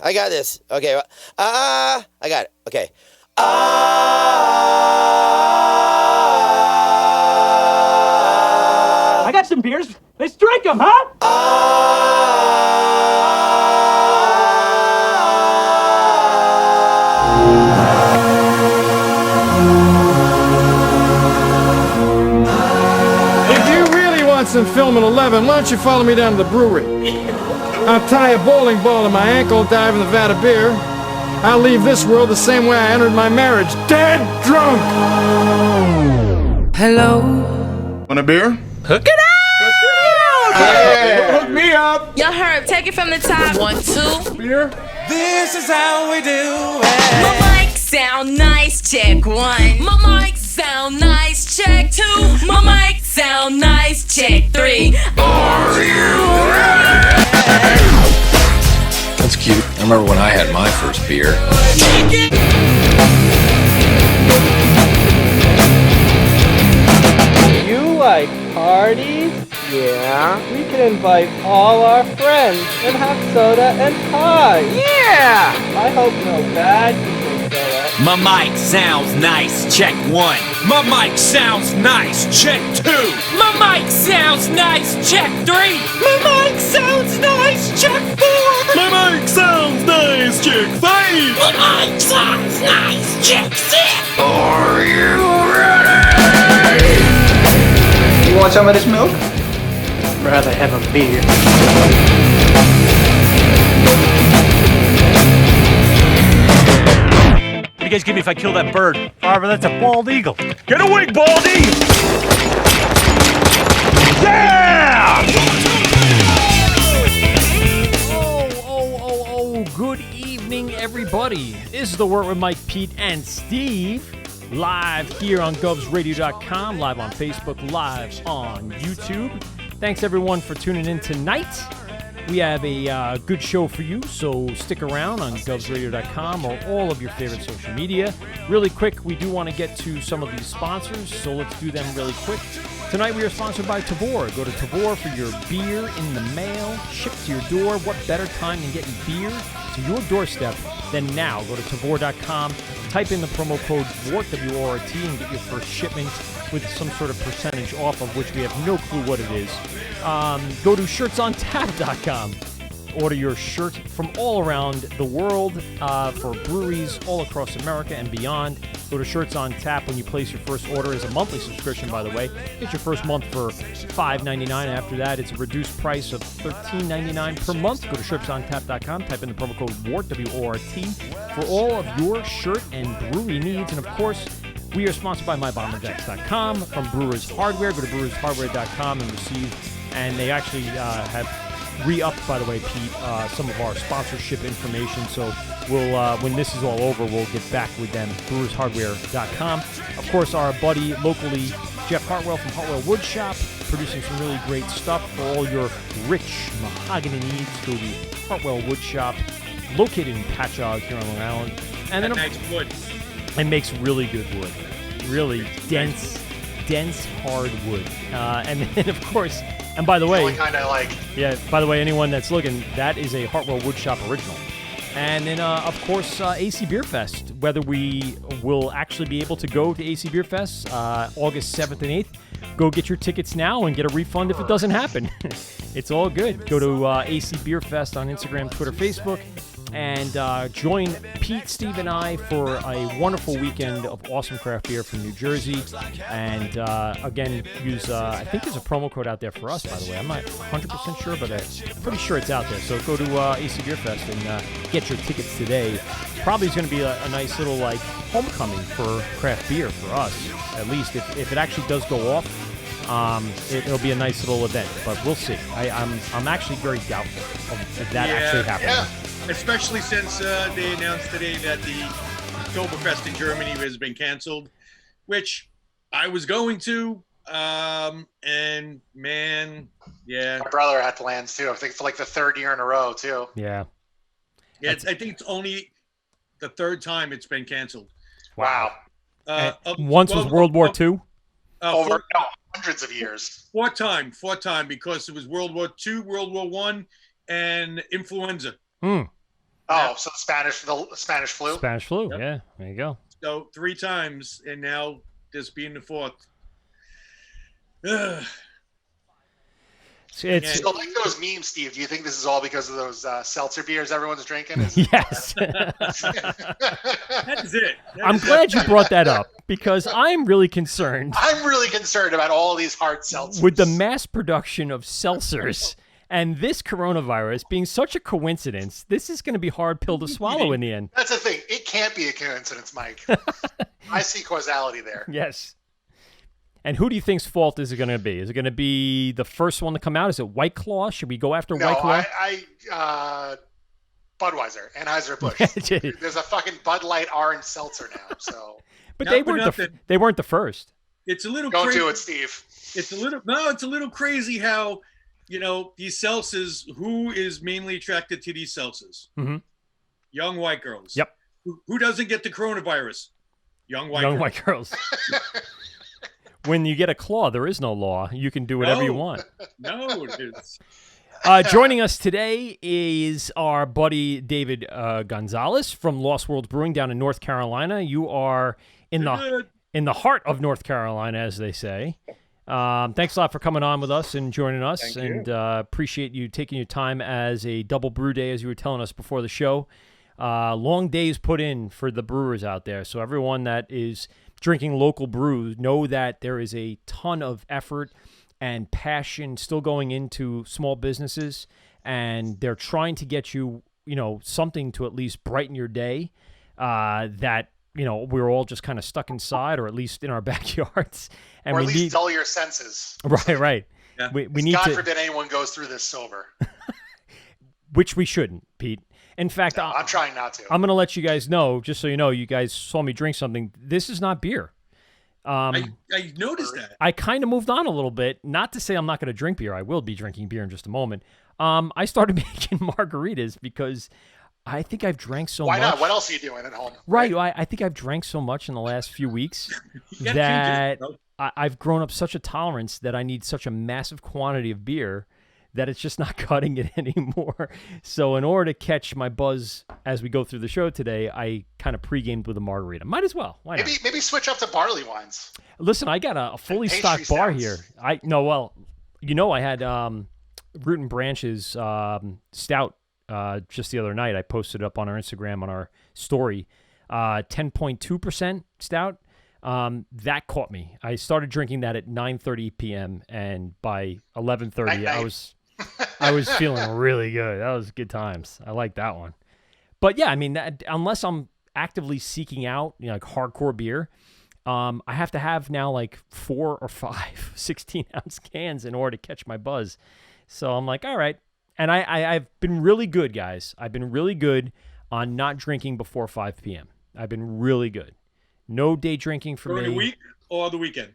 I got this. Okay. I got it. Okay. I got some beers. Let's drink them, huh? If you really want some film at 11, why don't you follow me down to the brewery? I'll tie a bowling ball to my ankle, dive in the vat of beer. I'll leave this world the same way I entered my marriage, dead drunk! Hello? Want a beer? Hook it up! Hey, hook me up! Yo, Herb, take it from the top. 1, 2. Beer? This is how we do it. My mic sound nice, check 1. My mic sound nice, check 2. My mic sound nice, check 3. Are you ready? That's cute. I remember when I had my first beer. You like parties? Yeah. We can invite all our friends and have soda and pie. Yeah! I hope no bad people show up. My mic sounds nice, check 1. My mic sounds nice, check 2. My mic sounds nice, check 3. My mic sounds nice, check 4. My mic sounds nice, check 5. My mic sounds nice, check 6. Are you ready? You want some of this milk? Rather have a beer. What do you guys give me if I kill that bird? Barbara, that's a bald eagle. Get away, baldy! Yeah! Oh, good evening, everybody. This is the Wort with Mike, Pete, and Steve. Live here on govsradio.com, live on Facebook, live on YouTube. Thanks, everyone, for tuning in tonight. We have a good show for you, so stick around on govsradio.com or all of your favorite social media. Really quick, we do want to get to some of these sponsors, so let's do them really quick. Tonight we are sponsored by Tavour. Go to Tavour for your beer in the mail, shipped to your door. What better time than getting beer to your doorstep than now? Go to Tavour.com, type in the promo code WORT, W-O-R-T, and get your first shipment with some sort of percentage off, of which we have no clue what it is. Go to shirtsontap.com. Order your shirt from all around the world for breweries all across America and beyond. Go to Shirts on Tap when you place your first order. It's a monthly subscription, by the way. Get your first month for $5.99. After that, it's a reduced price of $13.99 per month. Go to shirtsontap.com. Type in the promo code WORT, W-O-R-T, for all of your shirt and brewery needs. And, of course, we are sponsored by MyBomberJacks.com from Brewers Hardware. Go to brewershardware.com and receive. And they actually have re-upped, by the way, Pete, some of our sponsorship information. So we'll, when this is all over, we'll get back with them. brewershardware.com. Of course, our buddy locally, Jeff Hartwell from Hartwell Woodshop, producing some really great stuff for all your rich mahogany needs. Go to Hartwell Woodshop, located in Patchogue here on Long Island. And then Nice wood. it makes really good wood. Really dense, hard wood. And then, of course, and by the way, only kind I like. yeah, by the way, anyone that's looking, that is a Hartwell Woodshop original. And then, of course, AC Beer Fest. Whether we will actually be able to go to AC Beer Fest August 7th and 8th, go get your tickets now and get a refund if it doesn't happen. It's all good. Go to AC Beer Fest on Instagram, Twitter, Facebook, and join Pete, Steve, and I for a wonderful weekend of awesome craft beer from New Jersey. And again, use I think there's a promo code out there for us, by the way. I'm not 100% sure, but I'm pretty sure it's out there. So go to AC Beer Fest and get your tickets today. Probably is going to be a nice little like homecoming for craft beer for us, at least if it actually does go off. It'll be a nice little event, but we'll see. I'm actually very doubtful of that actually happening. Yeah. Especially since they announced today that the Oktoberfest in Germany has been canceled, which I was going to. And man, yeah. My brother had plans too. I think for like the third year in a row too. Yeah. Yeah, I think it's only the third time it's been canceled. Wow. Once was World War II? Hundreds of years. Fourth time, because it was World War II, World War I, and influenza. Oh, so the Spanish flu. Spanish flu. Yep. Yeah, there you go. So 3 times, and now this being the 4th. Ugh. It's So like those memes, Steve. Do you think this is all because of those seltzer beers everyone's drinking? yes. That is it. I'm glad you brought that up because I'm really concerned I'm really concerned about all these hard seltzers. with the mass production of seltzers and this coronavirus being such a coincidence. This is going to be a hard pill to swallow in the end. That's the thing. It can't be a coincidence, Mike. I see causality there. Yes. And who do you think's fault is it going to be? Is it going to be the first one to come out? Is it White Claw? Should we go after No, White Claw? Budweiser, Anheuser-Busch. There's a fucking Bud Light orange seltzer now. So, but Not they for weren't nothing. they weren't the first. It's a little don't crazy. do it, Steve. It's a little crazy how, these seltzers, who is mainly attracted to these seltzers? Mhm. Young white girls. Yep. Who doesn't get the coronavirus? Young white girls. White girls. When you get a claw, there is no law. You can do whatever you want. No, it's Joining us today is our buddy David Gonzalez from Lost Worlds Brewing down in North Carolina. You are in the heart of North Carolina, as they say. Thanks a lot for coming on with us and joining us. Thank and appreciate you taking your time as a double brew day, as you were telling us before the show. Long days put in for the brewers out there. So everyone that is drinking local brews, know that there is a ton of effort and passion still going into small businesses, and they're trying to get you, something to at least brighten your day. That we're all just kind of stuck inside, or at least in our backyards, and Or at we least need dull your senses. right. Yeah. We need God to, forbid anyone goes through this sober. which we shouldn't, Pete. In fact, No, I'm trying not to. I'm going to let you guys know, just so you know, you guys saw me drink something. This is not beer. I noticed that. I kind of moved on a little bit. Not to say I'm not going to drink beer. I will be drinking beer in just a moment. I started making margaritas because I think I've drank so Why much. not? What else are you doing at home? Right. I think I've drank so much in the last few weeks gotta that change it, I've grown up such a tolerance that I need such a massive quantity of beer that it's just not cutting it anymore. So in order to catch my buzz as we go through the show today, I kind of pre-gamed with a margarita. Might as well. Why not? Maybe switch up to barley wines. Listen, I got a fully Pastry stocked bar stouts. here. I had Root and Branch's stout just the other night. I posted it up on our Instagram on our story. 10.2% stout. That caught me. I started drinking that at 9:30 p.m. and by 11:30 I was feeling really good. That was good times. I like that one. But yeah, I mean, unless I'm actively seeking out like hardcore beer, I have to have now like 4 or 5 16-ounce cans in order to catch my buzz. So I'm like, all right. And I've been really good, guys. I've been really good on not drinking before 5 p.m. I've been really good. No day drinking for me. During the week or the weekend?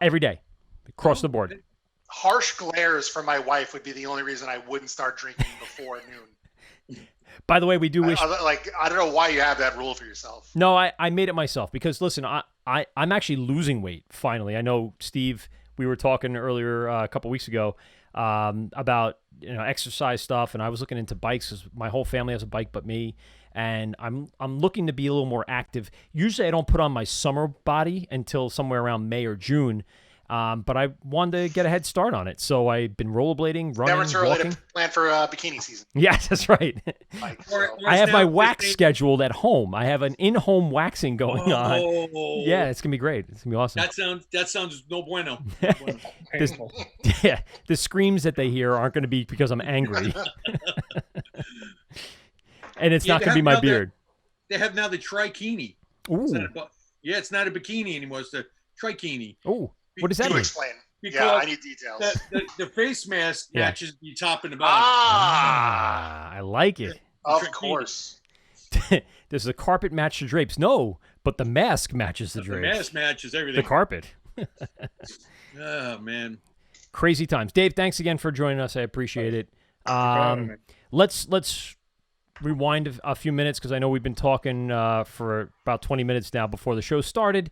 Every day, across the board. Harsh glares from my wife would be the only reason I wouldn't start drinking before noon. By the way, we do wish. I don't know why you have that rule for yourself. No, I made it myself because listen, I'm actually losing weight finally. I know, Steve, we were talking earlier a couple weeks ago about exercise stuff, and I was looking into bikes because my whole family has a bike but me, and I'm looking to be a little more active. Usually I don't put on my summer body until somewhere around May or June. But I wanted to get a head start on it, so I've been rollerblading, running, Never too early walking. to plan for bikini season. Yes, that's right. Mike, Or I have my now wax 15 scheduled at home. I have an in-home waxing going on. Oh. Yeah, it's gonna be great. It's gonna be awesome. That sounds no bueno. The screams that they hear aren't gonna be because I'm angry, and it's not gonna be my beard. They have now the trikini. Ooh, It's not a bikini anymore. It's the trikini. ooh, what does that do mean? explain. Because Yeah, I need details. the face mask Yeah. matches the top and the bottom. I like it. Of Trikini. course. Does the carpet match the drapes? No, but the mask matches the The drapes. mask matches everything. The carpet. Oh man. Crazy times. Dave, thanks again for joining us. I appreciate it. Let's rewind a few minutes because I know we've been talking for about 20 minutes now before the show started.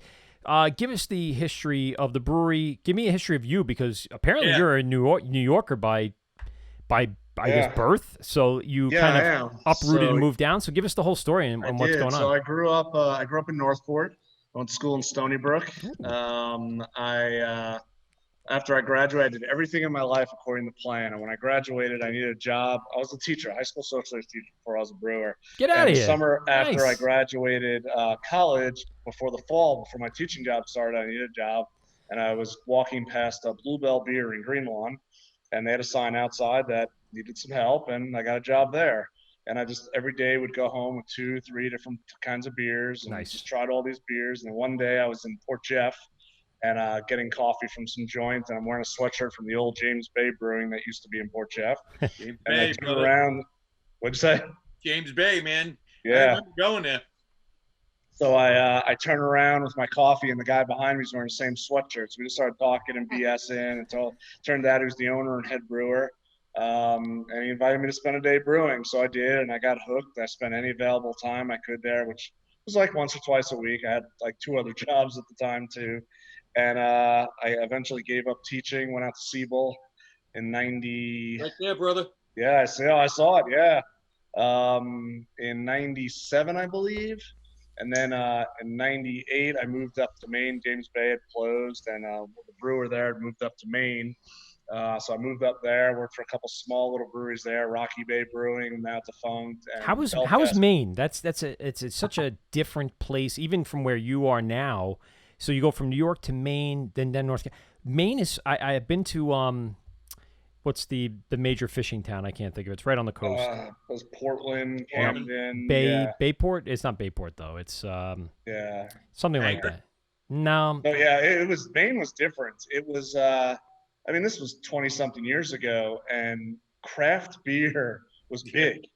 Give us the history of the brewery. Give me a history of you because apparently Yeah. you're a New Yorker by I guess, birth. So you kind of uprooted and moved down. So give us the whole story and what's going on. So I grew up in Northport. I went to school in Stony Brook. After I graduated, I did everything in my life according to plan. And when I graduated, I needed a job. I was a teacher, high school social studies teacher before I was a brewer. Get out of here. The summer after Nice. I graduated college, before the fall, before my teaching job started, I needed a job. And I was walking past a Bluebell Beer in Green Lawn, and they had a sign outside that needed some help, and I got a job there. And I just every day would go home with 2-3 different kinds of beers, and just tried all these beers. And then one day I was in Port Jeff, and getting coffee from some joint, and I'm wearing a sweatshirt from the old James Bay Brewing that used to be in Port Jeff. James and Bay, I turned around. What'd you say? James Bay, man. Yeah. I remember going there. So I turn around with my coffee, and the guy behind me is wearing the same sweatshirt. So we just started talking and BSing. And so turned out he was the owner and head brewer. And he invited me to spend a day brewing. So I did, and I got hooked. I spent any available time I could there, which was like once or twice a week. I had like 2 other jobs at the time too. And I eventually gave up teaching, went out to Siebel in 90. Right there, brother. Yeah, I saw it. Yeah. In 97, I believe. And then in 98, I moved up to Maine. James Bay had closed, and the brewer there had moved up to Maine. So I moved up there, worked for a couple small little breweries there, Rocky Bay Brewing, now defunct. And How is Maine? It's such a different place, even from where you are now. So you go from New York to Maine, then North. Maine is. I have been to what's the major fishing town? I can't think of it. It's right on the coast. It was Portland, Camden, Bayport. It's not Bayport though. It's something like that. No. So yeah, it was Maine was different. It was I mean, this was 20-something years ago, and craft beer was big.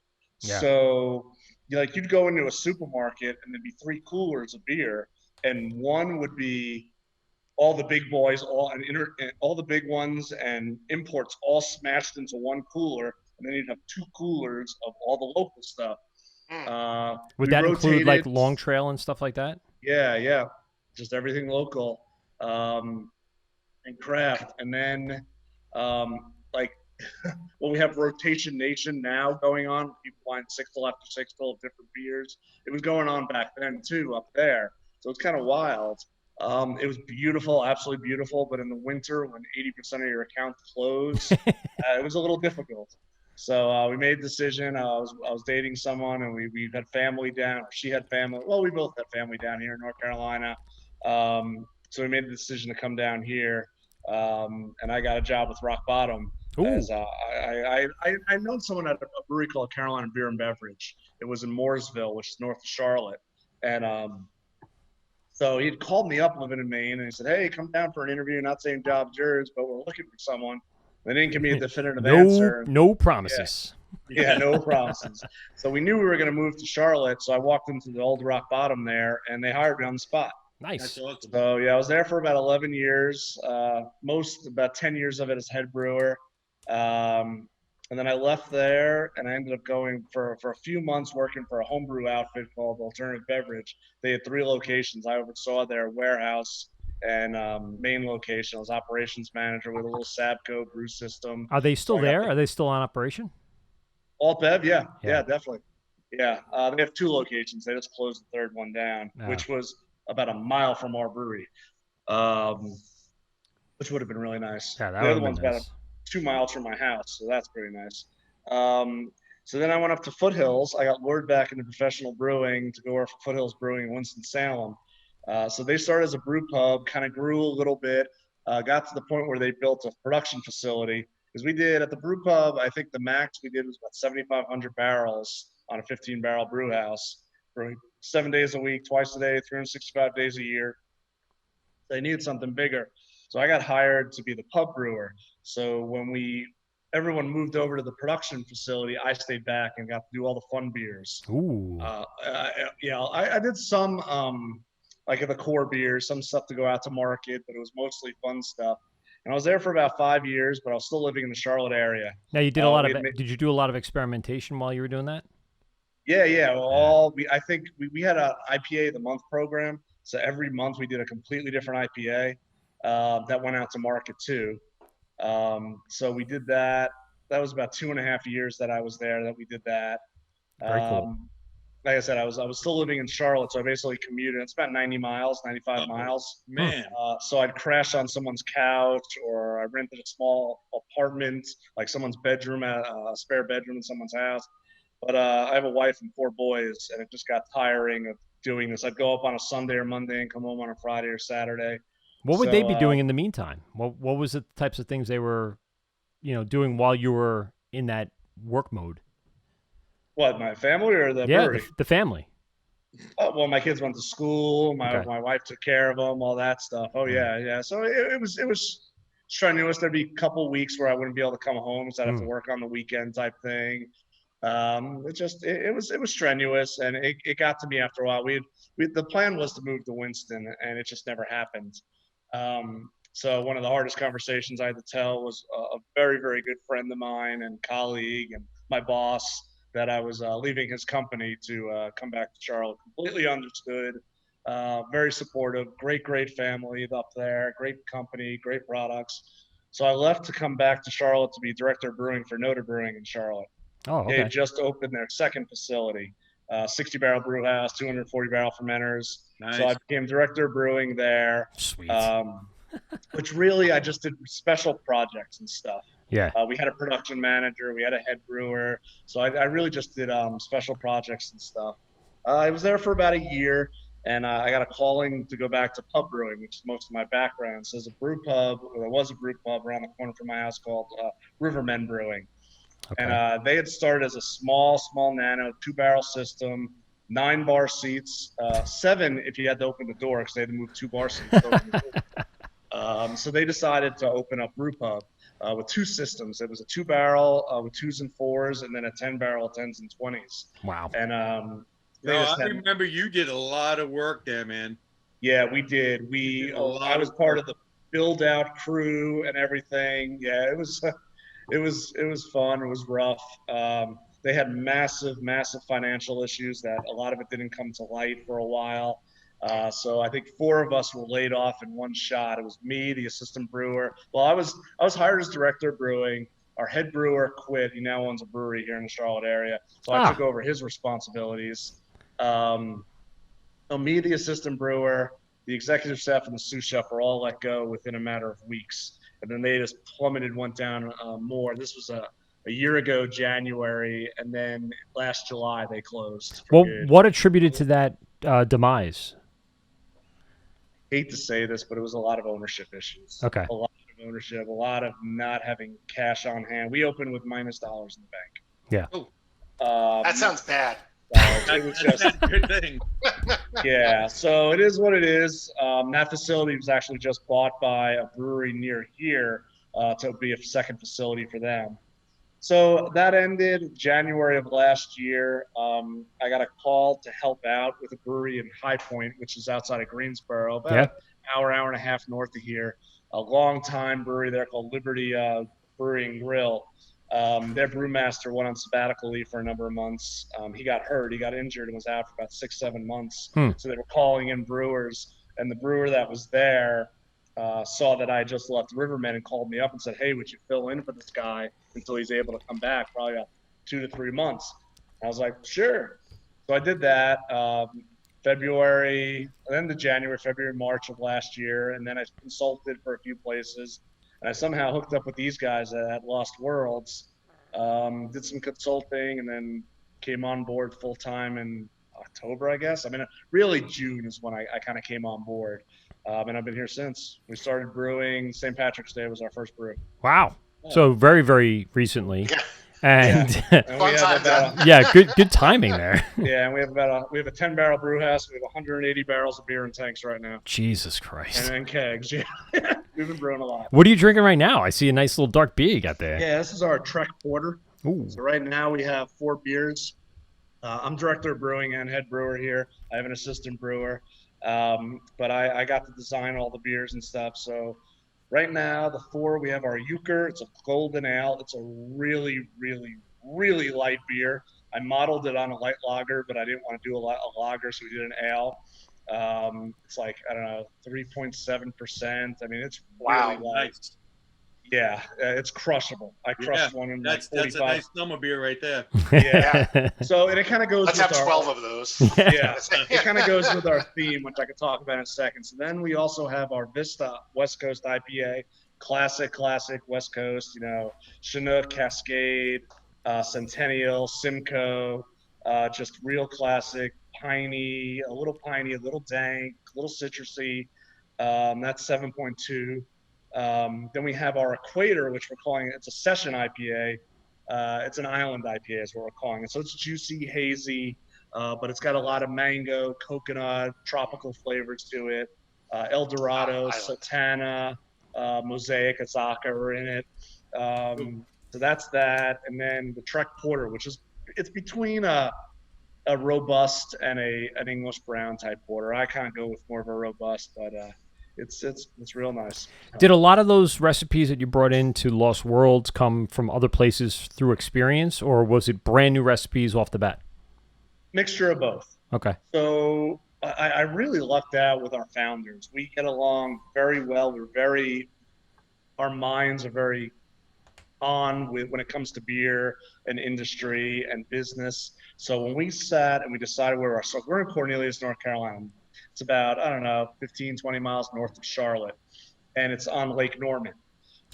Yeah. So you'd go into a supermarket and there'd be 3 coolers of beer, and one would be all the big boys, all the big ones and imports all smashed into one cooler, and then you'd have 2 coolers of all the local stuff. Would that include like Long Trail and stuff like that? Yeah, just everything local and craft. And then we have Rotation Nation now going on. People buying 6-till after 6-till of different beers. It was going on back then too up there. So it's kind of wild. It was beautiful, absolutely beautiful. But in the winter, when 80% of your accounts close, it was a little difficult. So we made a decision. I was dating someone, and we had family down. She had family. Well, we both had family down here in North Carolina. So we made the decision to come down here. And I got a job with Rock Bottom. As I've known someone at a brewery called Carolina Beer and Beverage. It was in Mooresville, which is north of Charlotte. And so he'd called me up living in Maine, and he said, "Hey, come down for an interview. Not saying job's yours, but we're looking for someone." They didn't give me a definitive answer. No promises. Yeah, no promises. So we knew we were going to move to Charlotte. So I walked into the old Rock Bottom there, and they hired me on the spot. Nice. So yeah, I was there for about 11 years. About 10 years of it as head brewer. And then I left there, and I ended up going for a few months working for a homebrew outfit called Alternative Beverage. They had 3 locations. I oversaw their warehouse and main location. I was operations manager with a little Sabco brew system. Are they still there? Are they still on operation? Alt Bev, yeah, definitely. Yeah, they have 2 locations. They just closed the 3rd one down, which was about a mile from our brewery, which would have been really nice. Yeah, that the other one's nice. about 2 miles from my house, so that's pretty nice. So then I went up to Foothills. I got lured back into professional brewing to go work for Foothills Brewing in Winston-Salem. So they started as a brew pub, kind of grew a little bit, got to the point where they built a production facility. Because we did at the brew pub, I think the max we did was about 7,500 barrels on a 15-barrel brew house, brewing 7 days a week, twice a day, 365 days a year. They needed something bigger. So I got hired to be the pub brewer. So when everyone moved over to the production facility, I stayed back and got to do all the fun beers. Ooh. I did some like the core beers, some stuff to go out to market, but it was mostly fun stuff. And I was there for about 5 years, but I was still living in the Charlotte area. Now you did a lot of. Did you do a lot of experimentation while you were doing that? Yeah. Well, I think we had an IPA of the month program. So every month we did a completely different IPA that went out to market too. So we did that. was about 2.5 years that I was there that we did that. Very cool. Like I said, I was still living in Charlotte, so I basically commuted. It's about 90 miles, 95 Oh, miles. man. So I'd crash on someone's couch, or I rented a small apartment, like someone's bedroom, a spare bedroom in someone's house. But I have a wife and 4 boys, and it just got tiring of doing this. I'd go up on a Sunday or Monday and come home on a Friday or Saturday. What would they be doing in the meantime? What was the types of things they were, doing while you were in that work mode? What, my family or the brewery? The family. Oh, well, my kids went to school. My wife took care of them, all that stuff. Oh yeah. So it was strenuous. There'd be a couple weeks where I wouldn't be able to come home, so I'd have to work on the weekend type thing. It was strenuous, and it got to me after a while. The plan was to move to Winston, and it just never happened. So one of the hardest conversations I had to tell was a very, very good friend of mine and colleague and my boss, that I was leaving his company to come back to Charlotte. Completely understood, very supportive, great family up there, great company, great products. So I left to come back to Charlotte to be director of brewing for Noda Brewing in Charlotte. Oh, okay. They had just opened their second facility, 60-barrel brew house, 240-barrel fermenters. Nice. So I became director of brewing there. Sweet. Which really, I just did special projects and stuff. Yeah. We had a production manager, we had a head brewer, so I really just did special projects and stuff. I was there for about a year, and I got a calling to go back to pub brewing, which is most of my background. So there was a brew pub around the corner from my house called Rivermen Brewing. Okay. And they had started as a small nano 2-barrel system, 9 bar seats, 7 if you had to open the door, because they had to move 2 bar seats to open the door. So they decided to open up brew pub. With 2 systems. It was a 2-barrel with 2s and 4s, and then a 10-barrel 10s and 20s. Wow. And I remember you did a lot of work there, man. Yeah, we did. I was part of the build-out crew and everything. Yeah, it was fun. It was rough. They had massive financial issues that a lot of it didn't come to light for a while. So I think 4 of us were laid off in one shot. It was me, the assistant brewer. Well, I was hired as director of brewing. Our head brewer quit. He now owns a brewery here in the Charlotte area. So I took over his responsibilities. So me, the assistant brewer, the executive staff, and the sous chef were all let go within a matter of weeks. And then they just plummeted, went down more. This was a year ago, January, and then last July they closed. Well, what attributed to that demise? Hate to say this, but it was a lot of ownership issues. Okay. A lot of ownership, a lot of not having cash on hand. We opened with minus dollars in the bank. Yeah. That sounds bad. It was just That's a good thing. Yeah, so it is what it is. That facility was actually just bought by a brewery near here to be a second facility for them. So that ended January of last year. I got a call to help out with a brewery in High Point, which is outside of Greensboro, about an hour and a half north of here. A long-time brewery there called Liberty Brewery and Grill. Their brewmaster went on sabbatical leave for a number of months. He got hurt. He got injured and was out for about 6-7 months. So they were calling in brewers, and the brewer that was there saw that I just left Rivermen and called me up and said, "Hey, would you fill in for this guy until he's able to come back, probably about 2 to 3 months?" I was like, "Sure." So I did that February, end of January, February, March of last year, and then I consulted for a few places. And I somehow hooked up with these guys at Lost Worlds, did some consulting, and then came on board full time in October, I guess. I mean, really June is when I kind of came on board. And I've been here since. We started brewing. St. Patrick's Day was our first brew. Wow. So very, very recently. Yeah. And and good timing there. Yeah, and we have a 10-barrel brew house. We have 180 barrels of beer in tanks right now. Jesus Christ. And then kegs. Yeah, we've been brewing a lot. What are you drinking right now? I see a nice little dark beer you got there. Yeah, this is our Trek Porter. Ooh. So right now we have 4 beers. I'm director of brewing and head brewer here. I have an assistant brewer, but I got to design all the beers and stuff. So right now, the 4, we have our Euchre. It's a golden ale. It's a really, really, really light beer. I modeled it on a light lager, but I didn't want to do a lager, so we did an ale. It's like, I don't know, 3.7%. I mean, it's really light. Nice. Yeah, it's crushable. I crushed one in that's like 45. That's a nice summer beer right there. Yeah. So, and it kind of goes Let's with have 12 of those. Yeah, it kind of goes with our theme, which I could talk about in a second. So then we also have our Vista West Coast IPA, classic West Coast, Chinook, Cascade, Centennial, Simcoe, just real classic, piney, a little dank, a little citrusy. That's 7.2. Then we have our Equator, which we're calling it's a session IPA. It's an island IPA is what we're calling it. So it's juicy, hazy, but it's got a lot of mango, coconut, tropical flavors to it. El Dorado, Satana, Mosaic, Azaka are in it. So that's that. And then the Trek Porter, which it's between a robust and an English brown type porter. I kind of go with more of a robust, but it's real nice. Did a lot of those recipes that you brought into Lost Worlds come from other places through experience, or was it brand new recipes off the bat? Mixture of both. Okay. So I really lucked out with our founders. We get along very well. Our minds are very on when it comes to beer and industry and business. So when we sat and we decided where we're in Cornelius, North Carolina. It's about, 15, 20 miles north of Charlotte, and it's on Lake Norman.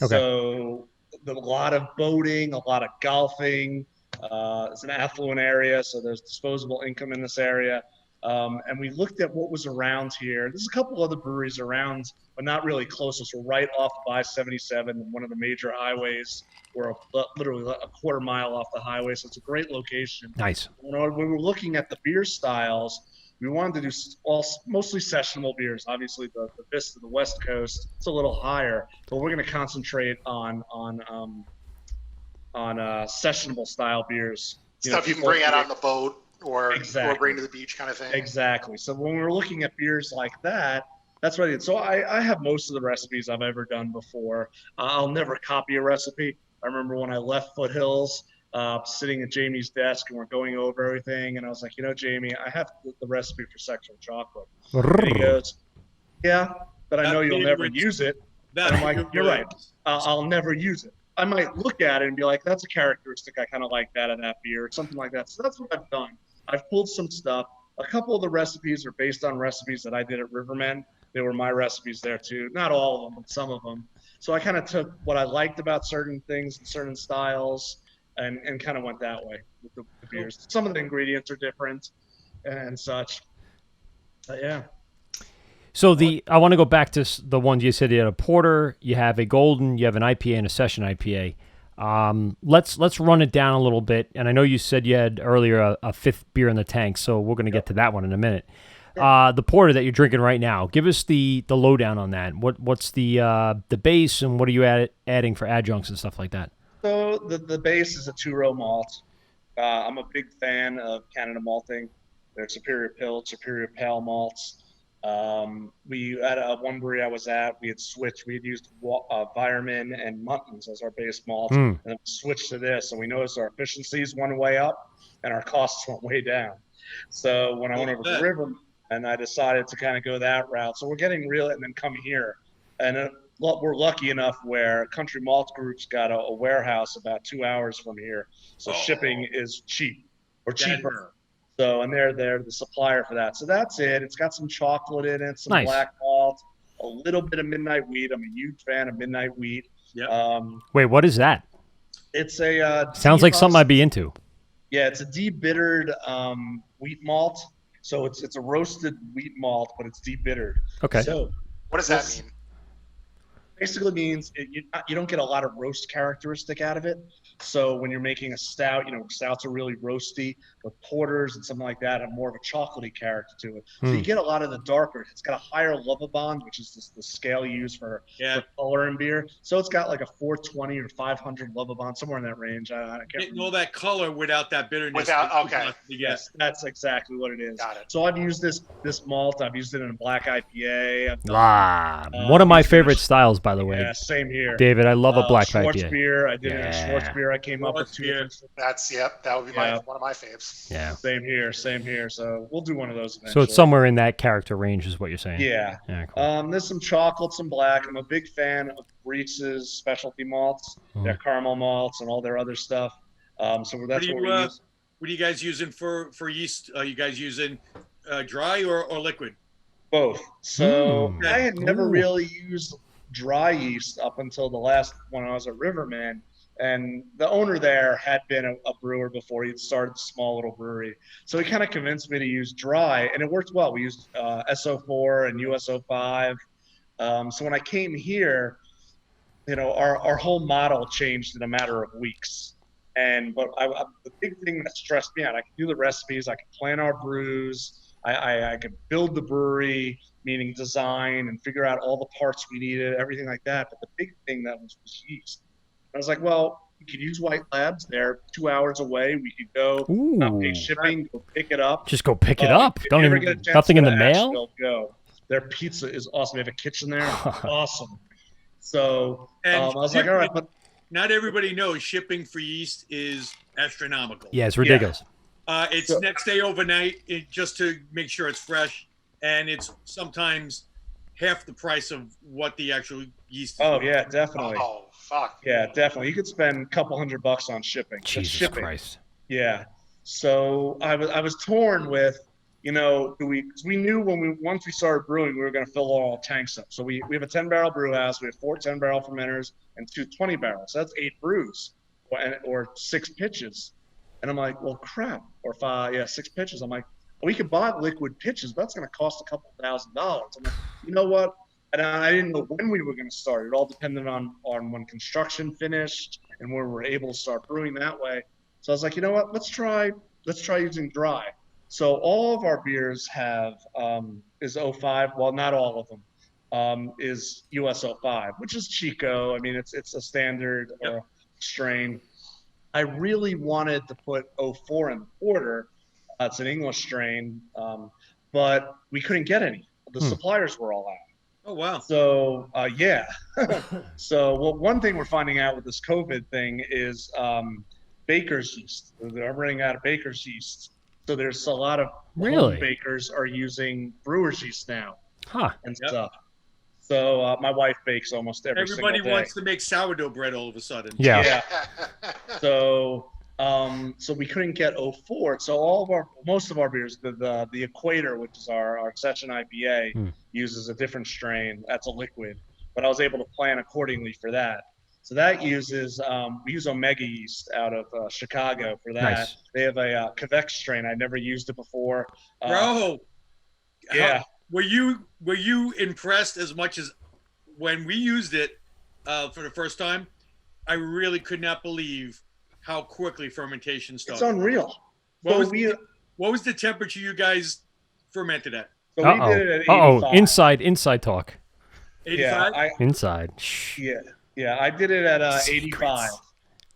Okay. So a lot of boating, a lot of golfing. It's an affluent area, so there's disposable income in this area. And we looked at what was around here. There's a couple other breweries around, but not really close. So we're right off of I-77, one of the major highways. We're literally a quarter mile off the highway, so it's a great location. Nice. When we were looking at the beer styles, we wanted to do mostly sessionable beers. Obviously, the Vista, the West Coast, it's a little higher, but we're going to concentrate on sessionable style beers. Stuff you can bring out on the boat or bring to the beach, kind of thing. Exactly. So when we're looking at beers like that, that's what I did. So I have most of the recipes I've ever done before. I'll never copy a recipe. I remember when I left Foothills. Sitting at Jamie's desk and we're going over everything, and I was like, Jamie, I have the recipe for sexual chocolate. And he goes, yeah, but I know you'll never use it. And I'm like, you're right. I'll never use it. I might look at it and be like, that's a characteristic I kind of like that of that beer, or something like that. So that's what I've done. I've pulled some stuff. A couple of the recipes are based on recipes that I did at Rivermen. They were my recipes there too. Not all of them, but some of them. So I kind of took what I liked about certain things and certain styles, and kind of went that way with the beers. Some of the ingredients are different and such. But yeah. So I want to go back to the ones you said. You had a porter, you have a golden, you have an IPA, and a session IPA. Let's run it down a little bit. And I know you said you had earlier a fifth beer in the tank, so we're going to get to that one in a minute. The porter that you're drinking right now, give us the lowdown on that. What's the base, and what are you adding for adjuncts and stuff like that? So the base is a 2-row malt. I'm a big fan of Canada malting. They're Superior Pilled, Superior Pale malts. We at one brewery I was at, we had switched. We had used Vireman and Muntons as our base malt, and then we switched to this. And we noticed our efficiencies went way up, and our costs went way down. So when I went over to River, and I decided to kind of go that route. So we're getting real, and then come here, and we're lucky enough where Country Malt Group's got a warehouse about 2 hours from here, so shipping is cheap or cheaper. So, and they're the supplier for that. So that's it. It's got some chocolate in it, some black malt, a little bit of midnight wheat. I'm a huge fan of midnight wheat. Yep. Wait, what is that? It's a sounds like something I'd be into. Yeah, it's a debittered wheat malt. So it's a roasted wheat malt, but it's debittered. Okay. So what does that mean? Basically means you don't get a lot of roast characteristic out of it. So when you're making a stout, stouts are really roasty, but porters and something like that have more of a chocolatey character to it. So you get a lot of the darker. It's got a higher Lovibond, which is the scale you use for color in beer. So it's got like a 420 or 500 Lovibond, somewhere in that range. I can't getting all that color without that bitterness. Okay. Yes, that's exactly what it is. Got it. So I've used this malt. I've used it in a black IPA. One of my favorite styles, by the way. Yeah, same here. David, I love a black Schwartz IPA. beer. I did it in Yeah. Schwartz beer. I came up with Schwartz 2 beer. different. That would be one of my faves. Yeah. Same here. So we'll do one of those eventually. So it's somewhere in that character range, is what you're saying. Yeah. Cool. There's some chocolate, some black. I'm a big fan of Reese's specialty malts, their caramel malts, and all their other stuff. So that's what we use. What are you guys using for yeast? Are you guys using dry or liquid? Both. So I had never really used dry yeast up until the last when I was at Riverman. And the owner there had been a brewer before. He'd started a small little brewery. So he kind of convinced me to use dry, and it worked well. We used SO4 and USO5. So when I came here, our whole model changed in a matter of weeks. But the big thing that stressed me out, I could do the recipes, I could plan our brews, I could build the brewery, meaning design and figure out all the parts we needed, everything like that. But the big thing that was yeast. I was like, well, we could use White Labs. They're 2 hours away. We could go, not pay shipping, go pick it up. Just go pick it up. Don't even nothing in the mail. Go. Their pizza is awesome. They have a kitchen there. Awesome. So I was like, all right, but not everybody knows shipping for yeast is astronomical. Yeah, it's ridiculous. It's next day overnight just to make sure it's fresh, and it's sometimes half the price of what the actual yeast is. Oh, yeah, definitely. Oh, fuck. Yeah, definitely. You could spend a couple $100 on shipping. Jesus Christ. Yeah. So I was torn with, because we knew once we started brewing, we were going to fill all tanks up. So we have a 10-barrel brew house. We have 4 10-barrel fermenters and 2 20-barrels. So that's 8 brews or 6 pitches. And I'm like, well, crap. Or 6 pitches. I'm like, we could buy liquid pitches, but that's going to cost a couple $1,000. I'm like, you know what? And I didn't know when we were going to start. It all depended on when construction finished and when we were able to start brewing that way. So I was like, you know what? Let's try using dry. So all of our beers have is 05. Well, not all of them is US05, which is Chico. I mean, it's a standard strain. I really wanted to put 04 in the porter. It's an English strain, but we couldn't get any. The suppliers were all out. Oh, wow. So, yeah. So, one thing we're finding out with this COVID thing is baker's yeast. They're running out of baker's yeast. So there's a lot of home bakers are using brewer's yeast now and stuff. So my wife bakes almost every single day. Everybody wants to make sourdough bread all of a sudden. Yeah. So we couldn't get 04. So most of our beers, the Equator, which is our session IPA, uses a different strain. That's a liquid, but I was able to plan accordingly for that. So that uses we use Omega yeast out of Chicago for that. Nice. They have a Quebec strain. I never used it before. Bro, yeah. Were you impressed as much as when we used it for the first time? I really could not believe how quickly fermentation started. It's unreal. What was the temperature you guys fermented at? So we did it at 85. Inside talk. 85? Yeah, inside. Yeah, I did it at 85.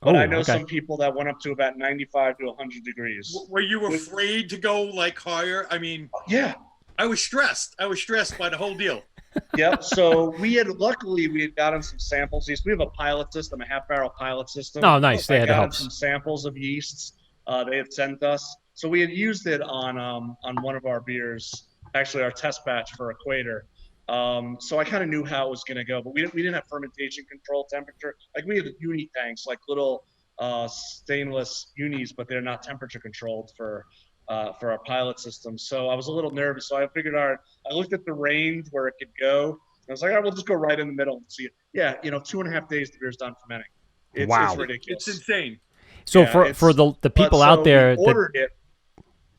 But I know some people that went up to about 95 to 100 degrees. Were you afraid to go like higher? I mean, yeah. I was stressed. I was stressed by the whole deal. Yep. So luckily we had gotten some samples. We have a pilot system, a half-barrel pilot system. Oh, nice. They had to help. Some samples of yeasts they had sent us. So we had used it on one of our beers, actually our test batch for Equator. So I kind of knew how it was going to go, but we didn't have fermentation control temperature. Like we have uni tanks, like little stainless unis, but they're not temperature controlled for our pilot system. So I was a little nervous. So I figured I looked at the range where it could go. I was like, all right, we'll just go right in the middle and see it. Yeah, 2.5 days the beer's done fermenting. It's ridiculous. It's insane. So for the people out there we ordered it.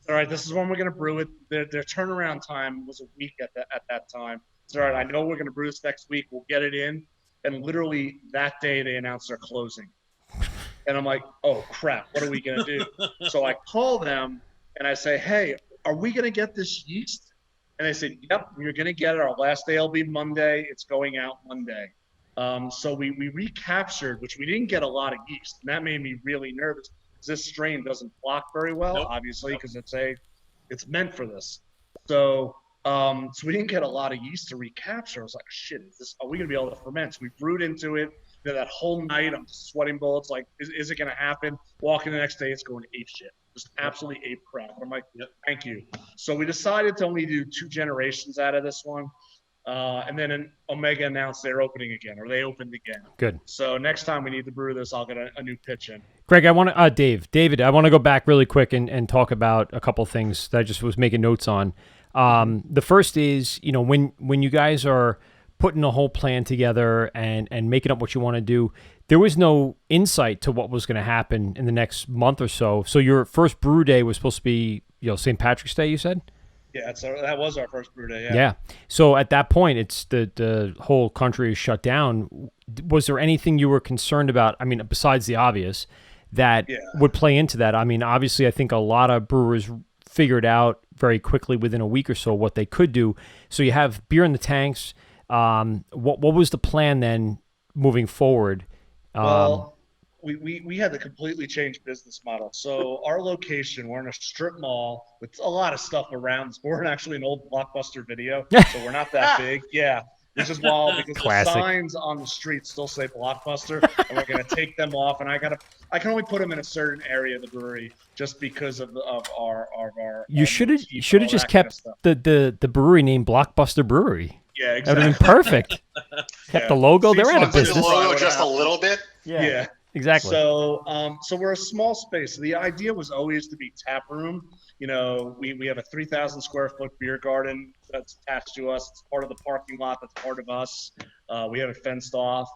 All right, this is when we're going to brew it. Their turnaround time was a week at that time. So, all right, I know we're going to brew this next week. We'll get it in. And literally that day they announced they're closing. And I'm like, oh, crap, what are we going to do? So I call them and I say, hey, are we going to get this yeast? And they said, yep, you're going to get it. Our last day will be Monday. It's going out Monday. So we recaptured, which we didn't get a lot of yeast. And that made me really nervous because this strain doesn't block very well, obviously, because it's meant for this. So So we didn't get a lot of yeast to recapture. I was like, shit, are we going to be able to ferment? So we brewed into it. That whole night, I'm just sweating bullets. Like, is it going to happen? Walking the next day, it's going ape shit. Just absolutely ape crap. I'm like, thank you. So we decided to only do 2 generations out of this one. And then Omega announced they're opening again, or they opened again. Good. So next time we need to brew this, I'll get a new pitch in. Greg, I want to, David, I want to go back really quick and talk about a couple things that I just was making notes on. The first is, when you guys are putting a whole plan together and making up what you want to do, there was no insight to what was going to happen in the next month or so. So your first brew day was supposed to be, St. Patrick's Day, you said? Yeah, that was our first brew day. Yeah. So at that point, it's the whole country is shut down. Was there anything you were concerned about? I mean, besides the obvious, that would play into that? I mean, obviously, I think a lot of brewers figured out very quickly within a week or so what they could do. So you have beer in the tanks. What was the plan then moving forward? Well, we had to completely change business model. So our location, we're in a strip mall with a lot of stuff around us. We're in actually an old Blockbuster Video, so we're not that big. Yeah, which is wild because Classic. the signs on the street still say Blockbuster, and we're gonna take them off. And I can only put them in a certain area of the brewery just because of our. You should have just kept the brewery name Blockbuster Brewery. Yeah, exactly. That would have been perfect. Kept the logo. They're out of business. The logo just a little bit. Yeah. Exactly. So, so we're a small space. The idea was always to be tap room. We have a 3,000 square foot beer garden that's attached to us. It's part of the parking lot. That's part of us. We have it fenced off.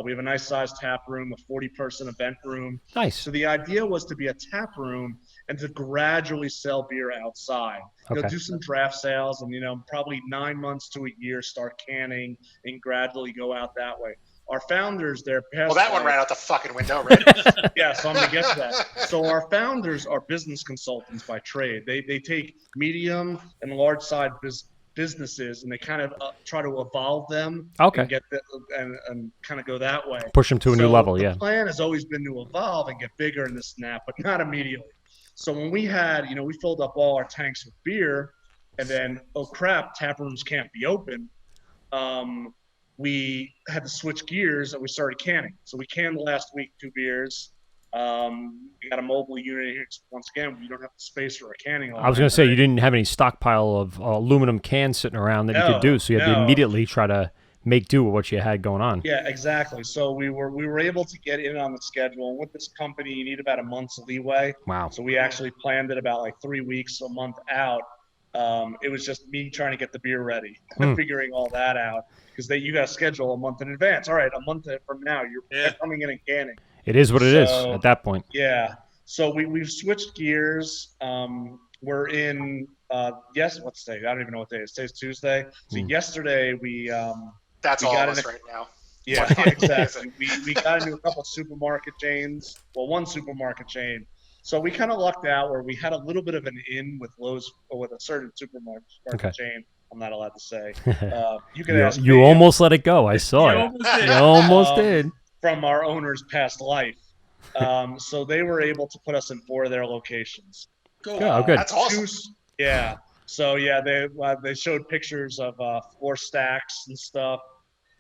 We have a nice sized tap room, a 40-person event room. Nice. So the idea was to be a tap room and to gradually sell beer outside. Okay. Do some draft sales and, probably 9 months to a year start canning and gradually go out that way. Our founders, well, that one ran out the fucking window, right? Yeah, so I'm going to get to that. So our founders are business consultants by trade. They take medium and large size businesses and they kind of try to evolve them and get and kind of go that way. Push them to a new level, The plan has always been to evolve and get bigger in this snap, but not immediately. So when we had, we filled up all our tanks with beer and then, oh crap, tap rooms can't be open. We had to switch gears and we started canning. So we canned last week 2 beers. We got a mobile unit here. Once again, we don't have the space for a canning. I was going to say, you didn't have any stockpile of aluminum cans sitting around that you could do, so you had to immediately try to make do with what you had going on. Yeah, exactly. So we were able to get in on the schedule. With this company, you need about a month's leeway. Wow. So we actually planned it about like 3 weeks, a month out. It was just me trying to get the beer ready and figuring all that out because you got to schedule a month in advance. All right, a month from now, you're coming in and canning. It is what it is at that point. Yeah. So we've switched gears. We're in what's today? I don't even know what day it is. Today's Tuesday. So yesterday we that's we all got of us right now. Yeah, exactly. we got into a couple supermarket chains. Well, one supermarket chain. So we kind of lucked out where we had a little bit of an in with Lowe's or with a certain supermarket chain. I'm not allowed to say. You can ask me. You almost let it go. I saw it. You almost did. From our owner's past life. So they were able to put us in 4 of their locations. Cool. Oh, good. That's awesome. Yeah. So yeah, they showed pictures of floor stacks and stuff.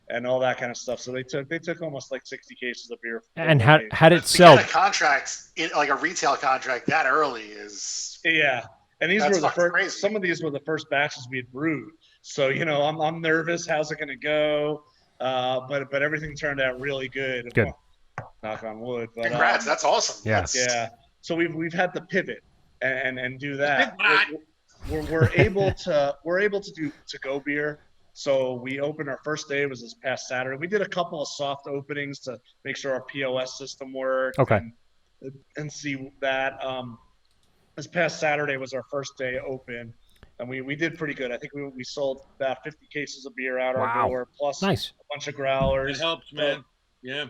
And all that kind of stuff. So they took almost like 60 cases of beer. And how did it sell? To get a contract, like a retail contract, that early is. Yeah, and these were the first. Crazy. Some of these were the first batches we had brewed. So I'm nervous. How's it going to go? But everything turned out really good. Good. Knock on wood. But, congrats! That's awesome. Yeah. Yeah. So we've had to pivot and do that. We're able to do to-go beer. So we opened our first day was this past Saturday. We did a couple of soft openings to make sure our POS system worked. Okay. And see that. This past Saturday was our first day open, and we did pretty good. I think we sold about 50 cases of beer out our door, plus a bunch of growlers. It helps, man. Yeah.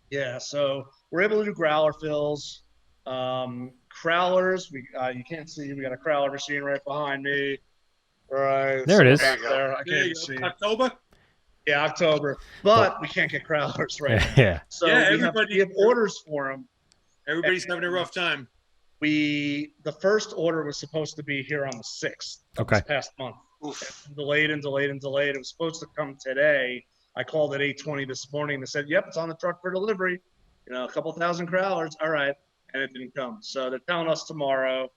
Yeah. So we're able to do growler fills, crowlers. You can't see. We got a crowler machine right behind me. Right. There it is. There. I can't see. October? Yeah, October. But we can't get crowlers right now. Yeah. So yeah, we have orders for them. Everybody's having a rough time. The first order was supposed to be here on the 6th of this past month. Oof. Delayed and delayed and delayed. It was supposed to come today. I called at 8:20 this morning. They said, "Yep, it's on the truck for delivery. A couple thousand crowlers. All right," and it didn't come. So they're telling us tomorrow.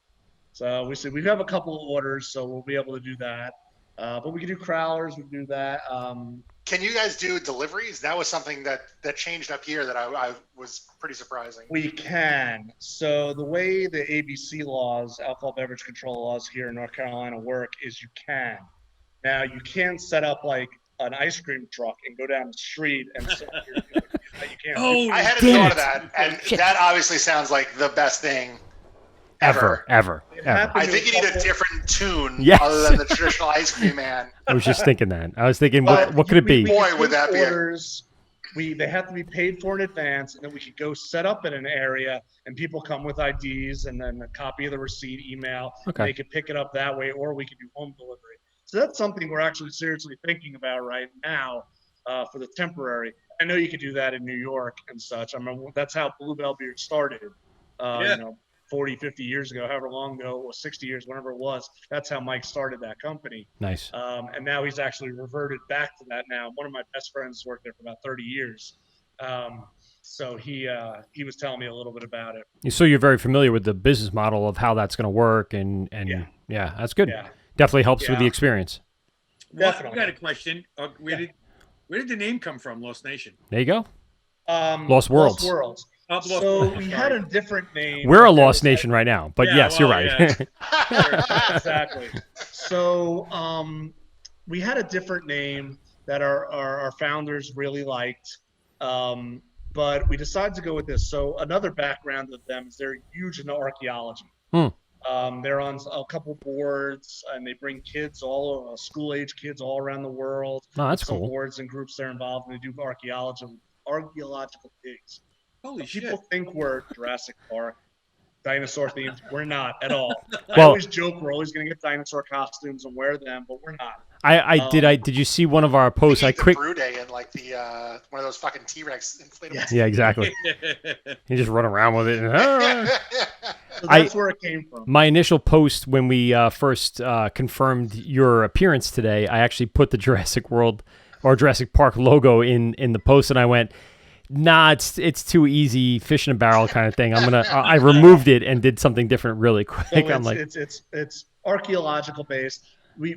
So we said we have a couple of orders, so we'll be able to do that. But we can do crowlers. We can do that. Can you guys do deliveries? That was something that changed up here that I was pretty surprising. We can. So the way the ABC laws, alcohol beverage control laws here in North Carolina work is you can. Now you can set up like an ice cream truck and go down the street and sell your you can't. Oh, I hadn't thought of that, and that obviously sounds like the best thing ever. I think you need a different tune other than the traditional ice cream man. I was just thinking that. I was thinking, what could it be? Boy, would that be orders. They have to be paid for in advance, and then we could go set up in an area, and people come with IDs and then a copy of the receipt, email. Okay. They could pick it up that way, or we could do home delivery. So that's something we're actually seriously thinking about right now for the temporary. I know you could do that in New York and such. I mean, that's how Bluebell Beer started. 40, 50 years ago, however long ago, or 60 years, whenever it was. That's how Mike started that company. Nice. And now he's actually reverted back to that now. One of my best friends worked there for about 30 years. So he was telling me a little bit about it. So you're very familiar with the business model of how that's going to work, and yeah, that's good. Yeah. Definitely helps with the experience. Definitely. I got a question. Where did the name come from, Lost Nation? There you go. Lost Worlds. Lost Worlds. So we had a different name. We're a lost nation right now, but yes, you're right. Yeah. Exactly. So we had a different name that our founders really liked, but we decided to go with this. So another background of them is they're huge into archaeology. They're on a couple boards, and they bring kids, school-age kids all around the world. Oh, that's Some cool. boards and groups they're involved in. They do archaeological digs. Holy shit. People think we're Jurassic Park, dinosaur themed. We're not at all. I Well- always joke we're always going to get dinosaur costumes and wear them, but we're not. Did you see one of our posts? Brew Day and like the one of those fucking T-Rex inflatables. Yeah, exactly. You just run around with it. So that's where it came from. My initial post when we first confirmed your appearance today, I actually put the Jurassic World or Jurassic Park logo in the post, and I went, "Nah, it's too easy, fish in a barrel kind of thing." I removed it and did something different really quick. So I'm like, it's archaeological based. We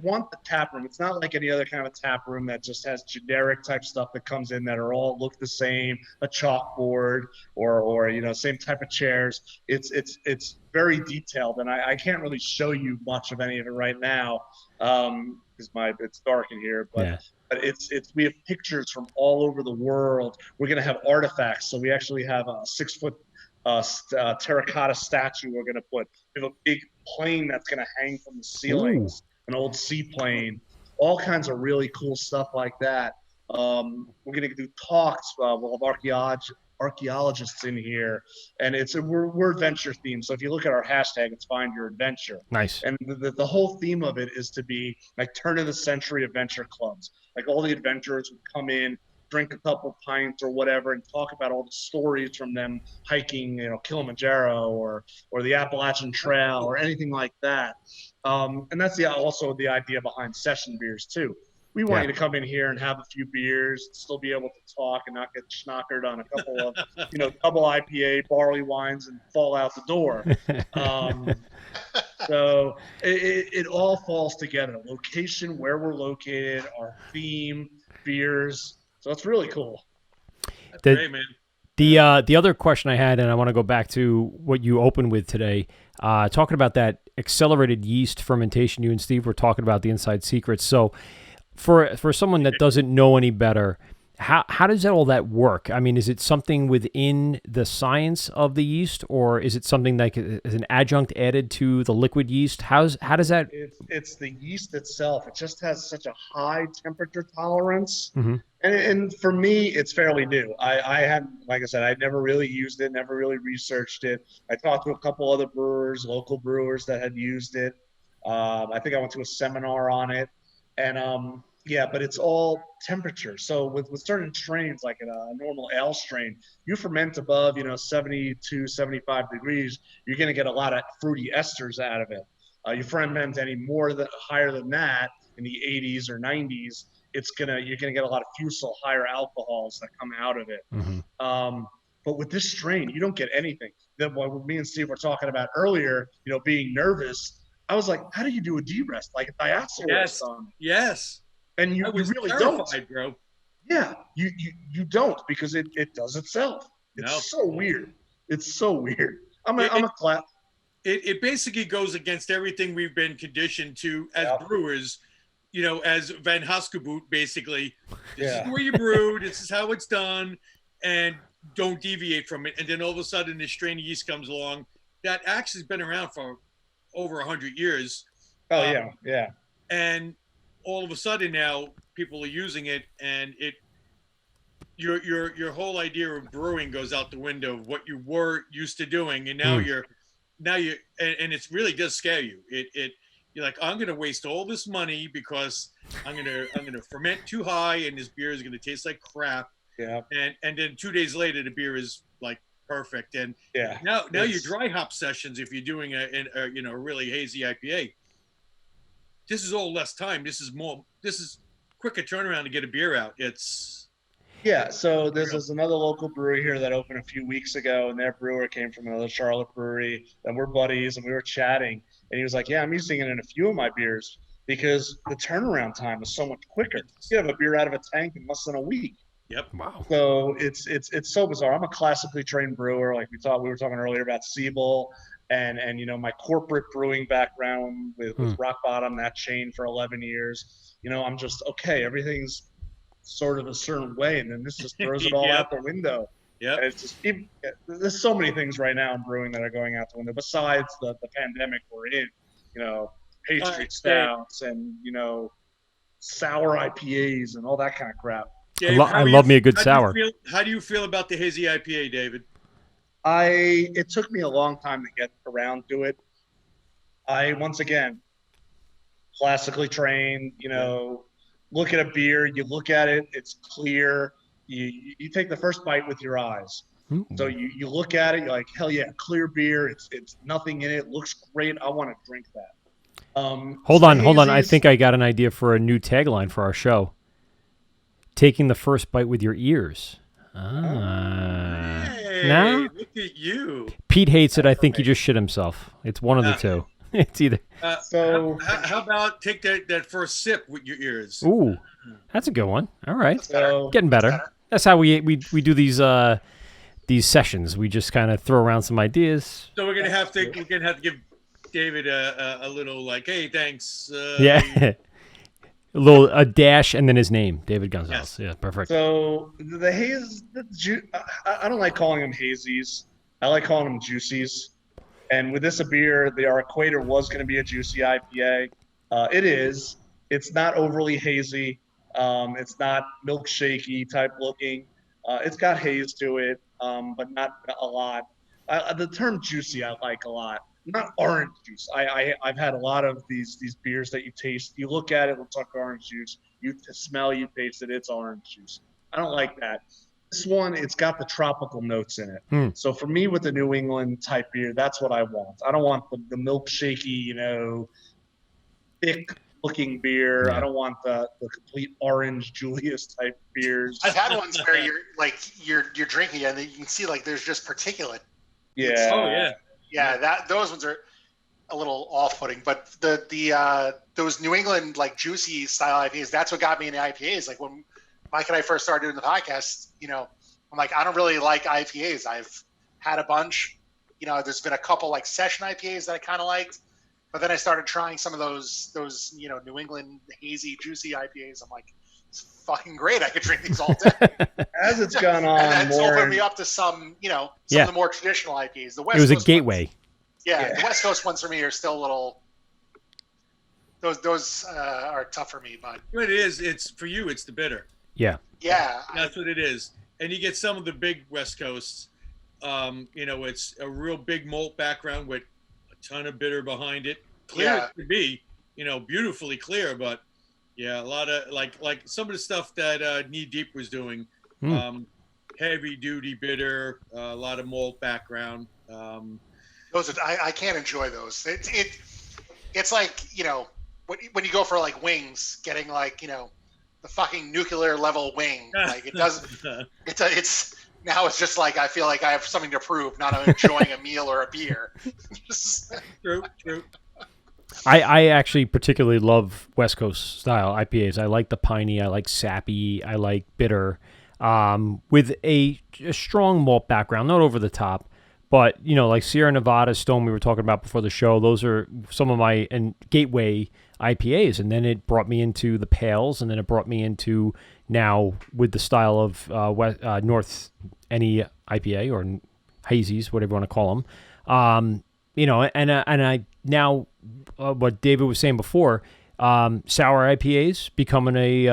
want the tap room. It's not like any other kind of tap room that just has generic type stuff that comes in that are all look the same, a chalkboard or same type of chairs. It's very detailed, and I can't really show you much of any of it right now because it's dark in here, but. Yeah. But we have pictures from all over the world. We're going to have artifacts. So we actually have a 6-foot terracotta statue we're going to put. We have a big plane that's going to hang from the ceilings, an old seaplane, all kinds of really cool stuff like that. We're going to do talks. We'll have archaeologists in here, and we're adventure themed. So if you look at our hashtag, it's Find Your Adventure. Nice. And the whole theme of it is to be like turn of the century adventure clubs. Like all the adventurers would come in, drink a couple pints or whatever, and talk about all the stories from them hiking, Kilimanjaro or the Appalachian Trail or anything like that. And that's also the idea behind session beers too. We want you to come in here and have a few beers, still be able to talk and not get schnockered on a couple of, double IPA barley wines and fall out the door. So it all falls together. Location, where we're located, our theme, beers. So it's really cool. That's great, man. The other question I had, and I want to go back to what you opened with today, talking about that accelerated yeast fermentation. You and Steve were talking about the inside secrets. So for someone that doesn't know any better, how does all that work? I mean, is it something within the science of the yeast, or is it something like as an adjunct added to the liquid yeast? How does that? It's the yeast itself. It just has such a high temperature tolerance. Mm-hmm. And for me, it's fairly new. I hadn't, like I said, I'd never really used it, never really researched it. I talked to a couple other brewers, local brewers that had used it. I think I went to a seminar on it. And but it's all temperature. So with certain strains, like a normal ale strain, you ferment above, 72, 75 degrees, you're going to get a lot of fruity esters out of it. You ferment any more higher than that in the 80s or 90s, you're gonna get a lot of fusel, higher alcohols that come out of it. But with this strain, you don't get anything. That what me and Steve were talking about earlier, being nervous. I was like, how do you do a D-rest like a diacetyl? Yes. And you really don't, bro. Yeah, you don't, because it does itself. It's so weird. It's so weird. I'm a clap. It basically goes against everything we've been conditioned to as brewers, as Van Haskeboot, basically. This is where you brew, this is how it's done, and don't deviate from it. And then all of a sudden this strain of yeast comes along that actually has been around for over 100 years. Yeah. And all of a sudden now people are using it, and your whole idea of brewing goes out the window of what you were used to doing, and now and it really does scare you. You're like, I'm gonna waste all this money because I'm gonna ferment too high, and this beer is gonna taste like crap. Yeah. And then 2 days later the beer is like perfect. And now your dry hop sessions, if you're doing a really hazy IPA, this is all less time. This is quicker turnaround to get a beer out. So there's another local brewery here that opened a few weeks ago, and their brewer came from another Charlotte brewery, and we're buddies, and we were chatting, and he was like, I'm using it in a few of my beers because the turnaround time is so much quicker. You have a beer out of a tank in less than a week. Yep. Wow. So it's so bizarre. I'm a classically trained brewer, like we were talking earlier about Siebel, and my corporate brewing background with Rock Bottom, that chain for 11 years. I'm just okay. Everything's sort of a certain way, and then this just throws it all out the window. Yeah. It's just there's so many things right now in brewing that are going out the window besides the pandemic we're in. Pastry stouts and sour IPAs and all that kind of crap. Dave, I love me a good sour. How do you feel about the hazy IPA, David? It took me a long time to get around to it. Once again, classically trained, look at a beer, you look at it, it's clear. You take the first bite with your eyes. So you look at it, you're like, hell yeah, clear beer. It's nothing in it. Looks great. I want to drink that. Hold on. I think I got an idea for a new tagline for our show. Taking the first bite with your ears. Hey, no? Look at you. Pete hates it. I think he just shit himself. It's one of the two. It's either. How about take that first sip with your ears? Ooh, that's a good one. All right, getting better. That's how we do these sessions. We just kind of throw around some ideas. So we're gonna have to give David a little like, hey, thanks. A dash and then his name, David Gonzalez. Yes. Yeah, perfect. So the haze, I don't like calling them hazies. I like calling them juicies. And with this a beer, our equator was going to be a juicy IPA. It is. It's not overly hazy. It's not milkshakey type looking. It's got haze to it, but not a lot. The term juicy I like a lot. Not orange juice. I've had a lot of these beers that you taste. You look at it, it looks like orange juice. You smell, you taste it, it's orange juice. I don't like that. This one, it's got the tropical notes in it. So for me, with the New England type beer, that's what I want. I don't want the milkshakey, thick looking beer. I don't want the complete orange Julius type beers. I've had ones where you're drinking it and you can see like there's just particulate. Yeah. Oh yeah. Yeah, those ones are a little off-putting, but those New England like juicy style IPAs, that's what got me into IPAs. Like when Mike and I first started doing the podcast, I'm like, I don't really like IPAs. I've had a bunch, there's been a couple like session IPAs that I kind of liked, but then I started trying some of those New England hazy juicy IPAs. I'm like, it's fucking great. I could drink these all day. As it's gone on, and that's opened me up to some of the more traditional IPAs. The West Coast a gateway. Ones, the West Coast ones for me are still a little. Those are tough for me, but what it is, it's for you. It's the bitter. Yeah. Yeah. That's what it is, and you get some of the big West Coasts. It's a real big malt background with a ton of bitter behind it. Clear it could be, beautifully clear, but. Yeah, a lot of like some of the stuff that Knee Deep was doing, heavy duty bitter, a lot of malt background. Those I can't enjoy those. it's like, when you go for like wings, getting like, the fucking nuclear level wing. Like it does. It's now it's just like I feel like I have something to prove, not I'm enjoying a meal or a beer. True. I actually particularly love West Coast style IPAs. I like the piney, I like sappy, I like bitter, with a strong malt background, not over the top. But, like Sierra Nevada, Stone we were talking about before the show, those are some of my gateway IPAs. And then it brought me into the Pales, and then it brought me into now with the style of North NE IPA or hazies, whatever you want to call them. And I now, what David was saying before, sour IPAs becoming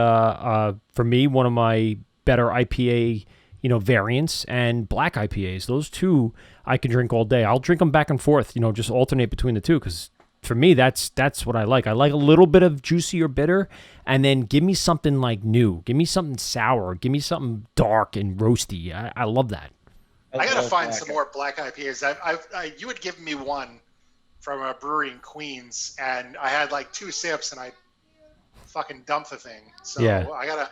for me, one of my better IPA variants, and black IPAs. Those two I can drink all day. I'll drink them back and forth, just alternate between the two, because for me, that's what I like. I like a little bit of juicy or bitter, and then give me something like new. Give me something sour. Give me something dark and roasty. I love that. I gotta find some more black IPAs. You had given me one from a brewery in Queens, and I had like 2 sips, and I fucking dumped the thing. So yeah. I gotta.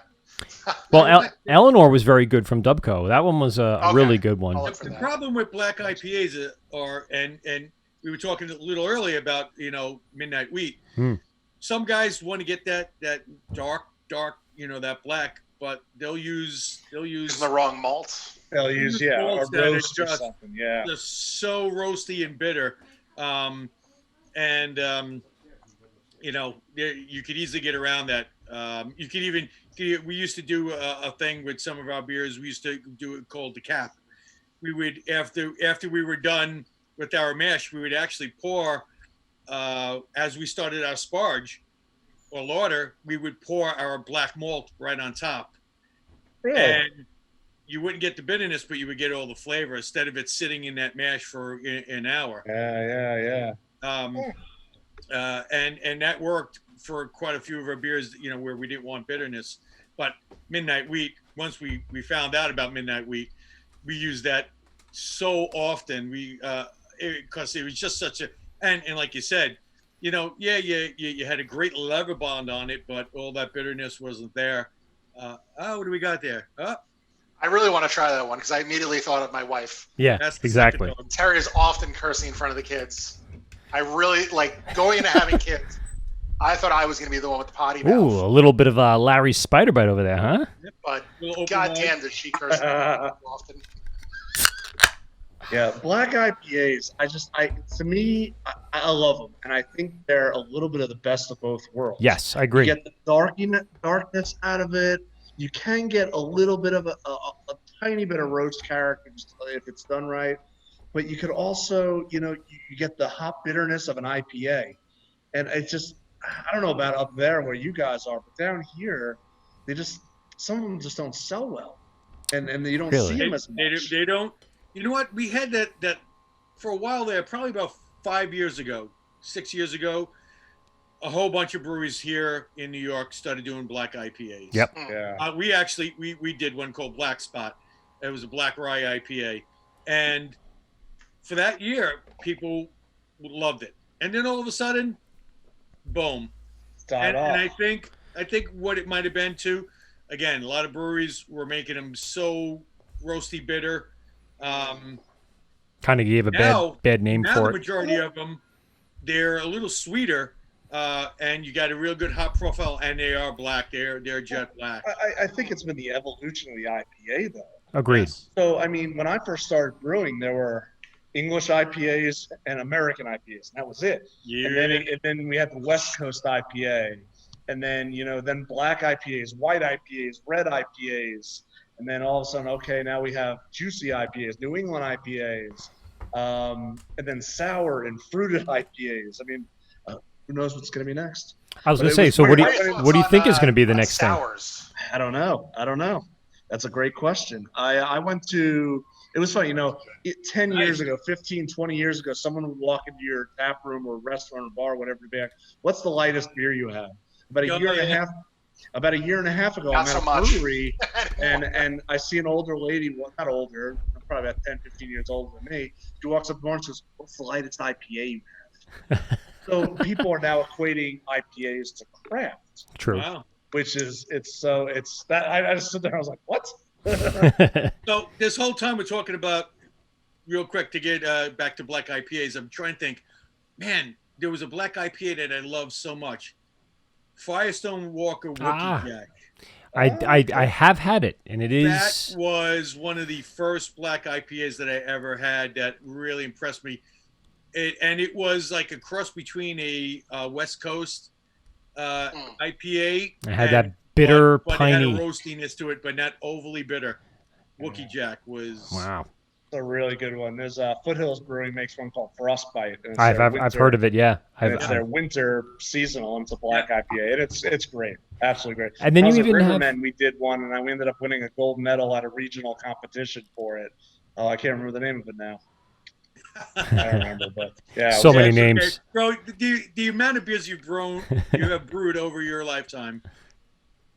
Well, Eleanor was very good from Dubco. That one was a really good one. The problem with black IPAs and we were talking a little earlier about Midnight Wheat. Some guys want to get that dark, that black, but they'll use the wrong malt. They'll use a roast or something. Yeah, just so roasty and bitter, you could easily get around that. You could even. We used to do a thing with some of our beers. We used to do it called the cap. We would after we were done with our mash, we would actually pour as we started our sparge or lauder. We would pour our black malt right on top, and you wouldn't get the bitterness, but you would get all the flavor instead of it sitting in that mash for an hour. Yeah. And that worked for quite a few of our beers, where we didn't want bitterness. But Midnight Wheat, once we found out about Midnight Wheat, we used that so often. Because it was just such a, and like you said, you had a great leather bond on it, but all that bitterness wasn't there. What do we got there? I really want to try that one because I immediately thought of my wife. Yeah, exactly. Terry is often cursing in front of the kids. I really like going into having kids. I thought I was going to be the one with the potty mouth. Ooh, a little bit of Larry Spider Bite over there, huh? But goddamn, does she curse often? Yeah, black IPAs. To me, I love them, and I think they're a little bit of the best of both worlds. Yes, I agree. You get the darkness out of it. You can get a little bit of a tiny bit of roast character if it's done right, but you could also, you get the hop bitterness of an IPA, and it's just. I don't know about up there where you guys are, but down here, some of them just don't sell well, and you don't see them as much. They don't. You know what? We had that for a while there, probably about 6 years ago. A whole bunch of breweries here in New York started doing black IPAs. Yep. Yeah. We actually we did one called Black Spot. It was a black rye IPA, and for that year, people loved it. And then all of a sudden, boom. And I think what it might have been too, again, a lot of breweries were making them so roasty bitter. Kind of gave a bad name for it. Now the majority of them, they're a little sweeter, and you got a real good hop profile, and they are black. They're jet black. I think it's been the evolution of the IPA, though. Agreed. So, when I first started brewing, there were English IPAs and American IPAs, and that was it. Yeah. And then we had the West Coast IPA, and then then black IPAs, white IPAs, red IPAs, and then all of a sudden, okay, now we have juicy IPAs, New England IPAs, and then sour and fruited IPAs. Who knows what's going to be next? I was going to say, so what do you think is going to be the next thing? I don't know. That's a great question. I went to. It was funny, 10 years ago, 15, 20 years ago, someone would walk into your tap room or restaurant or bar, whatever it be. What's the lightest beer you have? About a year and a half ago, I'm at a brewery, and I see an older lady, well, not older, probably about 10, 15 years older than me. She walks up to the bar and says, "What's the lightest IPA you have?" So people are now equating IPAs to craft. True. Wow. Which is it's that I just stood there. I was like, what? So this whole time we're talking about, real quick to get back to black IPAs. I'm trying to think, man, there was a black IPA that I love so much. Firestone Walker Wookie Jack. I have had it, and it is. That was one of the first black IPAs that I ever had that really impressed me. It was like a cross between a West Coast IPA. I had that bitter, but piney. it had a roastiness to it, but not overly bitter. Wookie Jack was. Wow. A really good one. There's Foothills Brewing makes one called Frostbite. And I've heard of it. Yeah, it's their winter seasonal. And it's a black IPA, and it's great, absolutely great. And then you even have. Rivermen, we did one, and we ended up winning a gold medal at a regional competition for it. I can't remember the name of it now. I don't remember, but yeah. So many names, okay. Bro. The amount of beers you have brewed over your lifetime.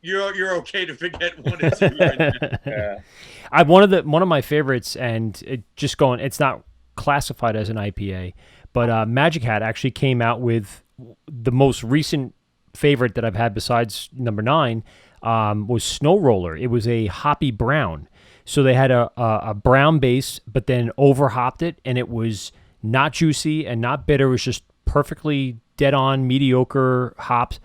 You're okay to forget one or two. Yeah. One of my favorites, and it's not classified as an IPA, but Magic Hat actually came out with the most recent favorite that I've had besides number 9 was Snow Roller. It was a hoppy brown, so they had a brown base, but then over hopped it, and it was not juicy and not bitter. It was just perfectly dead on mediocre hops,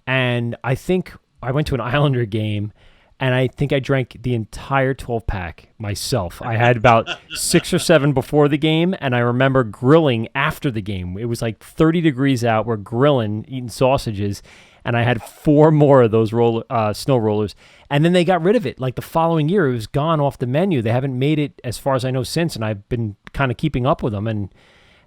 and I think. I went to an Islander game, and I think I drank the entire 12-pack myself. I had about 6 or 7 before the game, and I remember grilling after the game. It was like 30 degrees out. We're grilling, eating sausages, and I had 4 more of those snow rollers. And then they got rid of it. Like the following year, it was gone off the menu. They haven't made it, as far as I know, since, and I've been kind of keeping up with them, and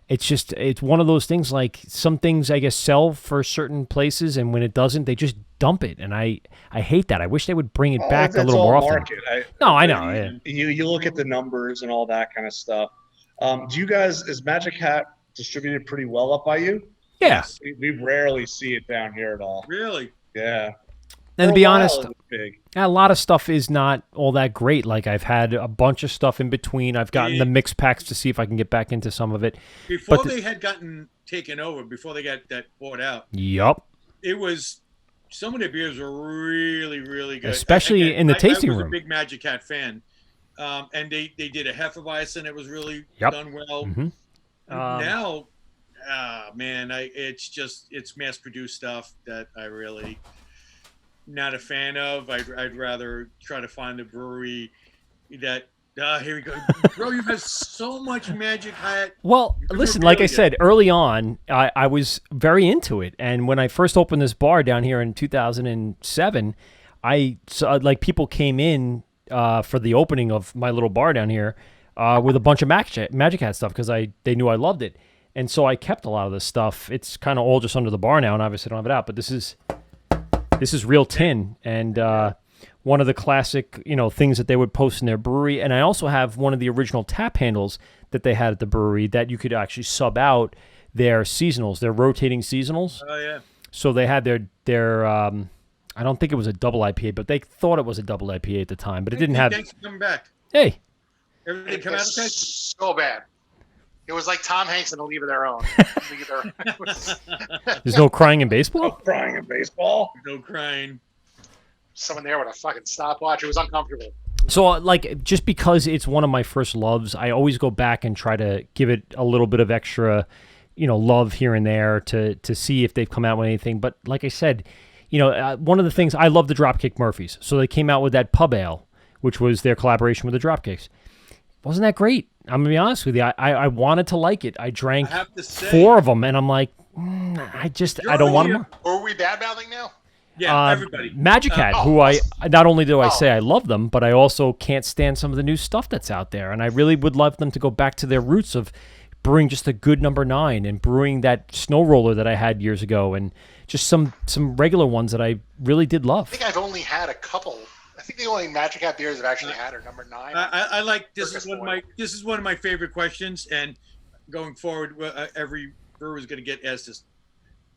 it's one of those things, like some things I guess sell for certain places, and when it doesn't, they just dump it, and I hate that. I wish they would bring it back a little more often. I know. You look at the numbers and all that kind of stuff. Is Magic Hat distributed pretty well up by you? Yeah. We rarely see it down here at all. Really? Yeah. And to be honest, a lot of stuff is not all that great. Like I've had a bunch of stuff in between. I've gotten the mix packs to see if I can get back into some of it. Before they had gotten taken over, before they got that bought out. Yup. It was some of their beers were really, really good. Especially in the tasting room. I was a big Magic Hat fan. And they did a Hefeweizen. It was really done well. Mm-hmm. Now, man, it's mass produced stuff that I really not a fan of. I'd rather try to find a brewery that here we go. Bro, you have so much Magic Hat. Well, listen, like I said, early on, I was very into it. And when I first opened this bar down here in 2007, I saw, like, people came in for the opening of my little bar down here with a bunch of Magic Hat stuff because they knew I loved it. And so I kept a lot of this stuff. It's kind of all just under the bar now, and obviously I don't have it out. But this is real tin, and one of the classic, things that they would post in their brewery. And I also have one of the original tap handles that they had at the brewery that you could actually sub out their seasonals, their rotating seasonals. Oh yeah. So they had their I don't think it was a double IPA, but they thought it was a double IPA at the time, but it didn't have. Thanks for coming back. Hey. Everything come out okay? So bad. It was like Tom Hanks in A League of Their Own. There's no crying in baseball? No crying in baseball? No crying. Someone there with a fucking stopwatch. It was uncomfortable. So, like, just because it's one of my first loves, I always go back and try to give it a little bit of extra, love here and there to see if they've come out with anything. But like I said, one of the things, I love the Dropkick Murphys. So they came out with that Pub Ale, which was their collaboration with the Dropkicks. Wasn't that great? I'm going to be honest with you. I wanted to like it. I drank 4 of them, and I'm like, I don't want them. Are we bad-mouthing now? Yeah, everybody. Magic Hat, who not only do I say I love them, but I also can't stand some of the new stuff that's out there. And I really would love them to go back to their roots of brewing just a good number 9 and brewing that Snow Roller that I had years ago, and just some regular ones that I really did love. I think I've only had a couple. I think the only Magic Hat beers I've actually had are number 9. I like this is one of my favorite questions, and going forward, every brewer is going to get asked this.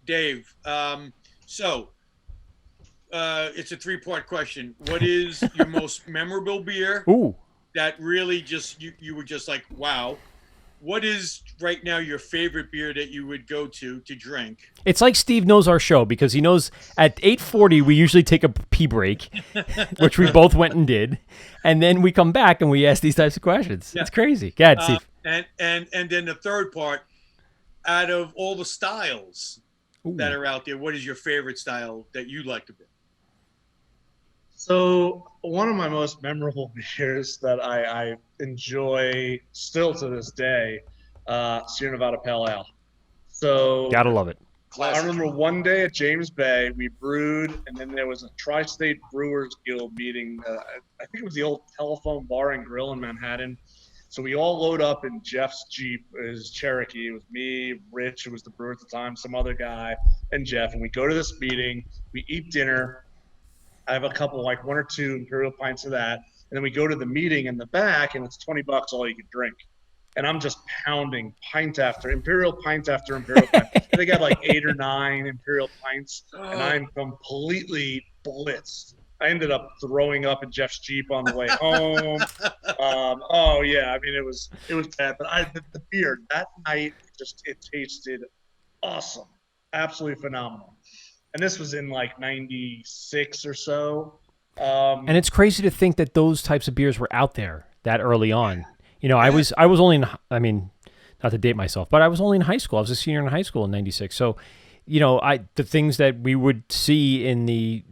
Dave, it's a 3-part question. What is your most memorable beer? Ooh. That really just you were just like, wow. what is right now your favorite beer that you would go to drink? It's like Steve knows our show because he knows at 8:40 we usually take a pee break, which we both went and did, and then we come back and we ask these types of questions. Yeah. It's crazy. Go ahead, Steve. And then the third part, out of all the styles that are out there, what is your favorite style that you like to brew? So one of my most memorable beers that I enjoy still to this day, Sierra Nevada Pale Ale. So Gotta love it. I remember one day at James Bay, we brewed, and then there was a Tri-State Brewers Guild meeting. I think it was the old Telephone Bar and Grill in Manhattan. So we all load up in Jeff's Jeep, his Cherokee. It was me, Rich, who was the brewer at the time, some other guy, and Jeff. And we go to this meeting. We eat dinner. I have a couple, like 1 or 2 Imperial pints of that. And then we go to the meeting in the back, and it's $20 all you can drink. And I'm just pounding Imperial pint after Imperial pint. I think I had like 8 or 9 Imperial pints, and I'm completely blitzed. I ended up throwing up in Jeff's Jeep on the way home. Oh yeah, I mean it was bad. But the beer that night it tasted awesome, absolutely phenomenal. And this was in like '96 or so. And it's crazy to think that those types of beers were out there that early on. You know, I was only in, I mean, not to date myself, but I was only in high school. I was a senior in high school in '96. So, you know, the things that we would see in the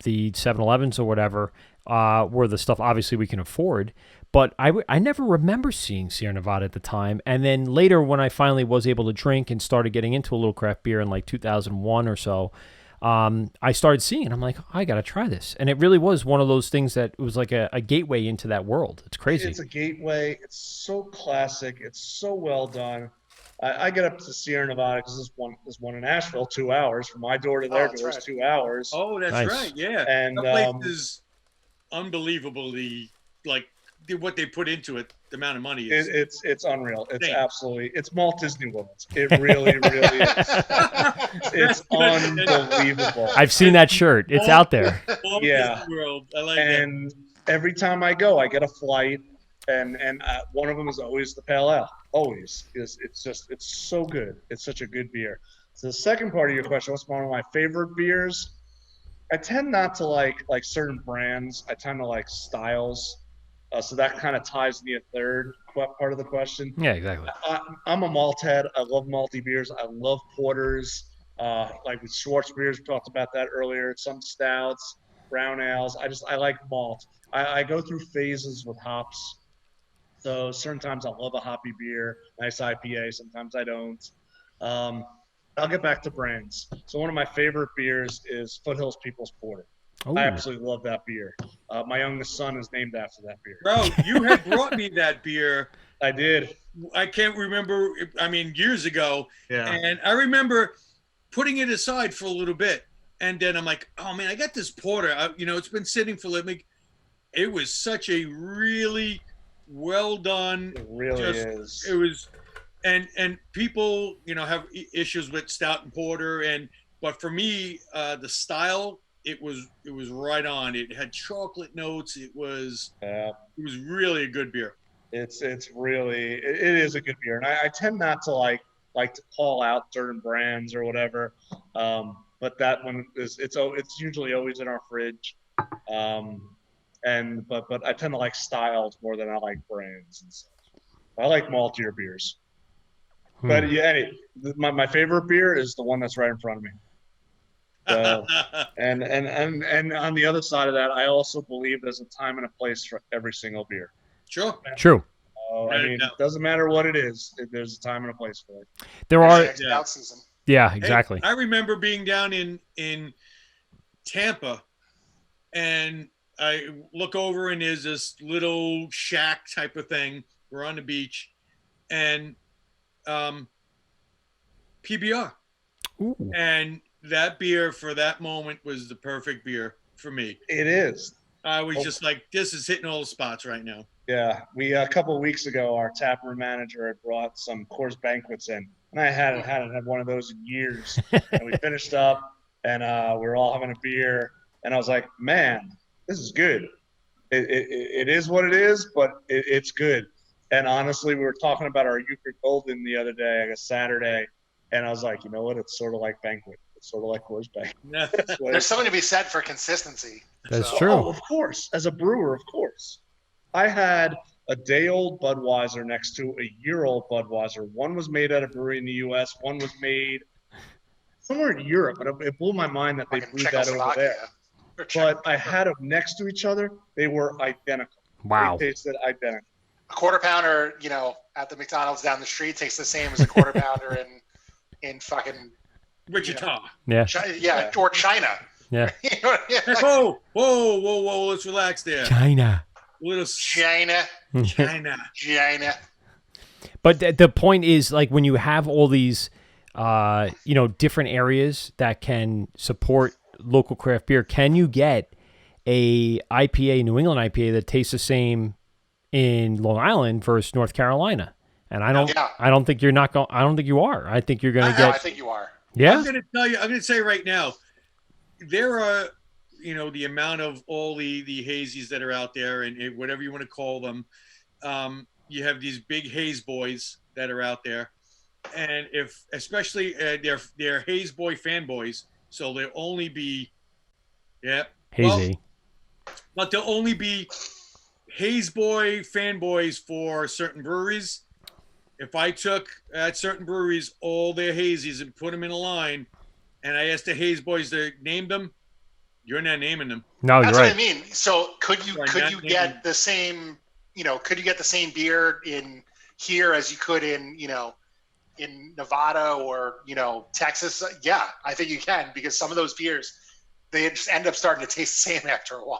7-Elevens or whatever were the stuff obviously we can afford. But I never remember seeing Sierra Nevada at the time. And then later when I finally was able to drink and started getting into a little craft beer in like 2001 or so, I started seeing it. I'm like, I got to try this. And it really was one of those things that was like a gateway into that world. It's crazy. It's a gateway. It's so classic. It's so well done. I get up to Sierra Nevada because there's one in Asheville, 2 hours from my door to their door is 2 hours. Oh, that's Nice. right. Yeah. And that place is unbelievably, like, what they put into it, the amount of money is. It's unreal. It's Dang. absolutely, it's Malt Disney World. It really, really is. It's unbelievable. I've seen that shirt. It's out there. Yeah. World. I like And every time I go, I get a flight, and one of them is always the Pale Ale. Always. It's so good. It's such a good beer. So the second part of your question, what's one of my favorite beers? I tend not to like certain brands. I tend to like styles. So that kind of ties me a third part of the question. Yeah, exactly. I'm a malt head. I love malty beers. I love porters. Like with Schwartz beers, we talked about that earlier. Some stouts, brown ales. I like malt. I go through phases with hops. So certain times I love a hoppy beer, nice IPA. Sometimes I don't. I'll get back to brands. So one of my favorite beers is Foothills People's Porter. Ooh. I absolutely love that beer. My youngest son is named after that beer. Bro, you had brought me that beer. I did. I can't remember. I mean, years ago. Yeah. And I remember putting it aside for a little bit. And then I'm like, oh, man, I got this porter. It's been sitting for it was such a really well done. It really is. It was. And people, have issues with stout and porter. But for me, the style, it was right on. It had chocolate notes. It was really a good beer. It is a good beer, and I tend not to like to call out certain brands or whatever. But that one it's usually always in our fridge. But I tend to like styles more than I like brands and stuff. I like maltier beers. But yeah, my favorite beer is the one that's right in front of me. And on the other side of that, I also believe there's a time and a place for every single beer. Sure. True. I mean, it doesn't matter what it is. There's a time and a place for it. There are. Stout season. Yeah, exactly. Hey, I remember being down in Tampa, and I look over and there's this little shack type of thing. We're on the beach, and PBR. Ooh. And that beer for that moment was the perfect beer for me. It is. I was just like, this is hitting all the spots right now. Yeah, we a couple of weeks ago, our taproom manager had brought some Coors Banquets in, and I hadn't had one of those in years. And we finished up, and we were all having a beer, and I was like, man, this is good. It is what it is, but it's good. And honestly, we were talking about our Euchre Golden the other day, like a Saturday, and I was like, you know what? It's sort of like Banquet. It's sort of like Coors Banquet. That's what There's something to be said for consistency. That's So- true. Oh, of course. As a brewer, of course. I had a day-old Budweiser next to a year-old Budweiser. One was made at a brewery in the U.S. One was made somewhere in Europe, but it blew my mind that they Fucking brewed that over there. Czechoslovakia. Or But I had them next to each other. They were identical. Wow. They tasted identical. A quarter pounder, at the McDonald's down the street tastes the same as a quarter pounder in fucking Wichita. Yeah. or China. Yeah. You know what I mean? Like, Whoa! Let's relax there. China. Little China. China. But the point is, like, when you have all these, different areas that can support local craft beer, can you get a IPA, New England IPA, that tastes the same in Long Island versus North Carolina? And I don't think you're not going. I don't think you are. I think you're going to get. I think you are. Yeah. I'm going to tell you. I'm going to say right now, there are, the amount of all the hazies that are out there, and whatever you want to call them. You have these big haze boys that are out there, and especially they're haze boy fanboys, so they'll only be, hazy. But they'll only be haze boy fanboys for certain breweries. If I took at certain breweries all their hazies and put them in a line, and I asked the haze boys to name them, you're not naming them. No, That's you're right. what I mean. So could you get the same? Could you get the same beer in here as you could in Nevada or Texas? Yeah, I think you can, because some of those beers, they just end up starting to taste the same after a while.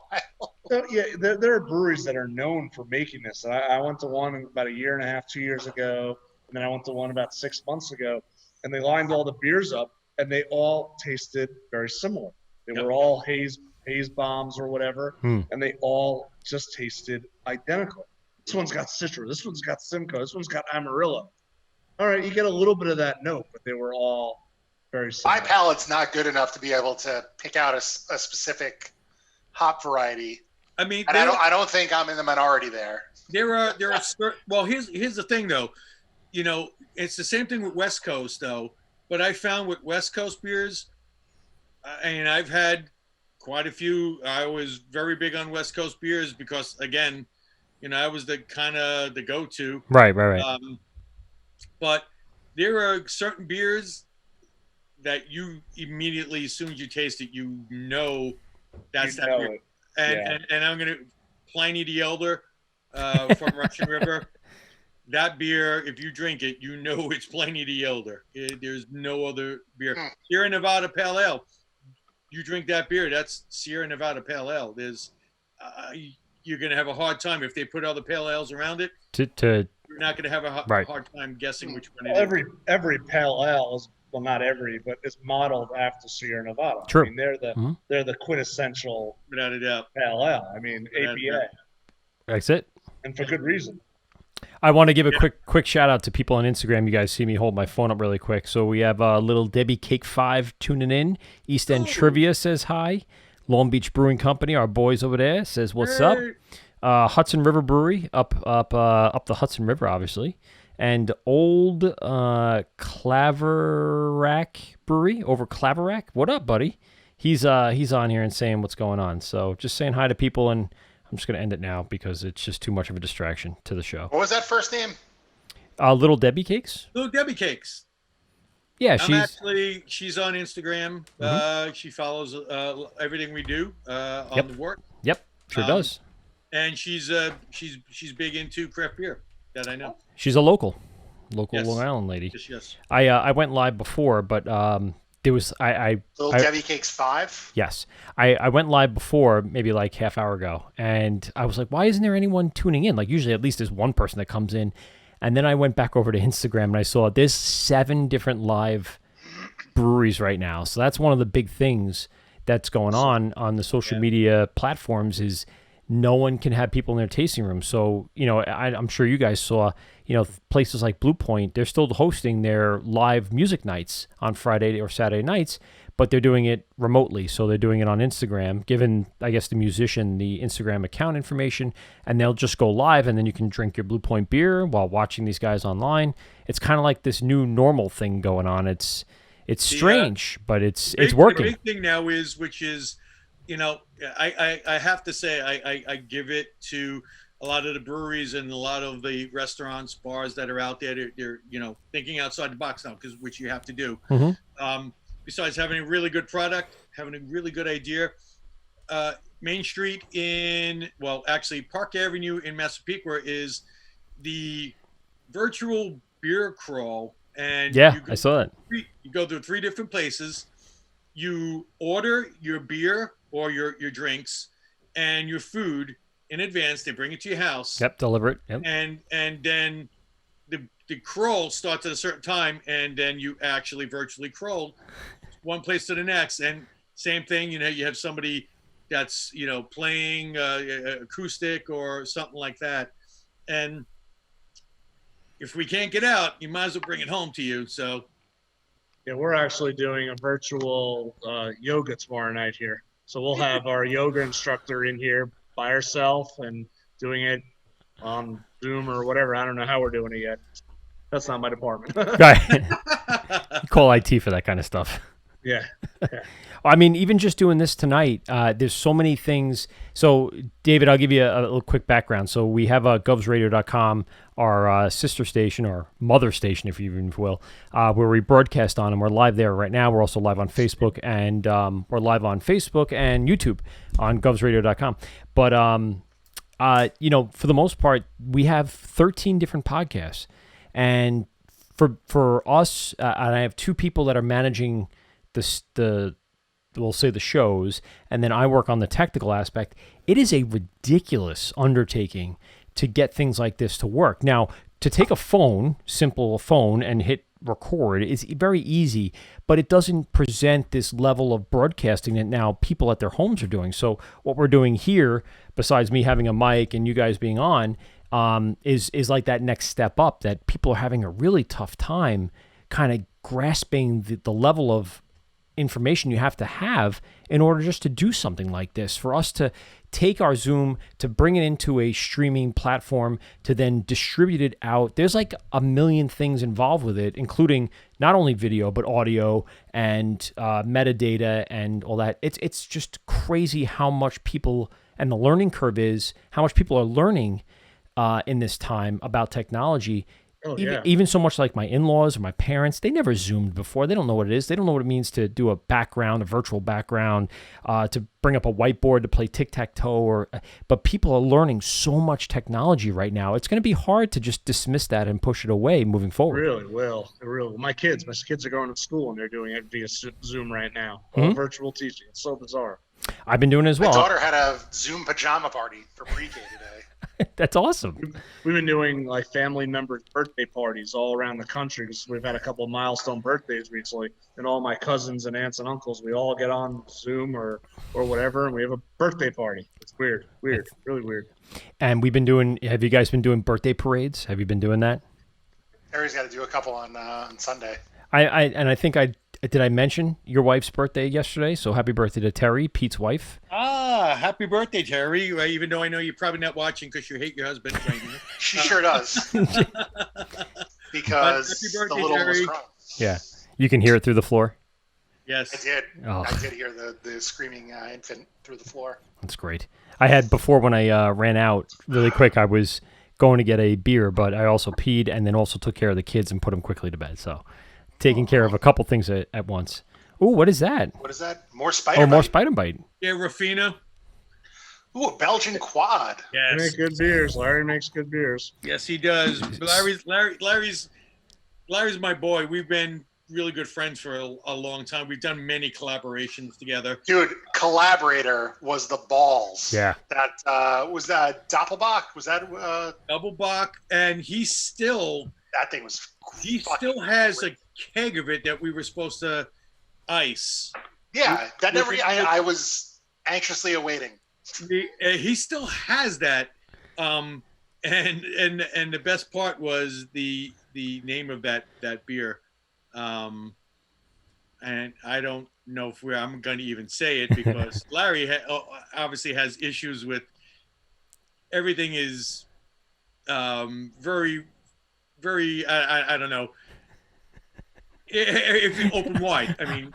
So, yeah, there are breweries that are known for making this. I went to one about 1.5 years, 2 years ago, and then I went to one about 6 months ago, and they lined all the beers up, and they all tasted very similar. They were all haze bombs or whatever, and they all just tasted identical. This one's got Citra. This one's got Simcoe. This one's got Amarillo. All right, you get a little bit of that note, but they were all very similar. My palate's not good enough to be able to pick out a specific hop variety. I mean, and I don't think I'm in the minority there. There are well, here's the thing though, it's the same thing with West Coast though. But I found with West Coast beers, and I've had quite a few. I was very big on West Coast beers because, again, I was the kind of the go-to. Right. But there are certain beers that you immediately, as soon as you taste it, that's that beer. And I'm gonna Pliny the Elder from Russian River. That beer, if you drink it, it's Pliny the Elder. There's no other beer. Sierra Nevada Pale Ale. You drink that beer, that's Sierra Nevada Pale Ale. There's, you're going to have a hard time if they put other pale ales around it. You're not going to have a hard time guessing which one it is. Every pale ale is, well, not every, but it's modeled after Sierra Nevada. True. I mean, they're the quintessential without a doubt pale ale. I mean, APA. That's it. And for good reason. I want to give a quick shout out to people on Instagram. You guys see me hold my phone up really quick. So we have little Debbie Cake 5 tuning in. East End Trivia says hi. Long Beach Brewing Company, our boys over there, says what's up. Hudson River Brewery up the Hudson River, obviously, and Old Claverack Brewery over Claverack. What up, buddy? He's on here and saying what's going on. So just saying hi to people, and I'm just going to end it now because it's just too much of a distraction to the show. What was that first name? Little Debbie Cakes. Little Debbie Cakes. Yeah, she's on Instagram. She follows everything we do on the Wort. Yep, sure does. And she's big into craft beer. That I know. She's a local yes. Long Island lady. Yes. I went live before, but there was Little Debbie Cakes 5. Yes, I went live before, maybe like half hour ago, and I was like, why isn't there anyone tuning in? Like usually at least there's one person that comes in. And then I went back over to Instagram and I saw there's 7 different live breweries right now. So that's one of the big things that's going on the social media platforms is no one can have people in their tasting room. So, I'm sure you guys saw, places like Blue Point, they're still hosting their live music nights on Friday or Saturday nights, but they're doing it remotely. So they're doing it on Instagram, giving, I guess, the musician the Instagram account information, and they'll just go live, and then you can drink your Blue Point beer while watching these guys online. It's kind of like this new normal thing going on. It's strange, but it's working. The big thing now is, I have to say, I give it to a lot of the breweries and a lot of the restaurants, bars that are out there. They're thinking outside the box now, which you have to do. Besides having a really good product, having a really good idea, Main Street Park Avenue in Massapequa is the virtual beer crawl. And I saw it. You go through 3 different places. You order your beer or your drinks and your food in advance. They bring it to your house. Yep, deliver it. Yep. And then the crawl starts at a certain time, and then you actually virtually crawl one place to the next. And same thing, you have somebody that's playing acoustic or something like that. And if we can't get out, you might as well bring it home to you. So, yeah, we're actually doing a virtual yoga tomorrow night here. So we'll have our yoga instructor in here by herself and doing it on Zoom or whatever. I don't know how we're doing it yet. That's not my department. Right. Call IT for that kind of stuff. Yeah. I mean, even just doing this tonight, there's so many things. So, David, I'll give you a little quick background. So we have govsradio.com, our sister station, or mother station, if you even will, where we broadcast on, and we're live there right now. We're also live on Facebook, and YouTube on govsradio.com. But, for the most part, we have 13 different podcasts. And for us, and I have 2 people that are managing we'll say the shows, and then I work on the technical aspect. It is a ridiculous undertaking to get things like this to work. Now, to take a simple phone, and hit record is very easy, but it doesn't present this level of broadcasting that now people at their homes are doing. So what we're doing here, besides me having a mic and you guys being on, is like that next step up that people are having a really tough time kind of grasping the level of information you have to have in order just to do something like this. For us to take our Zoom, to bring it into a streaming platform, to then distribute it out, there's like a million things involved with it, including not only video but audio and metadata and all that. It's just crazy how much people, and the learning curve is how much people are learning in this time about technology. Even so much like my in-laws or my parents, they never Zoomed before. They don't know what it is. They don't know what it means to do a virtual background, to bring up a whiteboard to play tic-tac-toe. But people are learning so much technology right now. It's going to be hard to just dismiss that and push it away moving forward. Really will. My kids are going to school, and they're doing it via Zoom right now. All virtual teaching. It's so bizarre. I've been doing it as well. My daughter had a Zoom pajama party for pre-K today. That's awesome. We've been doing like family members' birthday parties all around the country because we've had a couple of milestone birthdays recently, and all my cousins and aunts and uncles, we all get on Zoom or whatever, and we have a birthday party. It's weird, really weird. And have you guys been doing birthday parades? Have you been doing that? Harry's got to do a couple on Sunday. I think did I mention your wife's birthday yesterday? So happy birthday to Terry, Pete's wife. Happy birthday, Terry. Even though I know you're probably not watching because you hate your husband right now. She sure does. Because birthday, the little Terry. was crying. Yeah. You can hear it through the floor? Yes. I did. Oh. I did hear the screaming infant through the floor. That's great. I had before, when I ran out really quick, I was going to get a beer, but I also peed and then also took care of the kids and put them quickly to bed. So taking care of a couple things at once. Ooh, what is that? What is that? More spider bite. More spider bite. Yeah, Rafina. Ooh, a Belgian quad. Yes. They make good beers. Larry makes good beers. Yes, he does. Larry's my boy. We've been really good friends for a long time. We've done many collaborations together. Dude, Collaborator was the balls. Yeah. That was that Doppelbach. Was that Doppelbach? And that thing was. He still has a keg of it that we were supposed to ice. Yeah, that never. I was anxiously awaiting. He still has that, and the best part was the name of that beer, and I don't know if I'm going to even say it because Larry obviously has issues with everything is very, very, I don't know. If you open wide, I mean,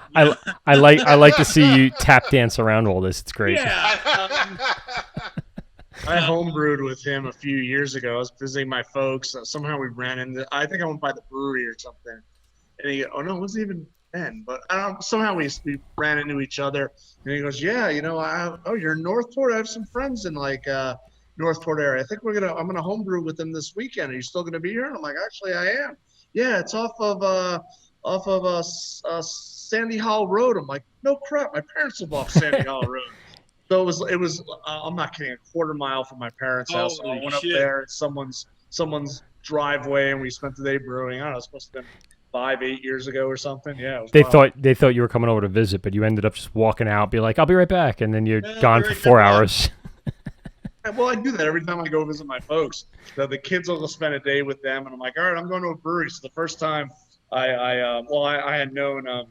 I like to see you tap dance around all this. It's great. yeah. I homebrewed with him a few years ago. I was visiting my folks. Somehow we ran into, I think I went by the brewery or something. And he, oh no, it wasn't even then, but somehow we ran into each other. And he goes, yeah, you're in Northport. I have some friends in like Northport area. I think I'm going to homebrew with them this weekend. Are you still going to be here? And I'm like, actually, I am. Yeah, it's off of Sandy Hall Road. I'm like, no crap. My parents live off Sandy Hall Road. So it was. I'm not kidding. A quarter mile from my parents' house. So I went up there. It's someone's driveway, and we spent the day brewing. I don't know. It's supposed to have been 5-8 years ago or something. Yeah. They thought you were coming over to visit, but you ended up just walking out, be like, "I'll be right back," and then you're gone for 4 hours. Well, I do that every time I go visit my folks. The kids will spend a day with them, and I'm like, all right, I'm going to a brewery. So the first time I had known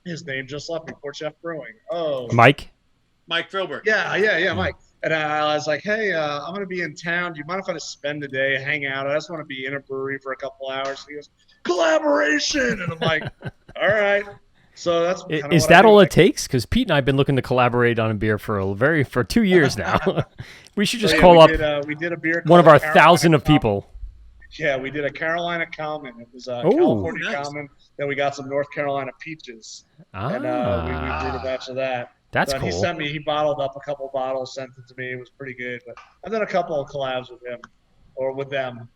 his name just left me, Port Chef Brewing. Oh, Mike Philbert. Yeah, Mike. And I was like, hey, I'm going to be in town. Do you mind if I just spend a day, hang out? I just want to be in a brewery for a couple hours. And he goes, collaboration. And I'm like, all right. So that's is that all it takes? Because Pete and I have been looking to collaborate on a beer for 2 years now. We should just call up we did a beer one of our Carolina 1,000 of people. Yeah, we did a Carolina Common. It was a California Common. Then we got some North Carolina peaches. And we brewed a batch of that. That's cool. He bottled up a couple bottles, sent it to me. It was pretty good. But I've done a couple of collabs with him or with them.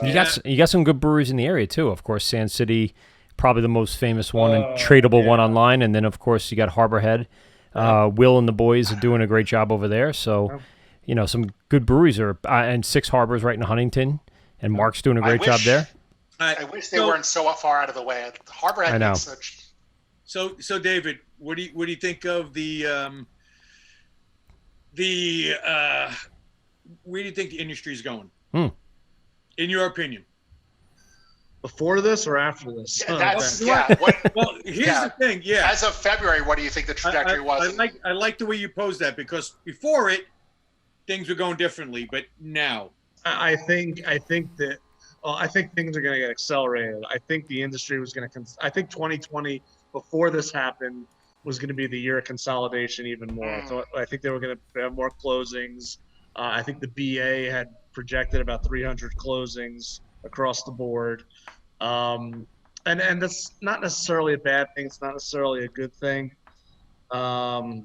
You got some good breweries in the area too. Of course, Sand City, probably the most famous one and tradable one online. And then, of course, you got Harbor Head. Will and the boys are doing a great job over there. So, some good breweries are and Six Harbors right in Huntington. And Mark's doing a great job there. I wish they weren't so far out of the way. Harbor Head makes such. So David, what do you think of the where do you think the industry is going? In your opinion? Before this or after this? Well, here's the thing. Yeah. As of February, what do you think the trajectory was? I like the way you posed that because before it, things were going differently, but now. I think things are going to get accelerated. I think the industry was going to. I think 2020, before this happened, was going to be the year of consolidation even more. So I think they were going to have more closings. I think the BA had projected about 300 closings across the board, and that's not necessarily a bad thing. It's not necessarily a good thing. Now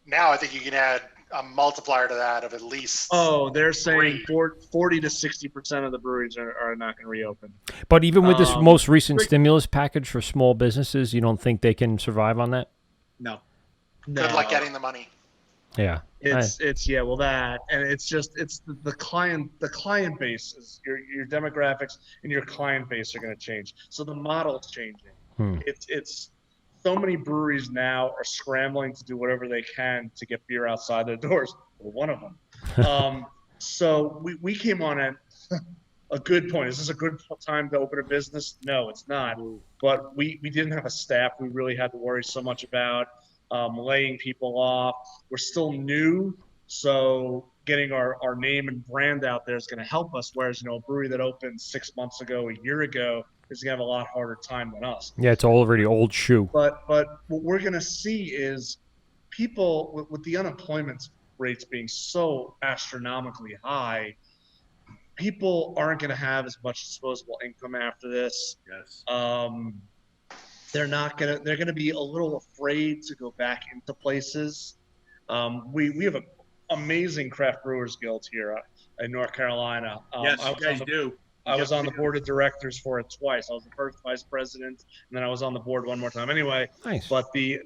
I think you can add a multiplier to that of at least. Oh, they're saying 40 to 60% of the breweries are not going to reopen. But even with this most recent stimulus package for small businesses, you don't think they can survive on that? No. Good luck getting the money. Yeah. It's that, and it's the client base is your demographics and your client base are going to change. So the model's changing. It's so many breweries now are scrambling to do whatever they can to get beer outside their doors. We're one of them. So we came on at a good point. Is this a good time to open a business? No, it's not. But we didn't have a staff we really had to worry so much about laying people off. We're still new, so getting our name and brand out there is going to help us. Whereas, a brewery that opened 6 months ago, a year ago, is going to have a lot harder time than us. Yeah, it's already old shoe. But what we're going to see is people with the unemployment rates being so astronomically high, people aren't going to have as much disposable income after this. Yes. They're going to be a little afraid to go back into places. We have an amazing craft brewers guild here in North Carolina. Yes, you guys do. I was on the board of directors for it twice. I was the first vice president, and then I was on the board one more time. Anyway, nice. But the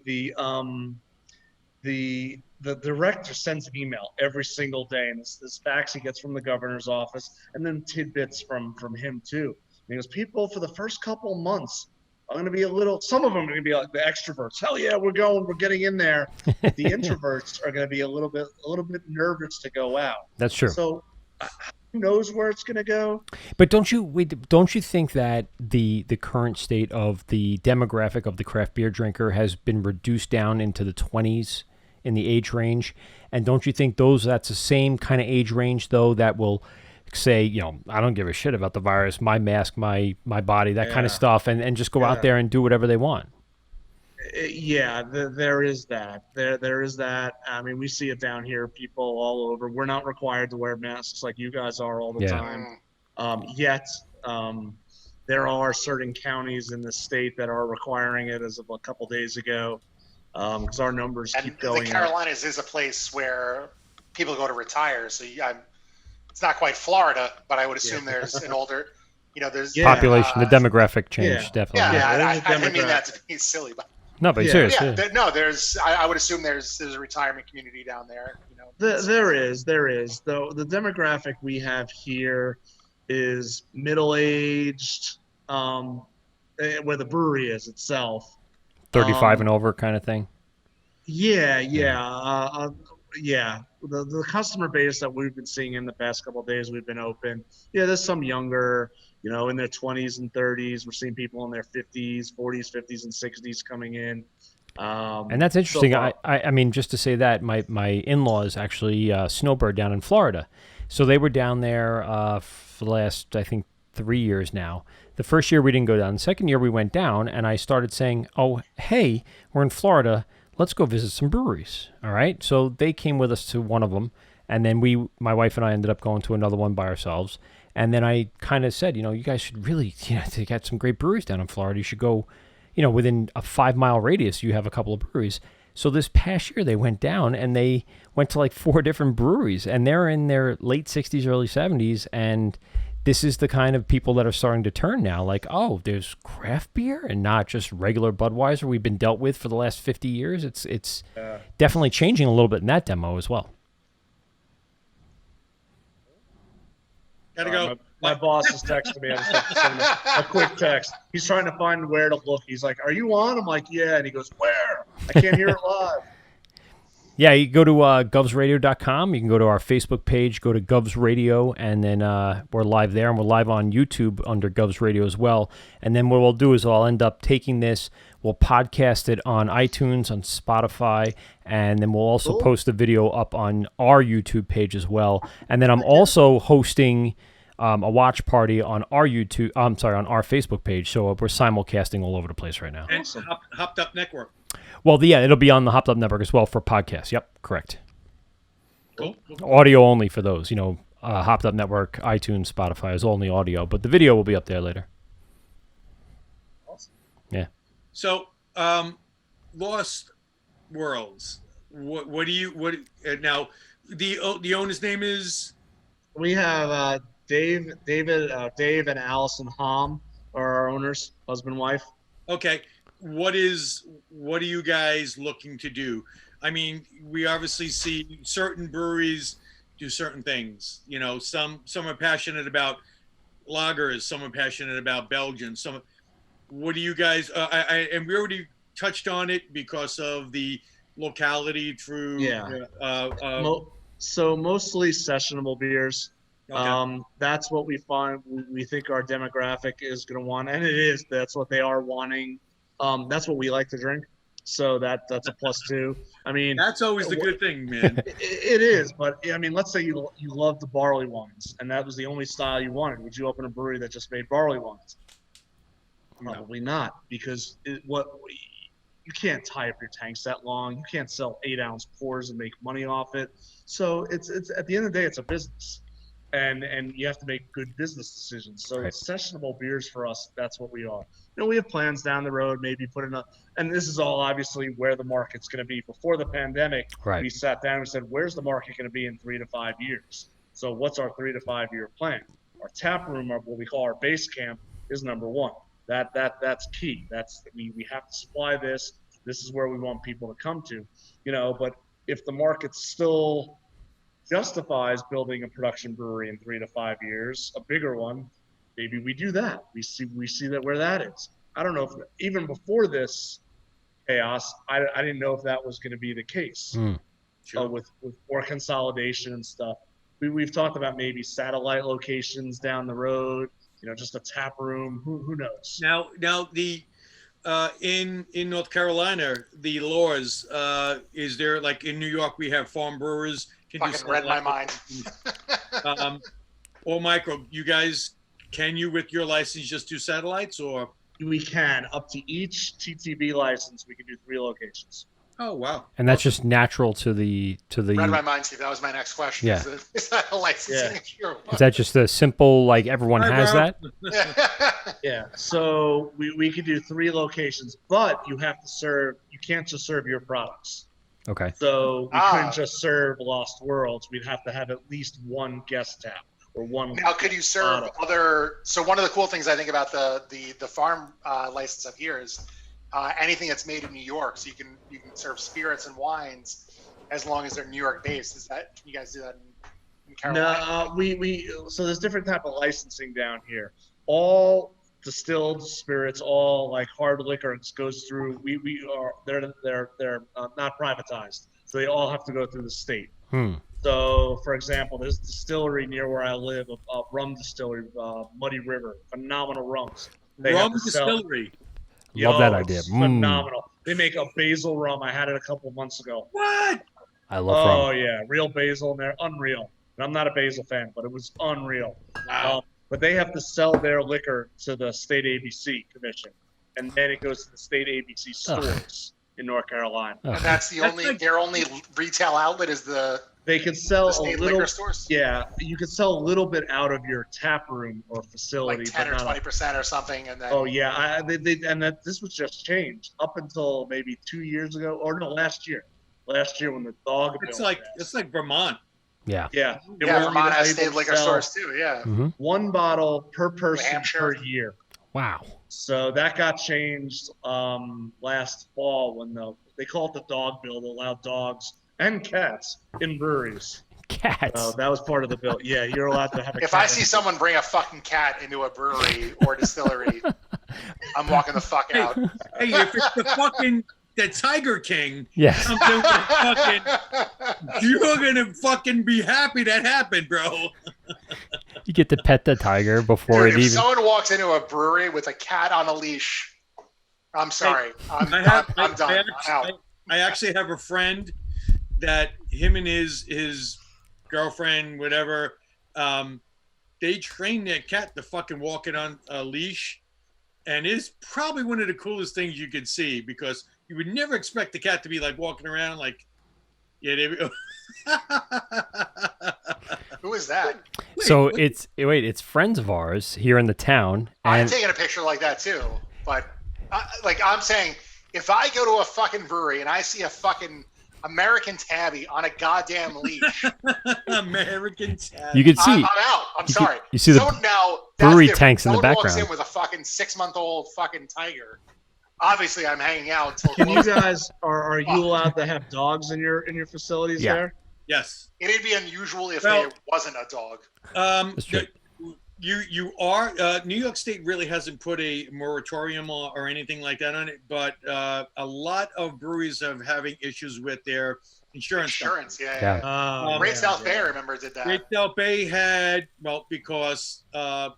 director sends an email every single day, and this fax he gets from the governor's office, and then tidbits from him too. And he goes, people for the first couple of months are going to be some of them are going to be like the extroverts. Hell yeah, we're getting in there. The introverts are going to be a little bit nervous to go out. That's true. So knows where it's going to go. But don't you think that the current state of the demographic of the craft beer drinker has been reduced down into the 20s in the age range? And don't you think that's the same kind of age range though that will say, I don't give a shit about the virus, my mask, my body, that kind of stuff, and just go out there and do whatever they want? There is that. There is that. I mean, we see it down here. People all over. We're not required to wear masks like you guys are all the time. Yet, there are certain counties in the state that are requiring it as of a couple days ago, because our numbers keep going. The Carolinas is a place where people go to retire. So it's not quite Florida, but I would assume there's an older, there's population, the demographic change, definitely. I didn't mean that to be silly, but. No, but serious. There's. I would assume there's a retirement community down there. There is. Though the demographic we have here is middle-aged, where the brewery is itself. 35 and over kind of thing. The customer base that we've been seeing in the past couple of days we've been open. Yeah, there's some younger, in their 20s and 30s. We're seeing people in their 50s, 40s, 50s, and 60s coming in. And that's interesting. So I mean, just to say that, my in-laws actually snowbird down in Florida. So they were down there for the last, I think, 3 years now. The first year we didn't go down. The second year we went down, and I started saying, oh, hey, we're in Florida. Let's go visit some breweries. All right. So they came with us to one of them. And then my wife and I ended up going to another one by ourselves. And then I kind of said, you guys should really, they got some great breweries down in Florida. You should go, within a 5-mile radius, you have a couple of breweries. So this past year they went down and they went to like 4 different breweries, and they're in their late 60s, early 70s. And this is the kind of people that are starting to turn now. Like, oh, there's craft beer and not just regular Budweiser we've been dealt with for the last 50 years. It's definitely changing a little bit in that demo as well. Gotta go. My boss is texting me. I just have to send him a quick text. He's trying to find where to look. He's like, "Are you on?" I'm like, "Yeah." And he goes, "Where? I can't hear it live." Yeah, you go to govsradio.com. You can go to our Facebook page, go to Govs Radio, and then we're live there, and we're live on YouTube under Govs Radio as well. And then what we'll do is I'll end up taking this, we'll podcast it on iTunes, on Spotify, and then we'll also post the video up on our YouTube page as well. And then I'm also hosting a watch party on our on our Facebook page. So we're simulcasting all over the place right now. And Hopped Up Network. Well, it'll be on the Hopped Up Network as well for podcasts. Yep, correct. Cool. Audio only for those. Hopped Up Network, iTunes, Spotify is only audio, but the video will be up there later. Awesome. Yeah. So, Lost Worlds. What now? The owner's name is. We have Dave and Allison Hom are our owners, husband and wife. Okay. What are you guys looking to do? I mean, we obviously see certain breweries do certain things. Some are passionate about lagers, some are passionate about Belgian. What do you guys? And we already touched on it because of the locality through. So mostly sessionable beers. Okay. That's what we find. We think our demographic is going to want, and it is. That's what they are wanting. That's what we like to drink, so that's a plus two. I mean, that's always the good thing, man. It is, but I mean, let's say you love the barley wines, and that was the only style you wanted. Would you open a brewery that just made barley wines? Probably not, because you can't tie up your tanks that long. You can't sell 8-ounce pours and make money off it. So it's at the end of the day, it's a business. And you have to make good business decisions. So sessionable beers for us, that's what we are. We have plans down the road, maybe put in and this is all obviously where the market's going to be. Before the pandemic, we sat down and said, where's the market going to be in 3 to 5 years? So what's our 3 to 5 year plan? Our tap room, or what we call our base camp, is number one. That's key. We have to supply this. This is where we want people to come to, but if the market's still justifies building a production brewery in 3 to 5 years, a bigger one, maybe we do that. We see that where that is. I don't know if even before this chaos, I didn't know if that was going to be the case. Sure. With more consolidation and stuff. we've talked about maybe satellite locations down the road. Just a tap room. Who knows? Now the in North Carolina, the laws, is there, like in New York we have farm brewers can Fucking read my mind. Or micro, you guys, can you with your license just do satellites, or? We can, up to each TTB license, we can do 3 locations. Oh wow! And that's just natural to the. Read my mind, Steve. That was my next question. Yeah. Is that a licensing issue? Is that just a simple, like everyone has that? Yeah. So we could do 3 locations, but you can't just serve your products. Okay. So we couldn't just serve Lost Worlds. We'd have to have at least one guest tap or one. Now, could you serve other? So one of the cool things I think about the farm license up here is anything that's made in New York. So you can serve spirits and wines as long as they're New York based. Can you guys do that in Carolina? No, so there's different type of licensing down here. All distilled spirits, all like hard liquor, goes through. They're not privatized, so they all have to go through the state. So, for example, there's a distillery near where I live, a rum distillery, Muddy River, phenomenal rums. Rum distillery. Love that idea. Phenomenal. They make a basil rum. I had it a couple of months ago. What? I love rum. Oh yeah, real basil in there, unreal. And I'm not a basil fan, but it was unreal. Wow. But they have to sell their liquor to the state ABC commission, and then it goes to the state ABC stores in North Carolina. And that's their only retail outlet is They can sell the state a little. liquor stores. Yeah, you can sell a little bit out of your tap room or facility, Like 10 or 20% or something, and then. Oh yeah, this was just changed up until maybe 2 years ago, or no, last year. Last year when the dog. It's like Vermont. Yeah. Yeah. Vermont has state liquor stores too. Yeah. Mm-hmm. 1 bottle per person per year. Wow. So that got changed last fall when they call it the dog bill to allow dogs and cats in breweries. Cats. That was part of the bill. Yeah, you're allowed to have a cat. If I see someone bring a fucking cat into a brewery or distillery, I'm walking the fuck out. Hey, if it's the Tiger King, yes, you're gonna fucking be happy that happened, bro. You get to pet the tiger before Dude, it even. If someone walks into a brewery with a cat on a leash, I'm sorry. I'm done. I'm out. I actually have a friend that him and his girlfriend, whatever, they train their cat to fucking walk it on a leash, and it's probably one of the coolest things you could see, because you would never expect the cat to be like walking around like, yeah, there we go. Who is that? So it's friends of ours here in the town. And I'm taking a picture like that too, but I'm saying, if I go to a fucking brewery and I see a fucking American tabby on a goddamn leash, American tabby, you can see. I'm out. I'm sorry. You see the brewery tanks in the background. Someone walks in with a fucking 6-month-old fucking tiger. Obviously, I'm hanging out. Can you guys are you allowed to have dogs in your facilities there? Yes. It'd be unusual if there wasn't a dog. That's true. You are New York State really hasn't put a moratorium or anything like that on it, but a lot of breweries are having issues with their insurance. Yeah. Great South Bay, I remember, did that. Great South Bay had because I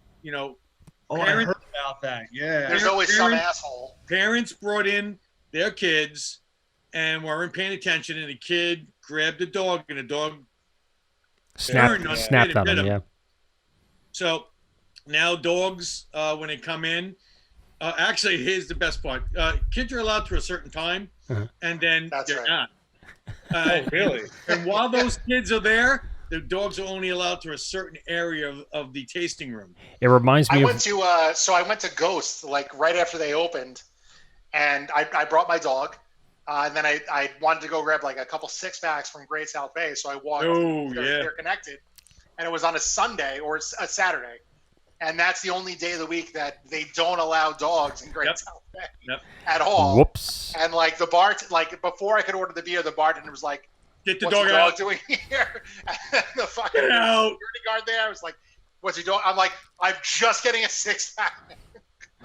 heard about that. Yeah. There's always some asshole. Parents brought in their kids and weren't paying attention, and the kid grabbed the dog, and the dog snapped on him. Yeah. So now dogs, when they come in, actually, here's the best part: kids are allowed to a certain time, and then they're not. Really? And while those kids are there, the dogs are only allowed to a certain area of the tasting room. It reminds me I went to Ghost like right after they opened, and I brought my dog, and then I wanted to go grab like a couple 6-packs from Great South Bay, so I walked. They're connected, and it was on a Sunday or a Saturday, and that's the only day of the week that they don't allow dogs in Great South Bay at all. Whoops! And like before I could order the beer, the bartender was like, "Get the what's dog the out!" dog doing here? And the fucking security guard there was like, "What's he doing?" I'm like, "I'm just getting a 6-pack."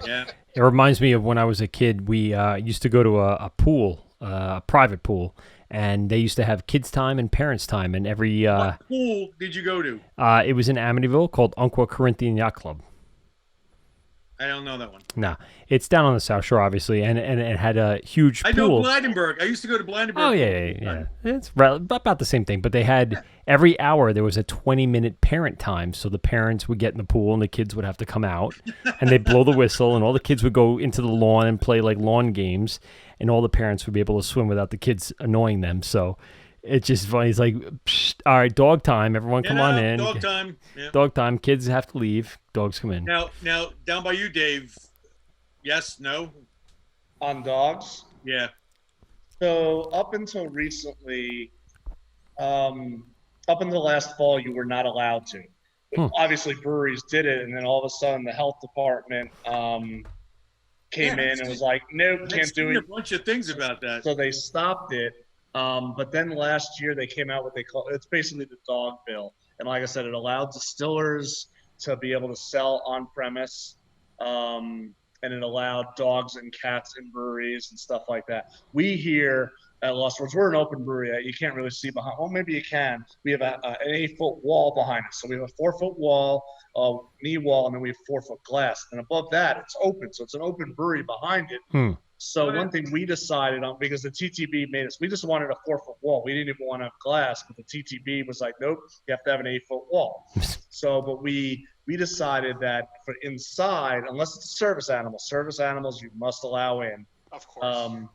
Yeah. It reminds me of when I was a kid. We used to go to a pool a private pool, and they used to have kids' time and parents' time, and every What pool did you go to? it was in Amityville called Umpqua Corinthian Yacht Club. I don't know that one. No, it's down on the South Shore, obviously, and it had a huge I pool. know Blydenburg. I used to go to Blydenburg. Oh, yeah. It's about the same thing. But they had, every hour, there was a 20-minute parent time. So the parents would get in the pool and the kids would have to come out. And they'd blow the whistle and all the kids would go into the lawn and play like lawn games. And all the parents would be able to swim without the kids annoying them. So it's just funny. It's like, all right, dog time. Everyone come on in. Dog time. Yeah. Dog time. Kids have to leave. Dogs come in. Now, down by you, Dave. Yes, no? On dogs? Yeah. So up until recently, up until last fall, you were not allowed to. Obviously, breweries did it, and then all of a sudden, the health department came in and was like, "Nope, can't do it." A bunch of things about that. So they stopped it. But then last year, they came out what they call it's basically the dog bill, and like I said, it allowed distillers to be able to sell on premise. And it allowed dogs and cats in breweries and stuff like that. We here at Lost Words, we're an open brewery. You can't really see behind. Well, maybe you can. We have an 8-foot wall behind us. So we have a 4-foot wall, a knee wall, and then we have 4-foot glass. And above that, it's open. So it's an open brewery behind it. So one thing we decided on, because the TTB made us, we just wanted a 4-foot wall. We didn't even want to have glass, but the TTB was like, nope, you have to have an 8-foot wall. But we decided that for inside, unless it's a service animals you must allow in. Of course.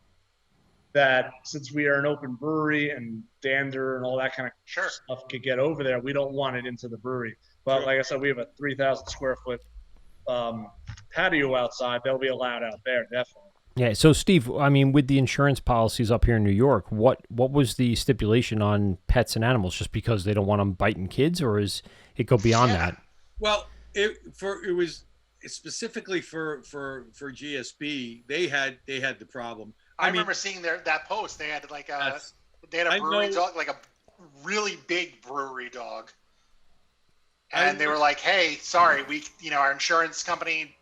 That since we are an open brewery and dander and all that kind of stuff could get over there, we don't want it into the brewery. But like I said, we have a 3,000 square foot patio outside. They'll be allowed out there, definitely. Yeah. So, Steve, I mean, with the insurance policies up here in New York, what was the stipulation on pets and animals? Just because they don't want them biting kids, or is it go beyond that? Well, it was specifically for GSB. They had the problem. I remember seeing that post. They had like a brewery dog, like a really big brewery dog, and they were like, "Hey, sorry, our insurance company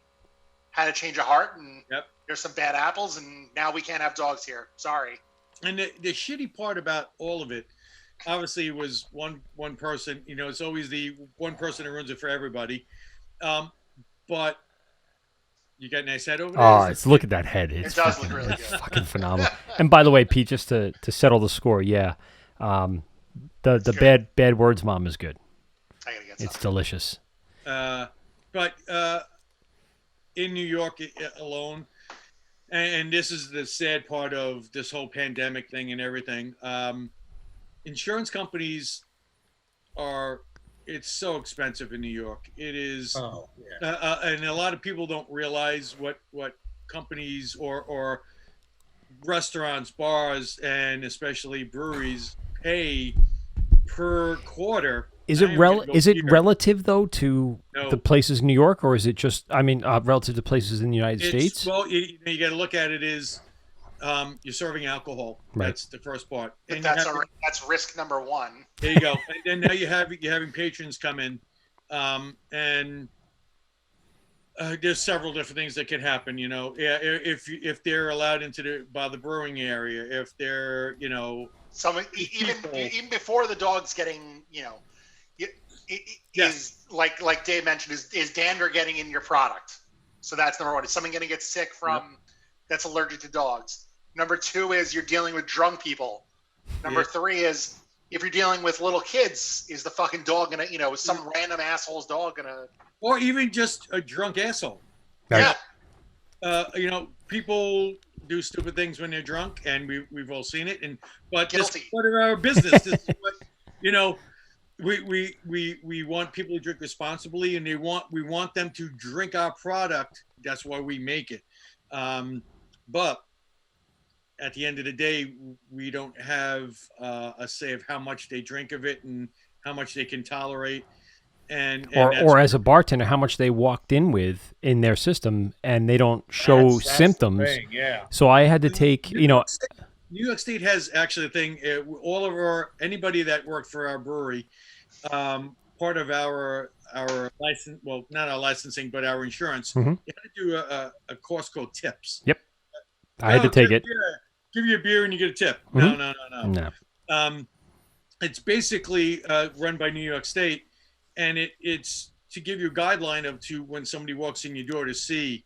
had a change of heart, and there's some bad apples, and now we can't have dogs here. Sorry." And the shitty part about all of it, obviously, was one person. It's always the one person who ruins it for everybody. But you got a nice head over there. Oh, look at that head. It does look really good. Fucking phenomenal. And by the way, Pete, just to settle the score, the bad words mom is good. I gotta get some. It's delicious. But in New York alone, and this is the sad part of this whole pandemic thing and everything, insurance companies it's so expensive in New York. It is, and a lot of people don't realize what companies or restaurants, bars, and especially breweries pay per quarter. Is it relative though to the places in New York, or is it just? I mean, relative to places in the United States? Well, you got to look at it as you're serving alcohol. Right. That's the first part. And that's risk number one. There you go. And then now you're having patrons come in, and there's several different things that can happen. If they're allowed by the brewing area, if they're even before the dog's getting is like Dave mentioned, is dander getting in your product? So that's number one. Is someone going to get sick from that's allergic to dogs? Number two is you're dealing with drunk people. Number three is if you're dealing with little kids, is the fucking dog gonna, is some random asshole's dog gonna, or even just a drunk asshole? Right. Yeah. People do stupid things when they're drunk, and we've all seen it. But this is part of our business. This is what, we want people to drink responsibly, and we want them to drink our product. That's why we make it. But at the end of the day, we don't have a say of how much they drink of it and how much they can tolerate. Or as a bartender, how much they walked in with in their system, and they don't show symptoms. The thing, yeah. So I had to take, New York State has actually a thing. All of anybody that worked for our brewery, part of our license, well, not our licensing, but our insurance, you had to do a course called TIPS. Yep. I had to take it. give you a beer and you get a tip. Mhm. No. No. It's basically run by New York State, and it's to give you a guideline of to when somebody walks in your door to see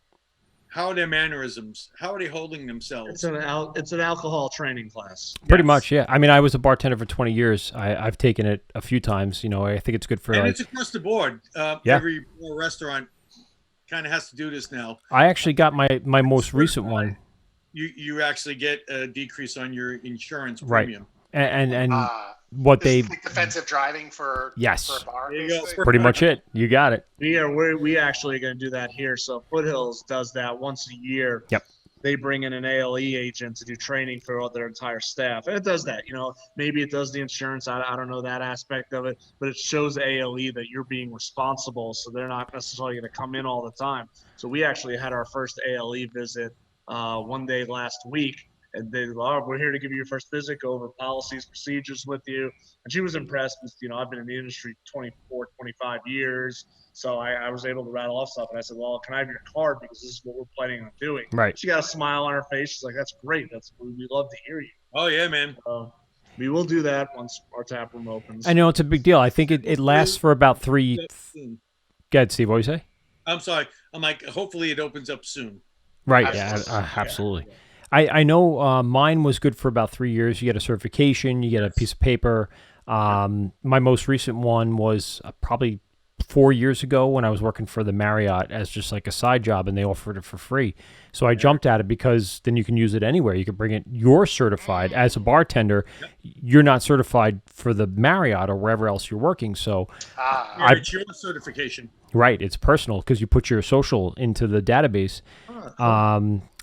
how are their mannerisms, how are they holding themselves. It's an alcohol training class. Pretty much, yeah. I mean, I was a bartender for 20 years. I've taken it a few times. You know, I think it's good for And like. it's across the board. Yeah. Every restaurant kind of has to do this now. I actually got my most recent one. You actually get a decrease on your insurance Right. premium. And what This they is like defensive driving for Yes. for a bar. There you go. basically. pretty much it. You got it. We actually are going to do that here. So Foothills does that once a year. Yep. They bring in an ALE agent to do training for all their entire staff, and it does that. You know, maybe it does the insurance. I don't know that aspect of it, but it shows ALE that you're being responsible, so they're not necessarily going to come in all the time. So we actually had our first ALE visit one day last week. And they, we're here to give you your first visit, go over policies, procedures with you. And she was impressed because, you know, I've been in the industry 24, 25 years. So I was able to rattle off stuff. And I said, well, can I have your card? Because this is what we're planning on doing. Right. She got a smile on her face. She's like, that's great. We love to hear you. Oh, yeah, man. We will do that once our tap room opens. I know it's a big deal. I think it lasts for about 3. Go ahead, Steve. What do you say? I'm sorry. I'm like, hopefully it opens up soon. Right. Absolutely. Yeah, absolutely. I know mine was good for about 3 years. You get a certification, you get a piece of paper. My most recent one was probably 4 years ago when I was working for the Marriott as just like a side job, and they offered it for free. So I jumped at it because then you can use it anywhere. You can bring it. You're certified as a bartender. You're not certified for the Marriott or wherever else you're working. So Yeah, it's your certification. right, it's personal because you put your social into the database.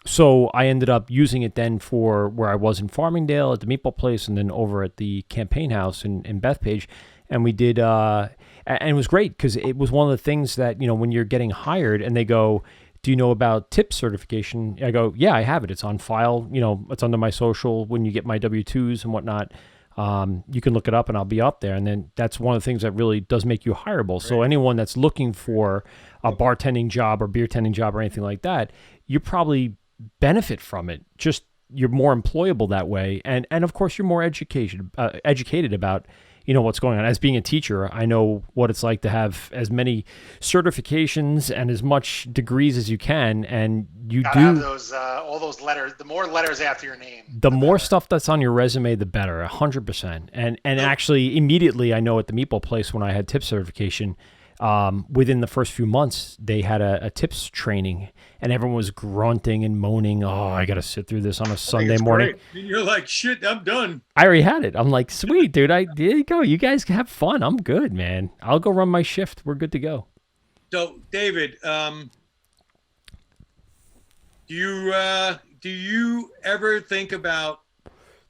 So I ended up using it then for where I was in Farmingdale at the Meatball Place, and then over at the Campaign House in Bethpage. And we did, and it was great because it was one of the things that, you know, when you're getting hired and they go, do you know about tip certification? I go, yeah, I have it. It's on file. You know, it's under my social. When you get my W-2s and whatnot, you can look it up and I'll be up there. And then that's one of the things that really does make you hireable. Right. So anyone that's looking for a bartending job or beer tending job or anything like that, you probably benefit from it. Just you're more employable that way. And of course, you're more educated about, you know, what's going on. As being a teacher, I know what it's like to have as many certifications and as much degrees as you can. And you Gotta do have those, all those letters. The more letters after your name, the more stuff that's on your resume, the better, 100%. And actually, immediately, I know at the Meatball Place when I had tip certification, within the first few months, they had a tips training, and everyone was grunting and moaning. Oh, I got to sit through this on a Sunday morning. And you're like, shit, I'm done. I already had it. I'm like, sweet, dude. There you go. You guys have fun. I'm good, man. I'll go run my shift. We're good to go. So, David, do you ever think about,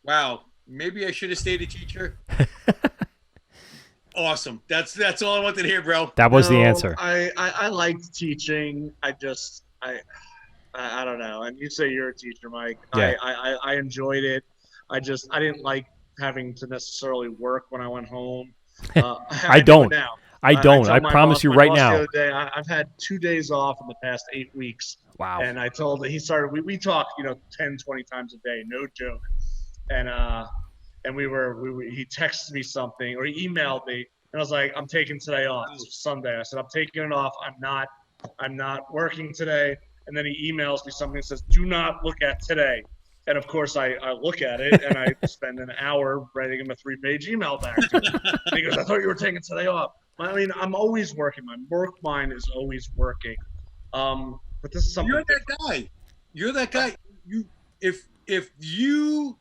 wow, maybe I should have stayed a teacher? Awesome. That's all I wanted to hear, bro. That was the answer. I liked teaching. I don't know. And you say you're a teacher, Mike. Yeah. I enjoyed it. I didn't like having to necessarily work when I went home. I don't. Now. I don't. I told my promise boss- you my right boss now. The other day, I've had 2 days off in the past 8 weeks. Wow. And I told him, we talk, 10, 20 times a day, no joke. And he texted me something or he emailed me, and I was like, I'm taking today off. It's Sunday. I said, I'm taking it off. I'm not working today. And then he emails me something that says, do not look at today. And of course I look at it and I spend an hour writing him a 3-page email back to him. And he goes, I thought you were taking today off. I mean, I'm always working. My work mind is always working. But this is something. You're that guy. If you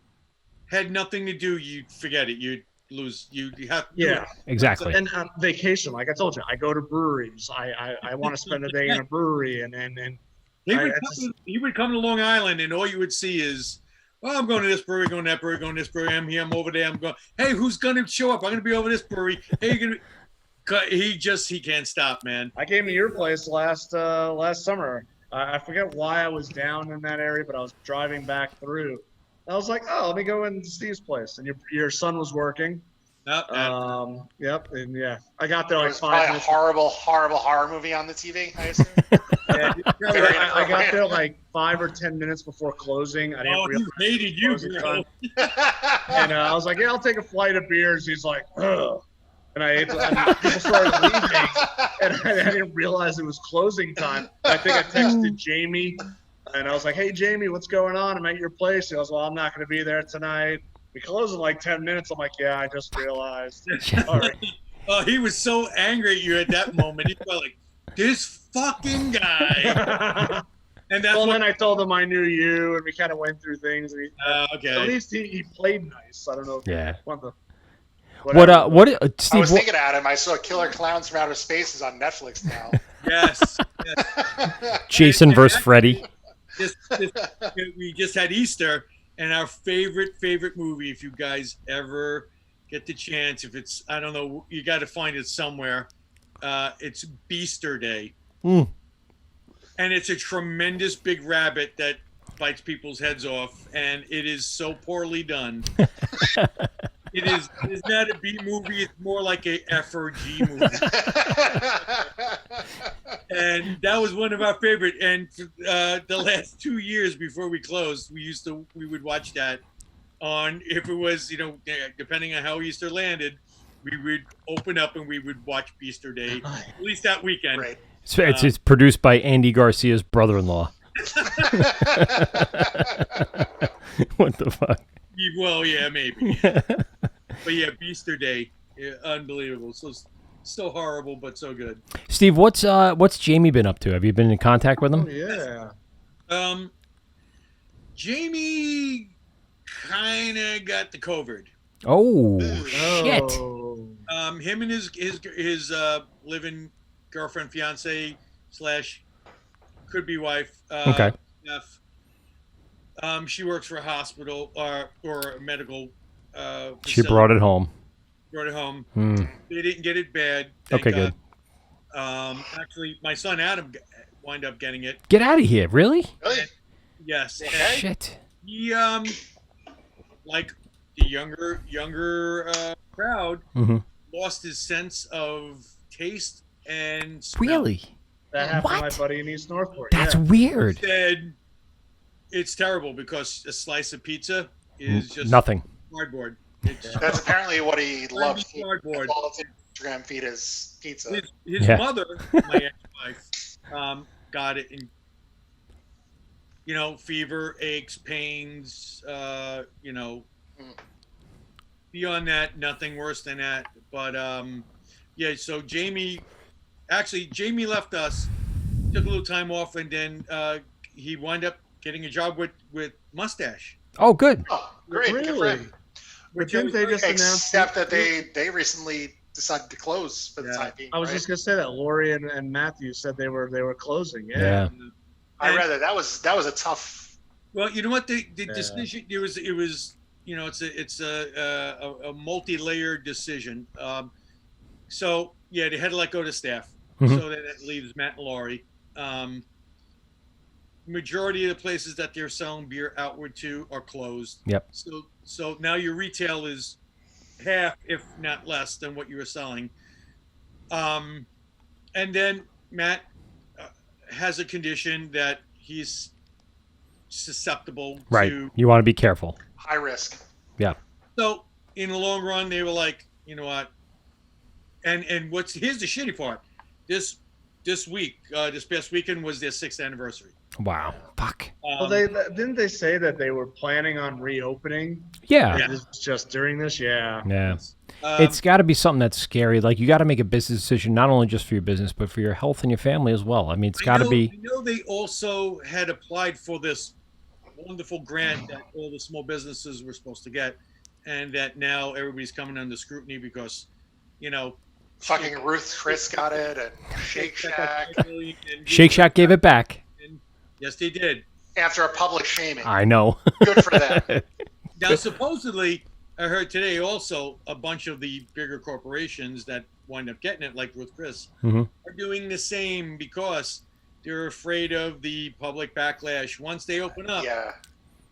had nothing to do, you'd forget it. You'd lose. You have. Yeah, exactly. And vacation, like I told you, I go to breweries. I want to spend a day in a brewery, and he would come to Long Island, and all you would see is, well, I'm going to this brewery, going to that brewery, going to this brewery. I'm here, I'm over there. I'm going. Hey, who's going to show up? I'm going to be over this brewery. Hey, you're going to. He can't stop, man. I came to your place last summer. I forget why I was down in that area, but I was driving back through. I was like, oh, let me go in Steve's place. And your son was working. Yep. Yep. And yeah, I got there like It was 5 probably minutes. a horrible horror movie on the TV, I assume. I got there like 5 or 10 minutes before closing. I didn't realize. He hated you, bro. And I was like, yeah, I'll take a flight of beers. He's like, ugh. And people started leaving, and I didn't realize it was closing time. I think I texted Jamie, and I was like, hey, Jamie, what's going on? I'm at your place. He goes, well, I'm not going to be there tonight. We close in like 10 minutes. I'm like, yeah, I just realized. Sorry. Oh, he was so angry at you at that moment. He was like, this fucking guy. And that's then I told him I knew you, and we kind of went through things. And okay. At least he played nice. I don't know. Yeah. Steve? I was thinking, Adam, I saw Killer Clowns from Outer Spaces on Netflix now. Yes. Jason versus Freddy. We just had Easter, and our favorite movie, if you guys ever get the chance, if it's, I don't know, you got to find it somewhere. It's Beaster Day. Mm. And it's a tremendous big rabbit that bites people's heads off, and it is so poorly done. It's not a B movie, it's more like a F or G movie. And that was one of our favorite. And the last 2 years before we closed, we would watch that on, if it was, depending on how Easter landed, we would open up and we would watch Beaster Day, at least that weekend. Right. It's produced by Andy Garcia's brother-in-law. What the fuck? Well, yeah, maybe. But yeah, Beaster Day, unbelievable. So horrible, but so good. Steve, what's Jamie been up to? Have you been in contact with him? Oh, yeah. Jamie kind of got the COVID. Oh shit. Him and his living girlfriend, fiance / could be wife. Okay. Steph, she works for a hospital or a medical facility. She brought it home. They didn't get it bad. Okay, good. Actually, my son Adam wound up getting it. Get out of here! Really? Yes. Okay. Shit. He like the younger crowd, lost his sense of taste and smell. Really? That happened to my buddy in East Northport. That's weird. He said it's terrible because a slice of pizza is just nothing. Cardboard. That's apparently what he loves. Cardboard. All his Instagram feed is pizza. His mother, my ex-wife, got it in, fever, aches, pains, beyond that, nothing worse than that. But yeah, so Jamie left us, took a little time off, and then he wound up getting a job with Mustache. Oh, good. Oh, great. Really? Good for him. But didn't they just announce? Except that they recently decided to close for the time being. I was just gonna say that Lori and Matthew said they were closing. Yeah. I read that was a tough. Well, you know what, the decision, it was it's a multi-layered decision. So yeah, they had to let go of the staff. So that leaves Matt and Laurie. Majority of the places that they're selling beer outward to are closed. Yep. So now your retail is half, if not less, than what you were selling. And then Matt has a condition that he's susceptible to. You want to be careful. High risk. Yeah. So in the long run, they were like, you know what? And here's the shitty part. This past weekend was their 6th anniversary. Wow. Fuck. Well, didn't they say that they were planning on reopening? Yeah. It was just during this. Yeah. Yeah. It's got to be something that's scary. Like, you got to make a business decision, not only just for your business, but for your health and your family as well. I mean, it's got to be. I know they also had applied for this wonderful grant that all the small businesses were supposed to get, and that now everybody's coming under scrutiny because, fucking Ruth Chris got it, and Shake Shack. Shake Shack gave it back. Yes, they did. After a public shaming. I know. Good for them. Now, supposedly, I heard today also a bunch of the bigger corporations that wind up getting it, like Ruth Chris, are doing the same because they're afraid of the public backlash. Once they open up,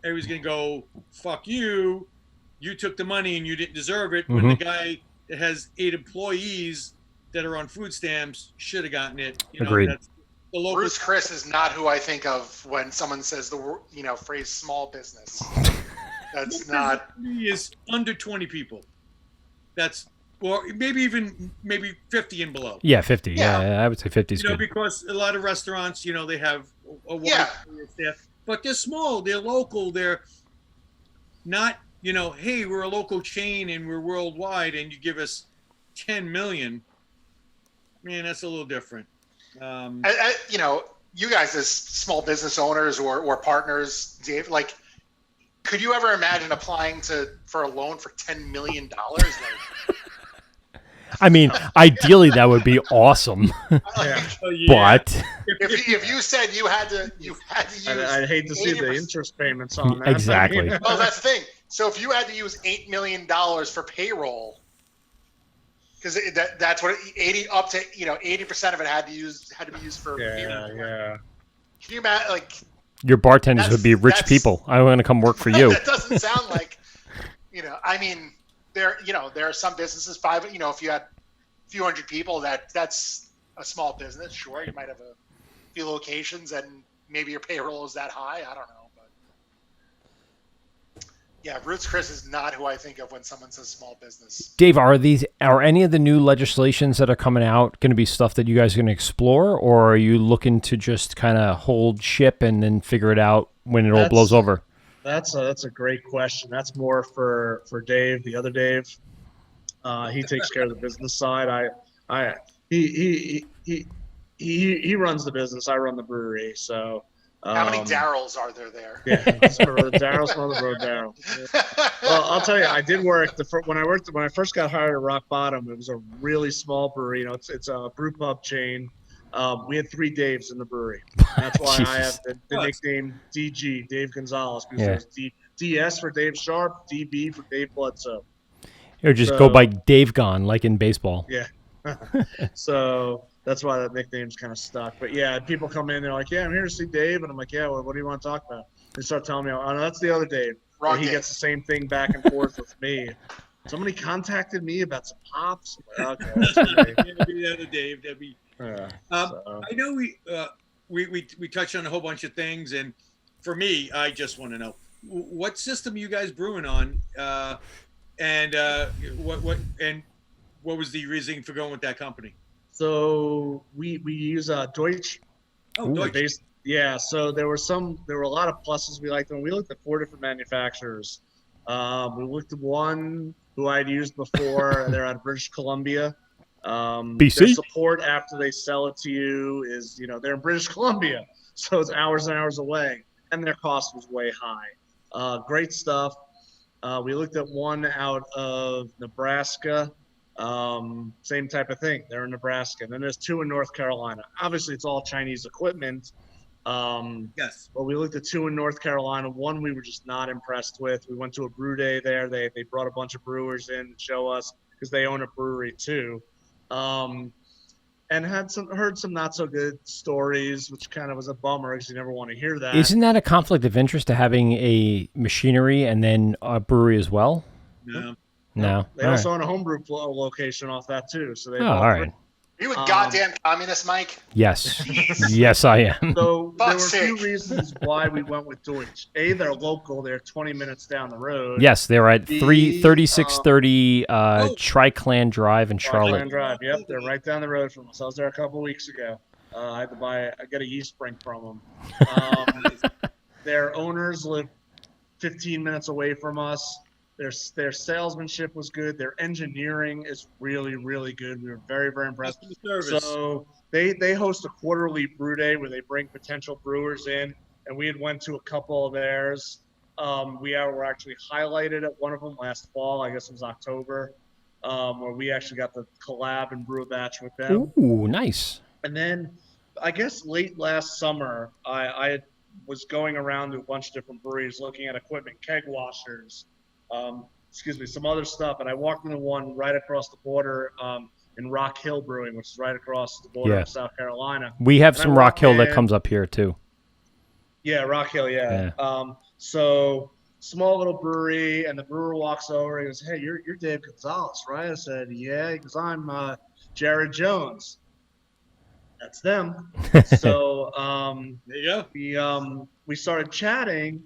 everybody's going to go, fuck you. You took the money and you didn't deserve it. When the guy that has 8 employees that are on food stamps should have gotten it. Agreed. the local. Bruce Chris is not who I think of when someone says the phrase small business. That's not. He is under 20 people. That's or maybe 50 and below. Yeah, 50. Yeah, I would say 50 is good. Because a lot of restaurants, they have a wide staff, but they're small, they're local, they're not, hey, we're a local chain and we're worldwide, and you give us 10 million. Man, that's a little different. You guys as small business owners or partners, Dave, like, could you ever imagine applying for a loan for $10 million? I mean, ideally that would be awesome. But if you said you had to use, I'd hate to see the interest payments on that. Exactly. Well, that's the thing. So if you had to use $8 million for payroll, because that's what 80% of it had to be used for payroll. Yeah. Can you imagine, like, your bartenders would be rich people. I want to come work for you. That doesn't sound like, I mean, there are some businesses, if you had a few hundred people, that's a small business. Sure, you might have a few locations and maybe your payroll is that high. I don't know. But yeah, Roots Chris is not who I think of when someone says small business. Dave, are any of the new legislations that are coming out going to be stuff that you guys are going to explore, or are you looking to just kind of hold ship and then figure it out when it all blows over? That's a great question. That's more for Dave, the other Dave. He takes care of the business side. He runs the business. I run the brewery. So how many Darryls are there? Yeah, Darryl's on the road, Daryl. Well, I'll tell you, I did work when I first got hired at Rock Bottom. It was a really small brewery. It's a brew pub chain. We had 3 Daves in the brewery. That's why I have the nickname DG, Dave Gonzalez, because there's DS for Dave Sharp, DB for Dave Bledsoe. Or just go by Dave Gone, like in baseball. Yeah. So that's why that nickname's kind of stuck. But yeah, people come in, they're like, "Yeah, I'm here to see Dave," and I'm like, "Yeah, well, what do you want to talk about?" They start telling me, "Oh, no, that's the other Dave." Wrong he Dave. Gets the same thing back and forth with me. Somebody contacted me about some hops. Okay, that's great. The other Dave, that'd be. I know we touched on a whole bunch of things, and for me, I just want to know what system you guys brewing on, and what was the reasoning for going with that company? So we use Deutsch. Oh, Deutsch. So there were a lot of pluses we liked them. We looked at 4 different manufacturers. We looked at one who I'd used before. They're out of British Columbia. BC? Their support after they sell it to you is, they're in British Columbia, so it's hours and hours away, and their cost was way high. Great stuff. We looked at one out of Nebraska. Same type of thing. They're in Nebraska. And then there's 2 in North Carolina. Obviously, it's all Chinese equipment. Yes. But we looked at 2 in North Carolina. One we were just not impressed with. We went to a brew day there. They brought a bunch of brewers in to show us because they own a brewery too. And heard some not so good stories, which kind of was a bummer because you never want to hear that. Isn't that a conflict of interest to having a machinery and then a brewery as well? No. They also own a homebrew location off that too. So they all right. Are you a goddamn communist, Mike? Yes. Yes, I am. So there were a few reasons why we went with Deutsch. A, they're local. They're 20 minutes down the road. Yes, they're at 3630 Triclan Drive in Charlotte. Triclan Drive, yep. They're right down the road from us. I was there a couple of weeks ago. I had to get a yeast spring from them. Their owners live 15 minutes away from us. Their salesmanship was good. Their engineering is really, really good. We were very, very impressed. So they host a quarterly brew day where they bring potential brewers in, and we had went to a couple of theirs. We were actually highlighted at one of them last fall. I guess it was October, where we actually got to collab and brew a batch with them. Ooh, nice. And then I guess late last summer, I was going around to a bunch of different breweries looking at equipment, keg washers, some other stuff. And I walked into one right across the border in Rock Hill Brewing, which is right across the border of South Carolina. We have some Rock Hill that comes up here too. Yeah, Rock Hill, yeah. So small little brewery, and the brewer walks over and goes, "Hey, you're Dave Gonzalez, right?" I said, "Yeah." He goes, "I'm Jared Jones." That's them. So There you go. we started chatting,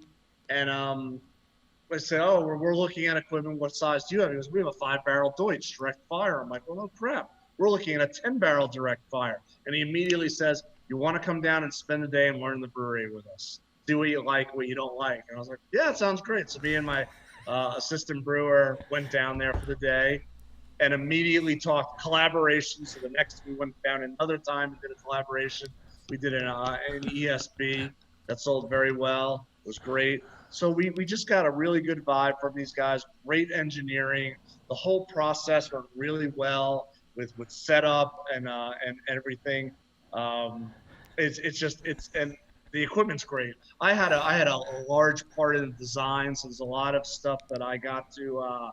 and I said, "Oh, we're looking at equipment. What size do you have?" He goes, "We have a 5-barrel Deutsch direct fire." I'm like, "Well, no crap. We're looking at a 10-barrel direct fire." And he immediately says, "You want to come down and spend the day and learn the brewery with us? See what you like, what you don't like." And I was like, "Yeah, it sounds great." So me and my assistant brewer went down there for the day, and immediately talked collaboration. So the next we went down another time and did a collaboration. We did an ESB that sold very well. It was great. So we just got a really good vibe from these guys. Great engineering. The whole process went really well with setup and everything. And the equipment's great. I had a large part in the design, so there's a lot of stuff that I got to.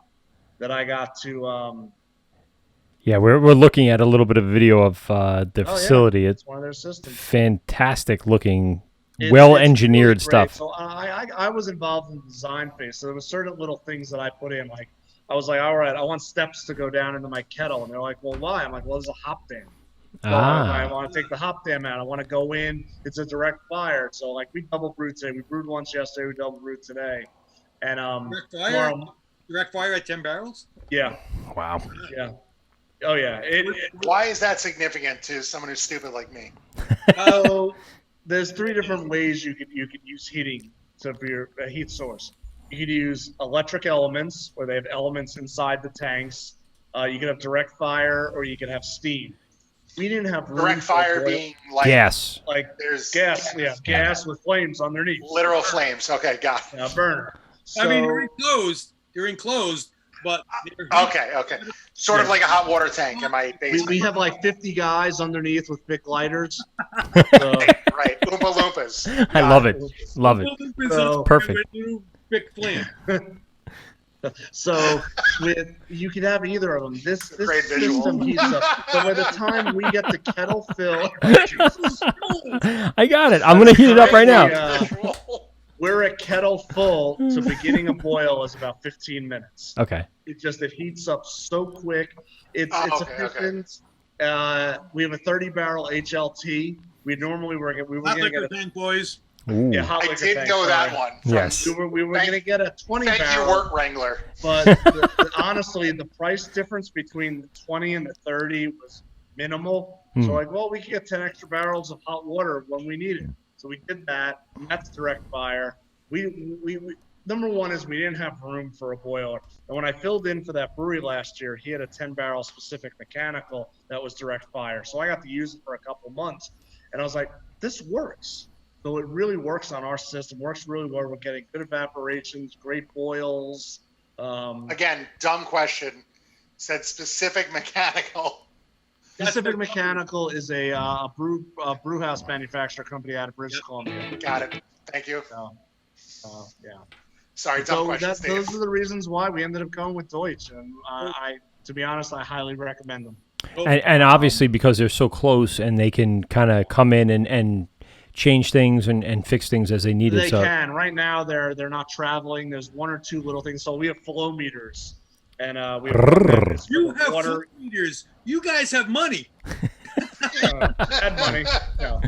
Yeah, we're looking at a little bit of video of the facility. Yeah. It's one of their systems. Fantastic looking, well-engineered really stuff. So I was involved in the design phase. So there were certain little things that I put in. Like I was like, all right, I want steps to go down into my kettle. And they're like, well, why? I'm like, well, there's a hop dam. So I want to take the hop dam out. I want to go in. It's a direct fire. So like we double brewed today. We brewed once yesterday. We double brewed today. And Direct fire at 10 barrels? Yeah. Wow. Yeah. Oh yeah. Why is that significant to someone who's stupid like me? Oh, there's 3 different ways you could use heating for your heat source. You could use electric elements, where they have elements inside the tanks. You could have direct fire, or you could have steam. We didn't have direct fire being like gas. Like there's gas, gas with flames underneath. Literal flames. Okay, got it. A burner. So, I mean, you're enclosed, but okay. Sort of like a hot water tank in my basement. We have like 50 guys underneath with big lighters. So. Right, Oompa Loompas. I love it. Love it. So, perfect. Big flame. So you could have either of them. This system visual. heats up. So by the time we get the kettle filled, I got it. I'm gonna heat it up right now. We're at kettle full to beginning a boil is about 15 minutes. Okay. It heats up so quick. It's efficient. We have a 30-barrel HLT. We were Hot going to liquor tank, boys. Ooh. Yeah, hot I liquor did tank, know that sorry. one. Yes. We were going to get a 20-barrel. Thank you, Wort Wrangler. But honestly, the price difference between the 20 and the 30 was minimal. So like, well, we could get 10 extra barrels of hot water when we need it. So we did that, and that's direct fire. We number one is we didn't have room for a boiler. And when I filled in for that brewery last year, he had a 10-barrel specific mechanical that was direct fire. So I got to use it for a couple months, and I was like, this works. So it really works on our system. Works really well. We're getting good evaporations, great boils. Again, dumb question. Said specific mechanical. Specific Mechanical is a brew house manufacturer company out of British Columbia. Got it. Thank you. Yeah. Sorry, dumb question. Those are the reasons why we ended up going with Deutsch, and to be honest, I highly recommend them. And obviously because they're so close and they can kind of come in and change things and fix things as they need it. They can. Right now, they're not traveling. There's 1 or 2 little things. So we have flow meters. And we have you have water meters. You guys have money. Had money. No.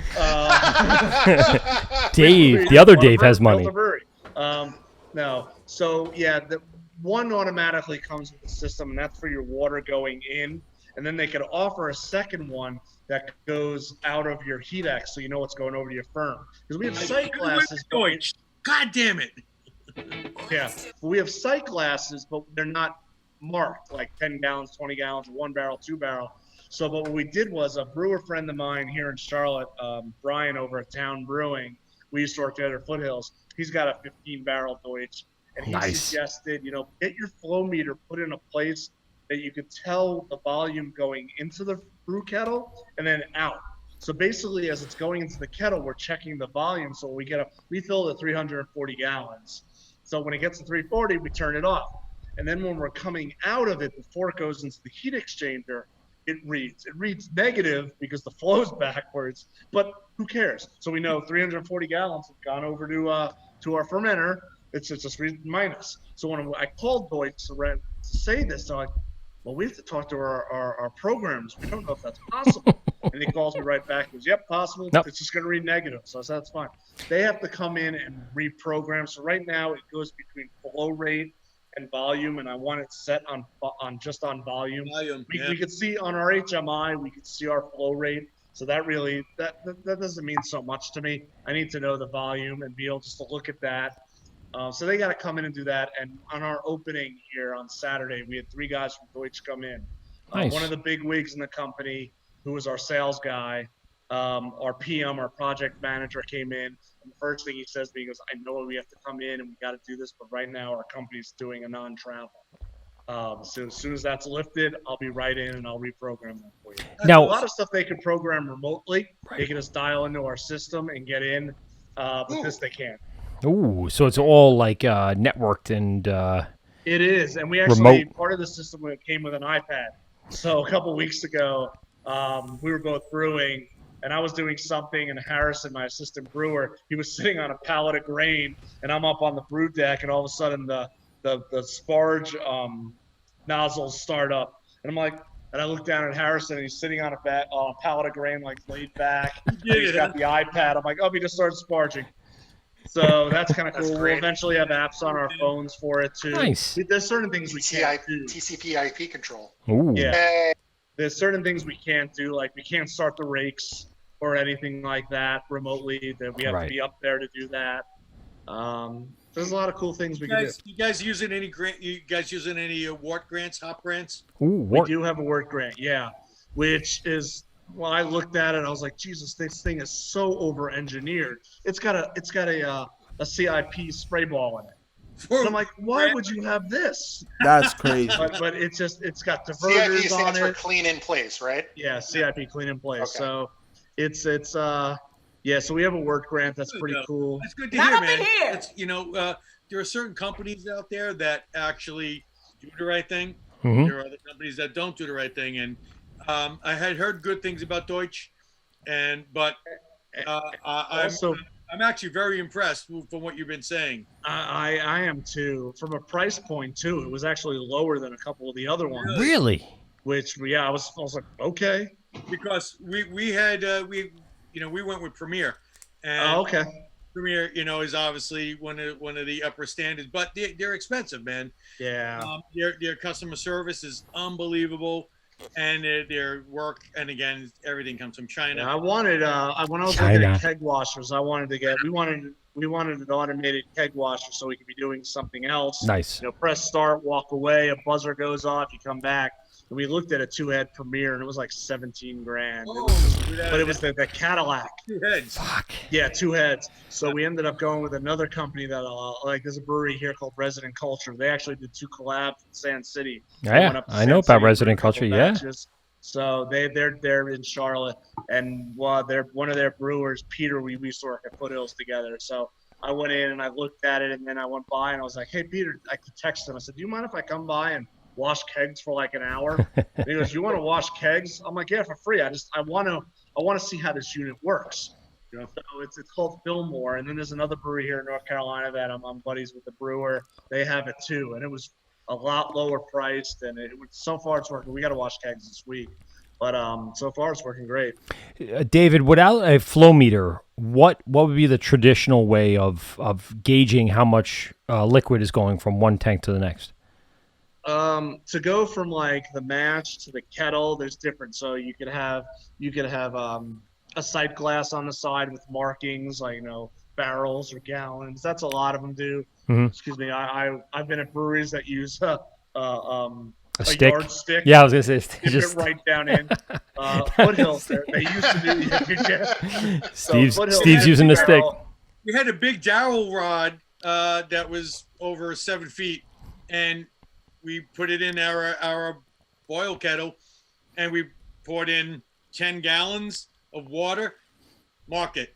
Dave, the other Dave has money. No. So yeah, the one automatically comes with the system, and that's for your water going in. And then they could offer a second one that goes out of your heat X, so you know what's going over to your firm. Because we have sight glasses. God damn it. Yeah, we have sight glasses, but they're not marked like 10 gallons, 20 gallons, 1 barrel, 2 barrel. So, but what we did was a brewer friend of mine here in Charlotte, Brian over at Town Brewing, we used to work together at Foothills. He's got a 15-barrel Deutsch, and he suggested, get your flow meter put in a place that you could tell the volume going into the brew kettle and then out. So basically, as it's going into the kettle, we're checking the volume. So we fill it at 340 gallons. So when it gets to 340, we turn it off. And then when we're coming out of it, before it goes into the heat exchanger, it reads negative because the flow's backwards, but who cares? So we know 340 gallons have gone over to our fermenter. It's just read minus. So when I called Deutsch to say this, they're like, well, we have to talk to our programs. We don't know if that's possible. And he calls me right back. He goes, yep, possible. Nope. It's just going to read negative. So I said, that's fine. They have to come in and reprogram. So right now it goes between flow rate and volume, and I want it set on just on volume. We could see on our HMI, we could see our flow rate. So that really, that doesn't mean so much to me. I need to know the volume and be able just to look at that. So they got to come in and do that. And on our opening here on Saturday, we had 3 guys from Deutsch come in. Nice. One of the big wigs in the company, who was our sales guy, our PM, our project manager came in. And the first thing he says to me, he goes, I know we have to come in and we got to do this, but right now our company's doing a non-travel. So as soon as that's lifted, I'll be right in and I'll reprogram that for you. Now, a lot of stuff they can program remotely. They can just dial into our system and get in, but this they can't. Ooh, so it's all like networked and It is, and we actually remote. part of the system came with an iPad. So a couple weeks ago, we were both brewing, and I was doing something, and Harrison, my assistant brewer, he was sitting on a pallet of grain, and I'm up on the brew deck, and all of a sudden the sparge nozzles start up, and I'm like, and I look down at Harrison, and he's sitting on a pallet of grain, like laid back. He's got the iPad. I'm like, oh, he just started sparging. So that's kind of cool. We'll eventually have apps on our phones for it too. Nice. There's certain things we can't do. TCP/IP control. Ooh. Yeah. There's certain things we can't do, like we can't start the rakes or anything like that remotely. That we have to be up there to do that. There's a lot of cool things we can do. You guys using any grant? You guys using any Wort grants, HOP grants? Ooh, we do have a Wort grant, yeah, which is. Well, I looked at it. I was like, Jesus, this thing is so over-engineered. It's got a CIP spray ball in it. And I'm like, why would you have this? That's crazy. But it's got CIP diverters stands on for it. clean in place, right? Yeah, CIP clean in place. Okay. So it's yeah. So we have a Wort grant. That's pretty cool. That's good to hear, man. It's, there are certain companies out there that actually do the right thing. Mm-hmm. There are other companies that don't do the right thing, and I had heard good things about Deutsch, but I'm actually very impressed from what you've been saying. I am too. From a price point too, it was actually lower than a couple of the other ones. Really? Which I was like, okay. Because we went with Premier. And okay. Premier, is obviously one of the upper standards, but they're expensive, man. Yeah. Their customer service is unbelievable. And their work, and again, everything comes from China. Yeah, I wanted when I was looking at keg washers, we wanted an automated keg washer so we could be doing something else. Nice. Press start, walk away, a buzzer goes off, you come back. And we looked at a 2-head Premier, and it was like $17,000. But it was the Cadillac. 2 heads. Fuck. Yeah, 2 heads. So we ended up going with another company that there's a brewery here called Resident Culture. They actually did 2 collabs in Sand City. Yeah, I know about Resident Culture. Yeah. So they're in Charlotte, and they're one of their brewers, Peter. We used to work at Foothills together. So I went in and I looked at it, and then I went by and I was like, "Hey, Peter," I could text him. I said, "Do you mind if I come by and wash kegs for like an hour?" And he goes, "You want to wash kegs?" I'm like, "Yeah, for free. I want to see how this unit works." Yeah. So it's called Fillmore, and then there's another brewery here in North Carolina that I'm buddies with the brewer. They have it too, and it was a lot lower priced, and so far it's working. We got to wash kegs this week, but so far it's working great. David, without a flow meter, what would be the traditional way of gauging how much liquid is going from one tank to the next? To go from like the mash to the kettle, there's different. So you could have a sight glass on the side with markings, like barrels or gallons. That's a lot of them do. Mm-hmm. Excuse me. I've been at breweries that use a stick? yardstick. Yeah, I was gonna say Dip it right down in. Foothills, they used to do. Steve's using the stick. We had a big dowel rod that was over 7 feet, and we put it in our boil kettle, and we poured in 10 gallons of water. Mark it.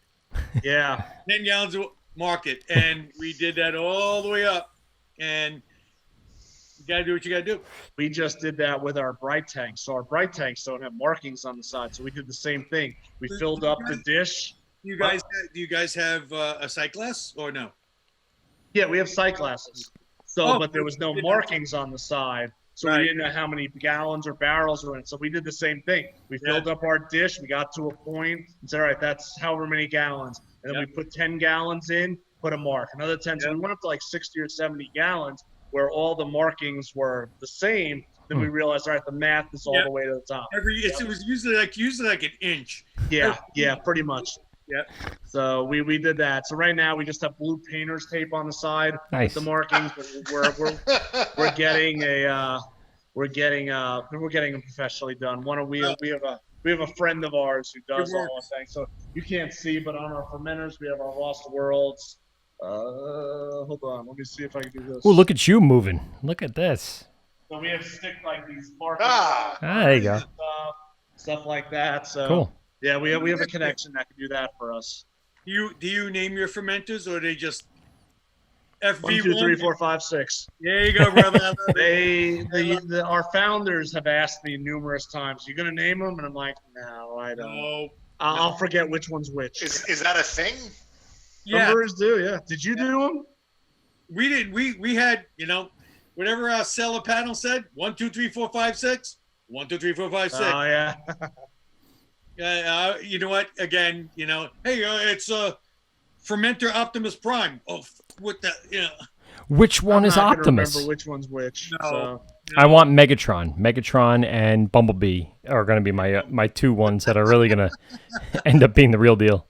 Yeah. 10 gallons of market, and we did that all the way up, and you gotta do what you gotta do. We just did that with our bright tanks. So our bright tanks don't have markings on the side, so we did the same thing. We filled up the dish. Do you guys have a sight glass or no? Yeah, we have sight glasses. But there was no markings on the side. So we didn't know how many gallons or barrels were in. So we did the same thing. We filled up our dish. We got to a point and said, all right, that's however many gallons. And then we put 10 gallons in, put a mark. Another 10. So we went up to like 60 or 70 gallons where all the markings were the same. Then we realized, all right, the math is all the way to the top. It was usually like an inch. Yeah, pretty much. Yep. So we did that. So right now we just have blue painter's tape on the side with the markings. But we're getting them professionally done. We have a friend of ours who does all our things. So you can't see, but on our fermenters we have our Lost Worlds. Hold on, let me see if I can do this. Oh, look at you moving. Look at this. So we have stick like these markers. There you go. Stuff like that. So cool. Yeah, we have a connection that can do that for us. Do you name your fermenters, or are they just FV1? 1, 2, 3, 4, 5, 6. There you go, brother. Our founders have asked me numerous times, "You gonna name them?" And I'm like, "No, I don't. No. I'll forget which one's which." Is that a thing? Yeah. Some brewers do. Yeah. Did you do them? We did. We had whatever our seller panel said. 1, 2, 3, 4, 5, 6. 1, 2, 3, 4, 5, 6. Oh yeah. You know what? Again, hey, it's Fermenter Optimus Prime. Oh, what the? Which one is Optimus? Remember which one's which. No. So. I want Megatron. Megatron and Bumblebee are going to be my two ones that are really going to end up being the real deal.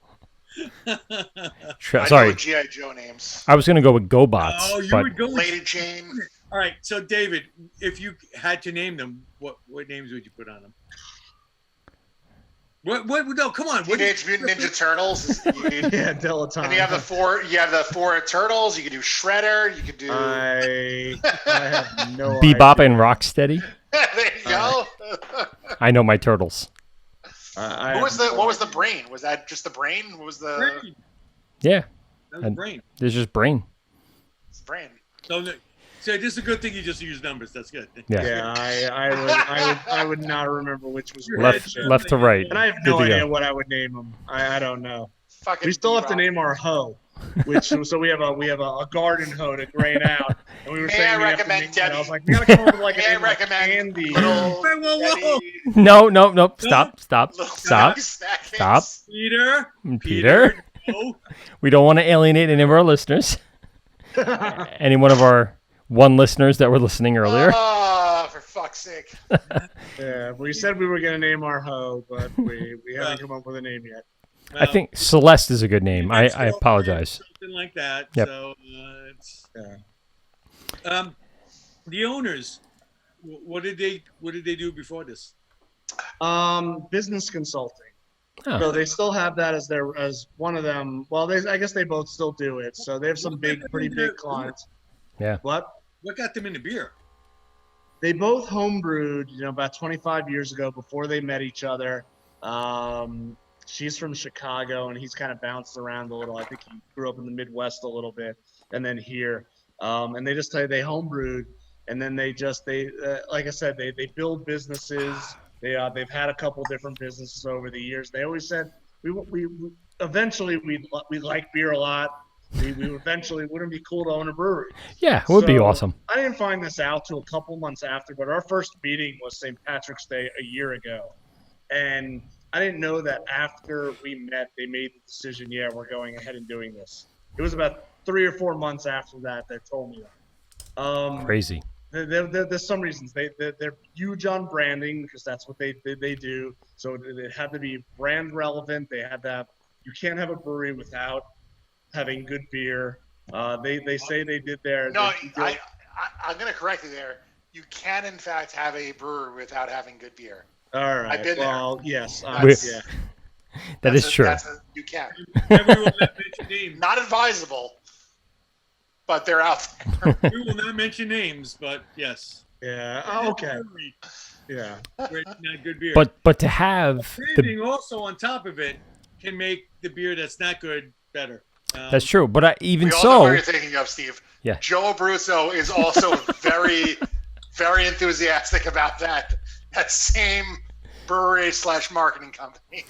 Sorry. G.I. Joe names. I was going to go with GoBots. Oh, you would go with Lady Jane. All right, so David, if you had to name them, what names would you put on them? What? No, come on. Teenage Mutant Ninja Turtles. Yeah, Dilettante. And you have the four turtles. You could do Shredder. You could do. I have no Bebop idea. and Rocksteady. There you go. I know my turtles. What was the brain? Was that just the brain? What was the Brain. Yeah. That was brain. There's just brain. It's brain. So this is a good thing you just use numbers. That's good. Yeah, I would not remember which was left to right. And I have no idea what I would name them. I don't know. Fucking we still have to name our hoe, so we have a garden hoe to grain out. And we were saying we recommend Debbie. I was like, we gotta come up with like a name like Candy. No. Stop. Peter. No. We don't want to alienate any of our listeners. Any one of our listeners that were listening earlier. Oh, for fuck's sake. Yeah, we said we were going to name our hoe, but we haven't come up with a name yet. Well, I think Celeste is a good name. I apologize. Something like that. Yep. So the owners, what did they do before this? Business consulting. Oh. So they still have that as one of them. Well, I guess they both still do it. So they have some pretty big clients. Yeah. What got them into beer? They both homebrewed, about 25 years ago before they met each other. She's from Chicago, and he's kind of bounced around a little. I think he grew up in the Midwest a little bit, and then here. And they homebrewed, and then they like I said, they build businesses. They've had a couple different businesses over the years. They always said we eventually we like beer a lot. We eventually wouldn't be cool to own a brewery. Yeah, it would be awesome. I didn't find this out till a couple months after, but our first meeting was St. Patrick's Day a year ago, and I didn't know that after we met, they made the decision. Yeah, we're going ahead and doing this. It was about 3 or 4 months after that they told me that. Crazy. There's some reasons they're huge on branding because that's what they do. So it had to be brand relevant. They had to have. You can't have a brewery without having good beer. They say they did their. No, I'm going to correct you there. You can in fact have a brewery without having good beer. All right. I've been there. Yes. Yeah. That is true. You can. And we will not mention names. Not advisable, but they're out there. We will not mention names, but yes. Yeah. Oh, okay. Yeah. Great, not good beer. But to have branding also on top of it can make the beer that's not good better. That's true. But even we all so, know what you're thinking of, Steve. Yeah. Joe Abruzzo is also very, very enthusiastic about that same brewery / marketing company.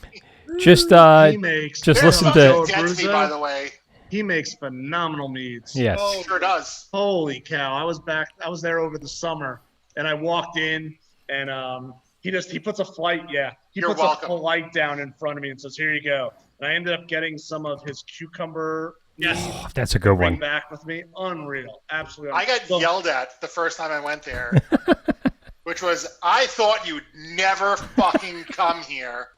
Just listen to Abruzzo, by the way. He makes phenomenal meads. Yes. Sure does. Holy cow! I was there over the summer, And I walked in, and he puts a flight. Yeah, he You're puts welcome. a flight down in front of me and says, "Here you go." And I ended up getting some of his cucumber. Yes. That's a good bring one. back with me. Unreal, absolutely. I got yelled at the first time I went there, which was, I thought you'd never fucking come here.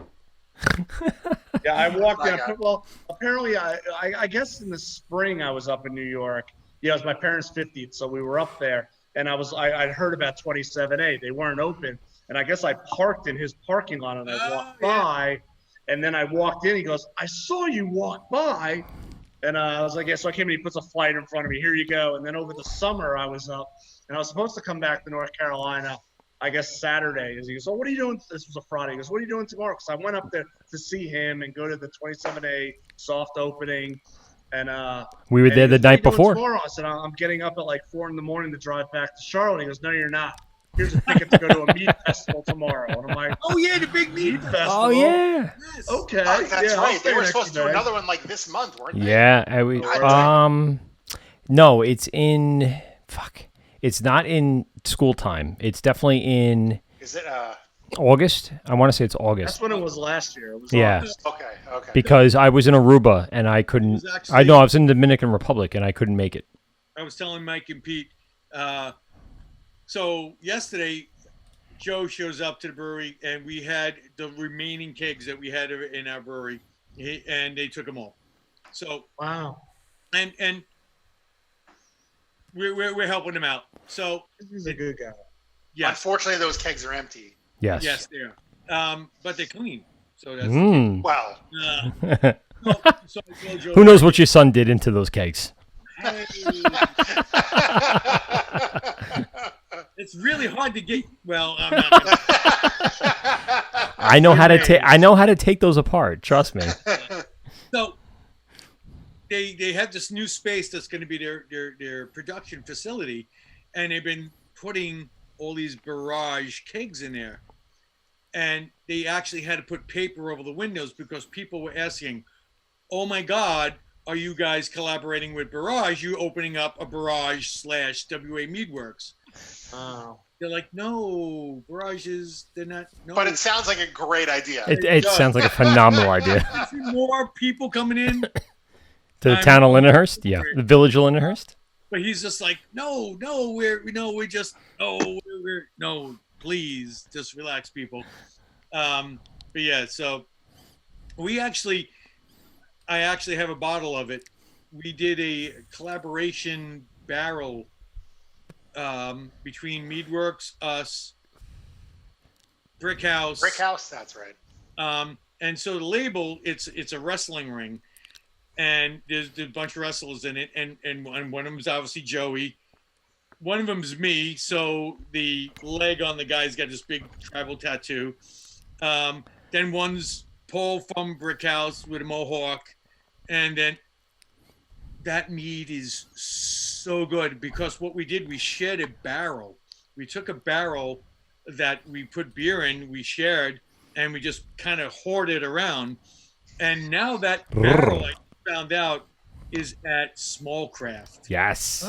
Yeah, I walked in. God. Well, apparently, I guess in the spring I was up in New York. Yeah, it was my parents' 50th, so we were up there, and I'd heard about 27A. They weren't open, and I guess I parked in his parking lot, and I walked by, and then I walked in. He goes, "I saw you walk by," and I was like, "Yeah." So I came in. He puts a flight in front of me. Here you go. And then over the summer, I was up, and I was supposed to come back to North Carolina. I guess Saturday. He goes, "So what are you doing?" This was a Friday. He goes, "What are you doing tomorrow?" Because I went up there to see him and go to the 27A soft opening. And we were there the night before. Tomorrow? I said, "I'm getting up at like 4 in the morning to drive back to Charlotte." He goes, "No, you're not. Here's a ticket to go to a meat festival tomorrow." And I'm like, Oh yeah, the big meat festival. Oh yeah. Yes. Okay. Oh, that's yeah, right. They were supposed to do day. another one like this month, weren't they? Yeah. No, it's in. Fuck. It's not in school time. It's definitely in. Is it August? I want to say it's August. That's when it was last year. It was Yeah. August. Okay. Because I was in Aruba and I couldn't. I was in the Dominican Republic and I couldn't make it. I was telling Mike and Pete. So yesterday, Joe shows up to the brewery, and we had the remaining kegs that we had in our brewery, and they took them all. So wow. And we're helping them out. So he's a good guy. Yeah. Unfortunately, those kegs are empty. Yes. Yes, they are. But they're clean. So that's well. So I told Joe, Who knows what your son did into those kegs? Hey. It's really hard to get. Well, I'm not gonna... I know how to take. I know how to take those apart. Trust me. So they have this new space that's going to be their production facility, and they've been putting all these barrage kegs in there, and they actually had to put paper over the windows because people were asking, "Oh my God, are you guys collaborating with Barrage? You opening up a Barrage / WA Meadworks?" Oh. They're like, "No, Barrages, they're not." No. But it sounds like a great idea. It sounds like a phenomenal idea. More people coming in To the town of Lyndhurst? Yeah, the village of Lyndhurst. But he's just like, no, please, just relax, people. But yeah, so I actually have a bottle of it. We did a collaboration barrel between Meadworks, us, Brick House. Brick House, that's right. And so the label, it's a wrestling ring. And there's a bunch of wrestlers in it, and one of them is obviously Joey. One of them is me, so the leg on the guy's got this big tribal tattoo. Then one's Paul from Brick House with a mohawk, and then that mead is so good because what we did, we shared a barrel. We took a barrel that we put beer in, we shared, and we just kind of hoarded around. And now that barrel, I found out, is at Small Craft. Yes.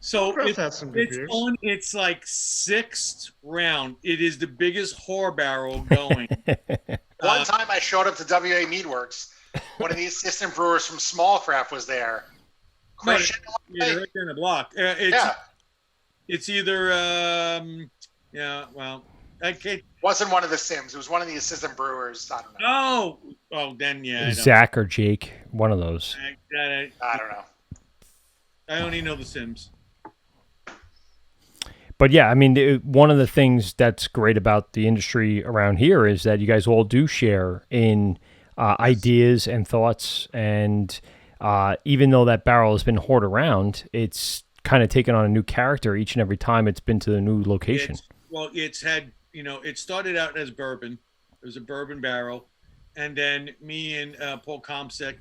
So Has some good it's beers. on its like 6th round. It is the biggest whore barrel going. One time I showed up to WA Meadworks. One of the assistant brewers from Small Craft was there. Christian, Yeah, right there in the block. It's either I can't. Wasn't one of the Sims. It was one of the assistant brewers. I don't know. Then yeah. Zach or Jake, one of those. I don't know. I only know the Sims. But yeah, I mean, one of the things that's great about the industry around here is that you guys all do share in ideas and thoughts. And even though that barrel has been hoarded around, it's kind of taken on a new character each and every time it's been to the new location. It's had, it started out as bourbon. It was a bourbon barrel. And then me and Paul Komsek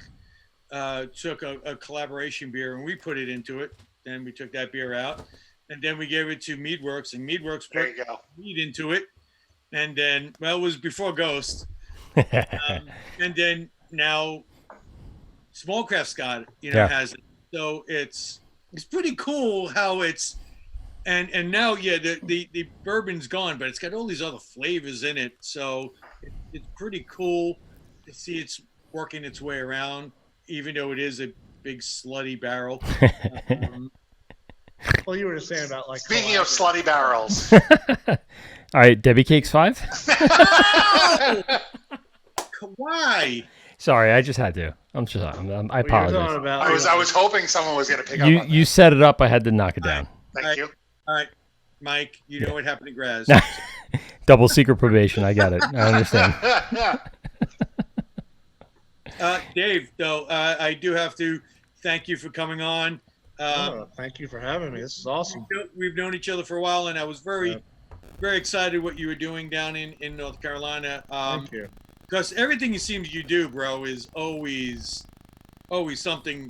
took a collaboration beer and we put it into it. Then we took that beer out. And then we gave it to Meadworks, and Meadworks put mead into it. And then, it was before Ghost. And then now Small Craft's got it, has it. So it's pretty cool how it's And now, yeah, the bourbon's gone, but it's got all these other flavors in it. So it's pretty cool to see it's working its way around, even though it is a big slutty barrel. Well, you were just saying about like. Speaking of slutty barrels. All right, Debbie Cakes 5. Why? Sorry, I just had to. I apologize. I was hoping someone was going to pick up on that. You set it up. I had to knock it down. Thank you. All right, Mike, you know what happened to Graz. Double secret probation. I got it. I understand. Dave, though, I do have to thank you for coming on. Thank you for having me. This is awesome. We've known each other for a while, and I was very excited what you were doing down in North Carolina. Thank you. Because everything it seems you do, bro, is always something.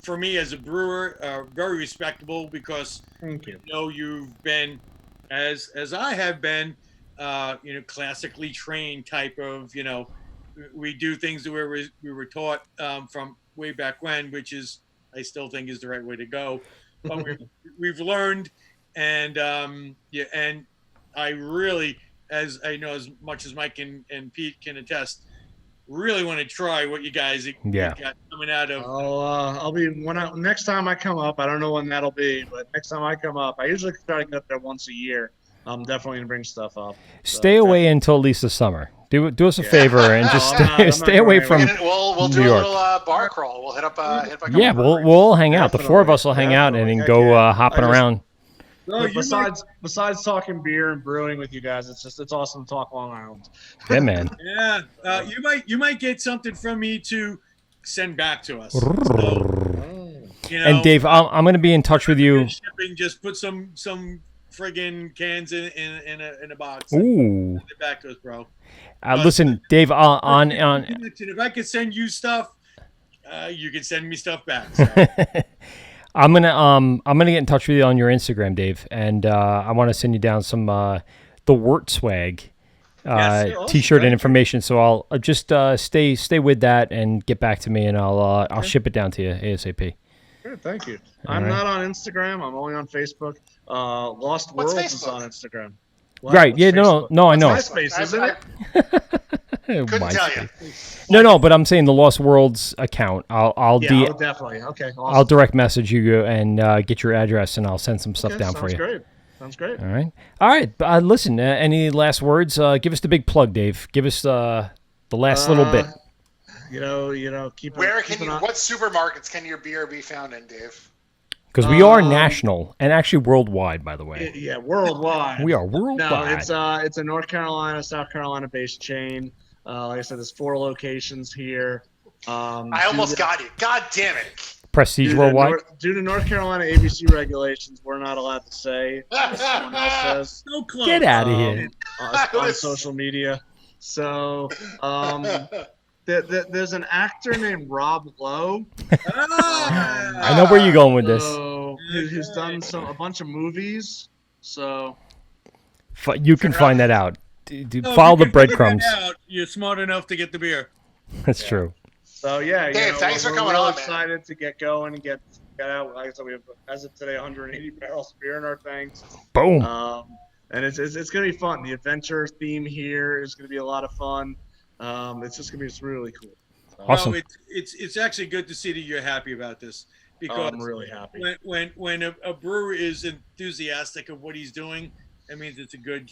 For me as a brewer, very respectable because Thank you. You've been, as I have been, classically trained type of, we do things the way we were taught from way back when, which is I still think is the right way to go. But we've learned, and and I really, as I know, as much as Mike and Pete can attest, really want to try what you guys got coming out of. I'll be next time I come up. I don't know when that'll be, but next time I come up, I usually try to get up there once a year. I'm definitely gonna bring stuff up. Stay away until at least the summer. Do us a favor and just stay away from. We'll do New a York. little bar crawl. We'll hit up. Yeah, we'll all hang out. The four of us will hang out and go hopping around. Besides talking beer and brewing with you guys, it's awesome to talk Long Island. Yeah, man. Yeah, you might get something from me to send back to us. And Dave, I'm going to be in touch with you. Shipping, just put some friggin' cans in a box. Ooh. Send it back to us, bro. Listen, Dave, on if I could send you stuff, you can send me stuff back. So. I'm gonna get in touch with you on your Instagram, Dave, and I want to send you down some the Wort swag T-shirt and information. So I'll just stay with that and get back to me, and I'll ship it down to you ASAP. Good, thank you. I'm not on Instagram. I'm only on Facebook. Lost Worlds is on Instagram. What? Right? Yeah. No, I know. MySpace, isn't it? Couldn't tell you. No, but I'm saying the Lost Worlds account. I'll definitely. Okay. Awesome. I'll direct message you and get your address, and I'll send some stuff down for you. Sounds great. All right. Listen. Any last words? Give us the big plug, Dave. Give us the last little bit. What supermarkets can your beer be found in, Dave? Because we are national and actually worldwide, by the way. Yeah, worldwide. We are worldwide. No, it's a North Carolina, South Carolina-based chain. Like I said, there's 4 locations here. I almost got you. God damn it. Prestige worldwide? Due to North Carolina ABC regulations, we're not allowed to say what someone else says. So close. Get out of here. On social media. So there's an actor named Rob Lowe. I know where you're going with this. Who's done a bunch of movies. So you can find that out. Follow the breadcrumbs. You're smart enough to get the beer. That's true. So yeah, Dave, thanks for coming on. We're excited to get going and get out. Like I said, we have, as of today, 180 barrels of beer in our tanks. Boom. And it's gonna be fun. The adventure theme here is gonna be a lot of fun. It's just gonna be really cool. Awesome. Well, it's actually good to see that you're happy about this because I'm really happy. When a brewer is enthusiastic of what he's doing, that means it's a good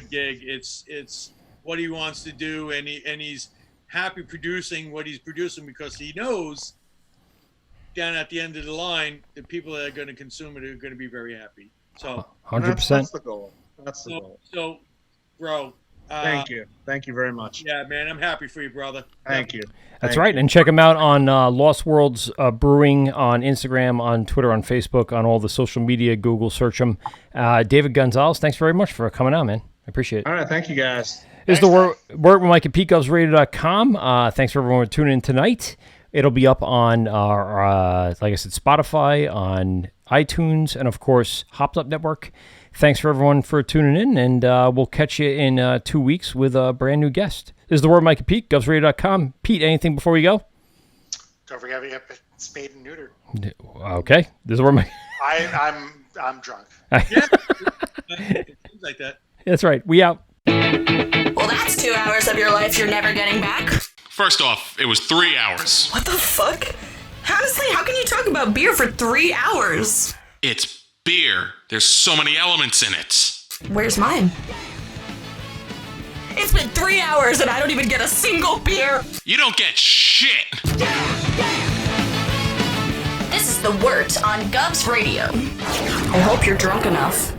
gig. It's what he wants to do, and he's happy producing what he's producing because he knows down at the end of the line the people that are going to consume it are going to be very happy. So 100%. That's the goal. So, bro. Thank you very much. Yeah, man, I'm happy for you, brother. Thank you. That's right, and check them out on Lost Worlds Brewing on Instagram, on Twitter, on Facebook, on all the social media. Google search them. David Gonzalez, thanks very much for coming on, man. I appreciate it. All right, thank you guys. This is the Wort with Mike at PeteGovsRadio.com. Thanks for everyone for tuning in tonight. It'll be up on our, like I said, Spotify, on iTunes, and of course, Hopped Up Network. Thanks for everyone for tuning in, and we'll catch you in 2 weeks with a brand new guest. This is the Wort with Mike at Pete, GovsRadio.com. Pete, anything before we go? Don't forget we have spayed and neutered. Okay. This is where my. I'm I'm drunk. Yeah, it seems like that. That's right. We out. Well, that's 2 hours of your life you're never getting back. First off, it was 3 hours. What the fuck? Honestly, how can you talk about beer for 3 hours? It's beer. There's so many elements in it. Where's mine? It's been 3 hours and I don't even get a single beer. You don't get shit. This is the Wort on Govs Radio. I hope you're drunk enough.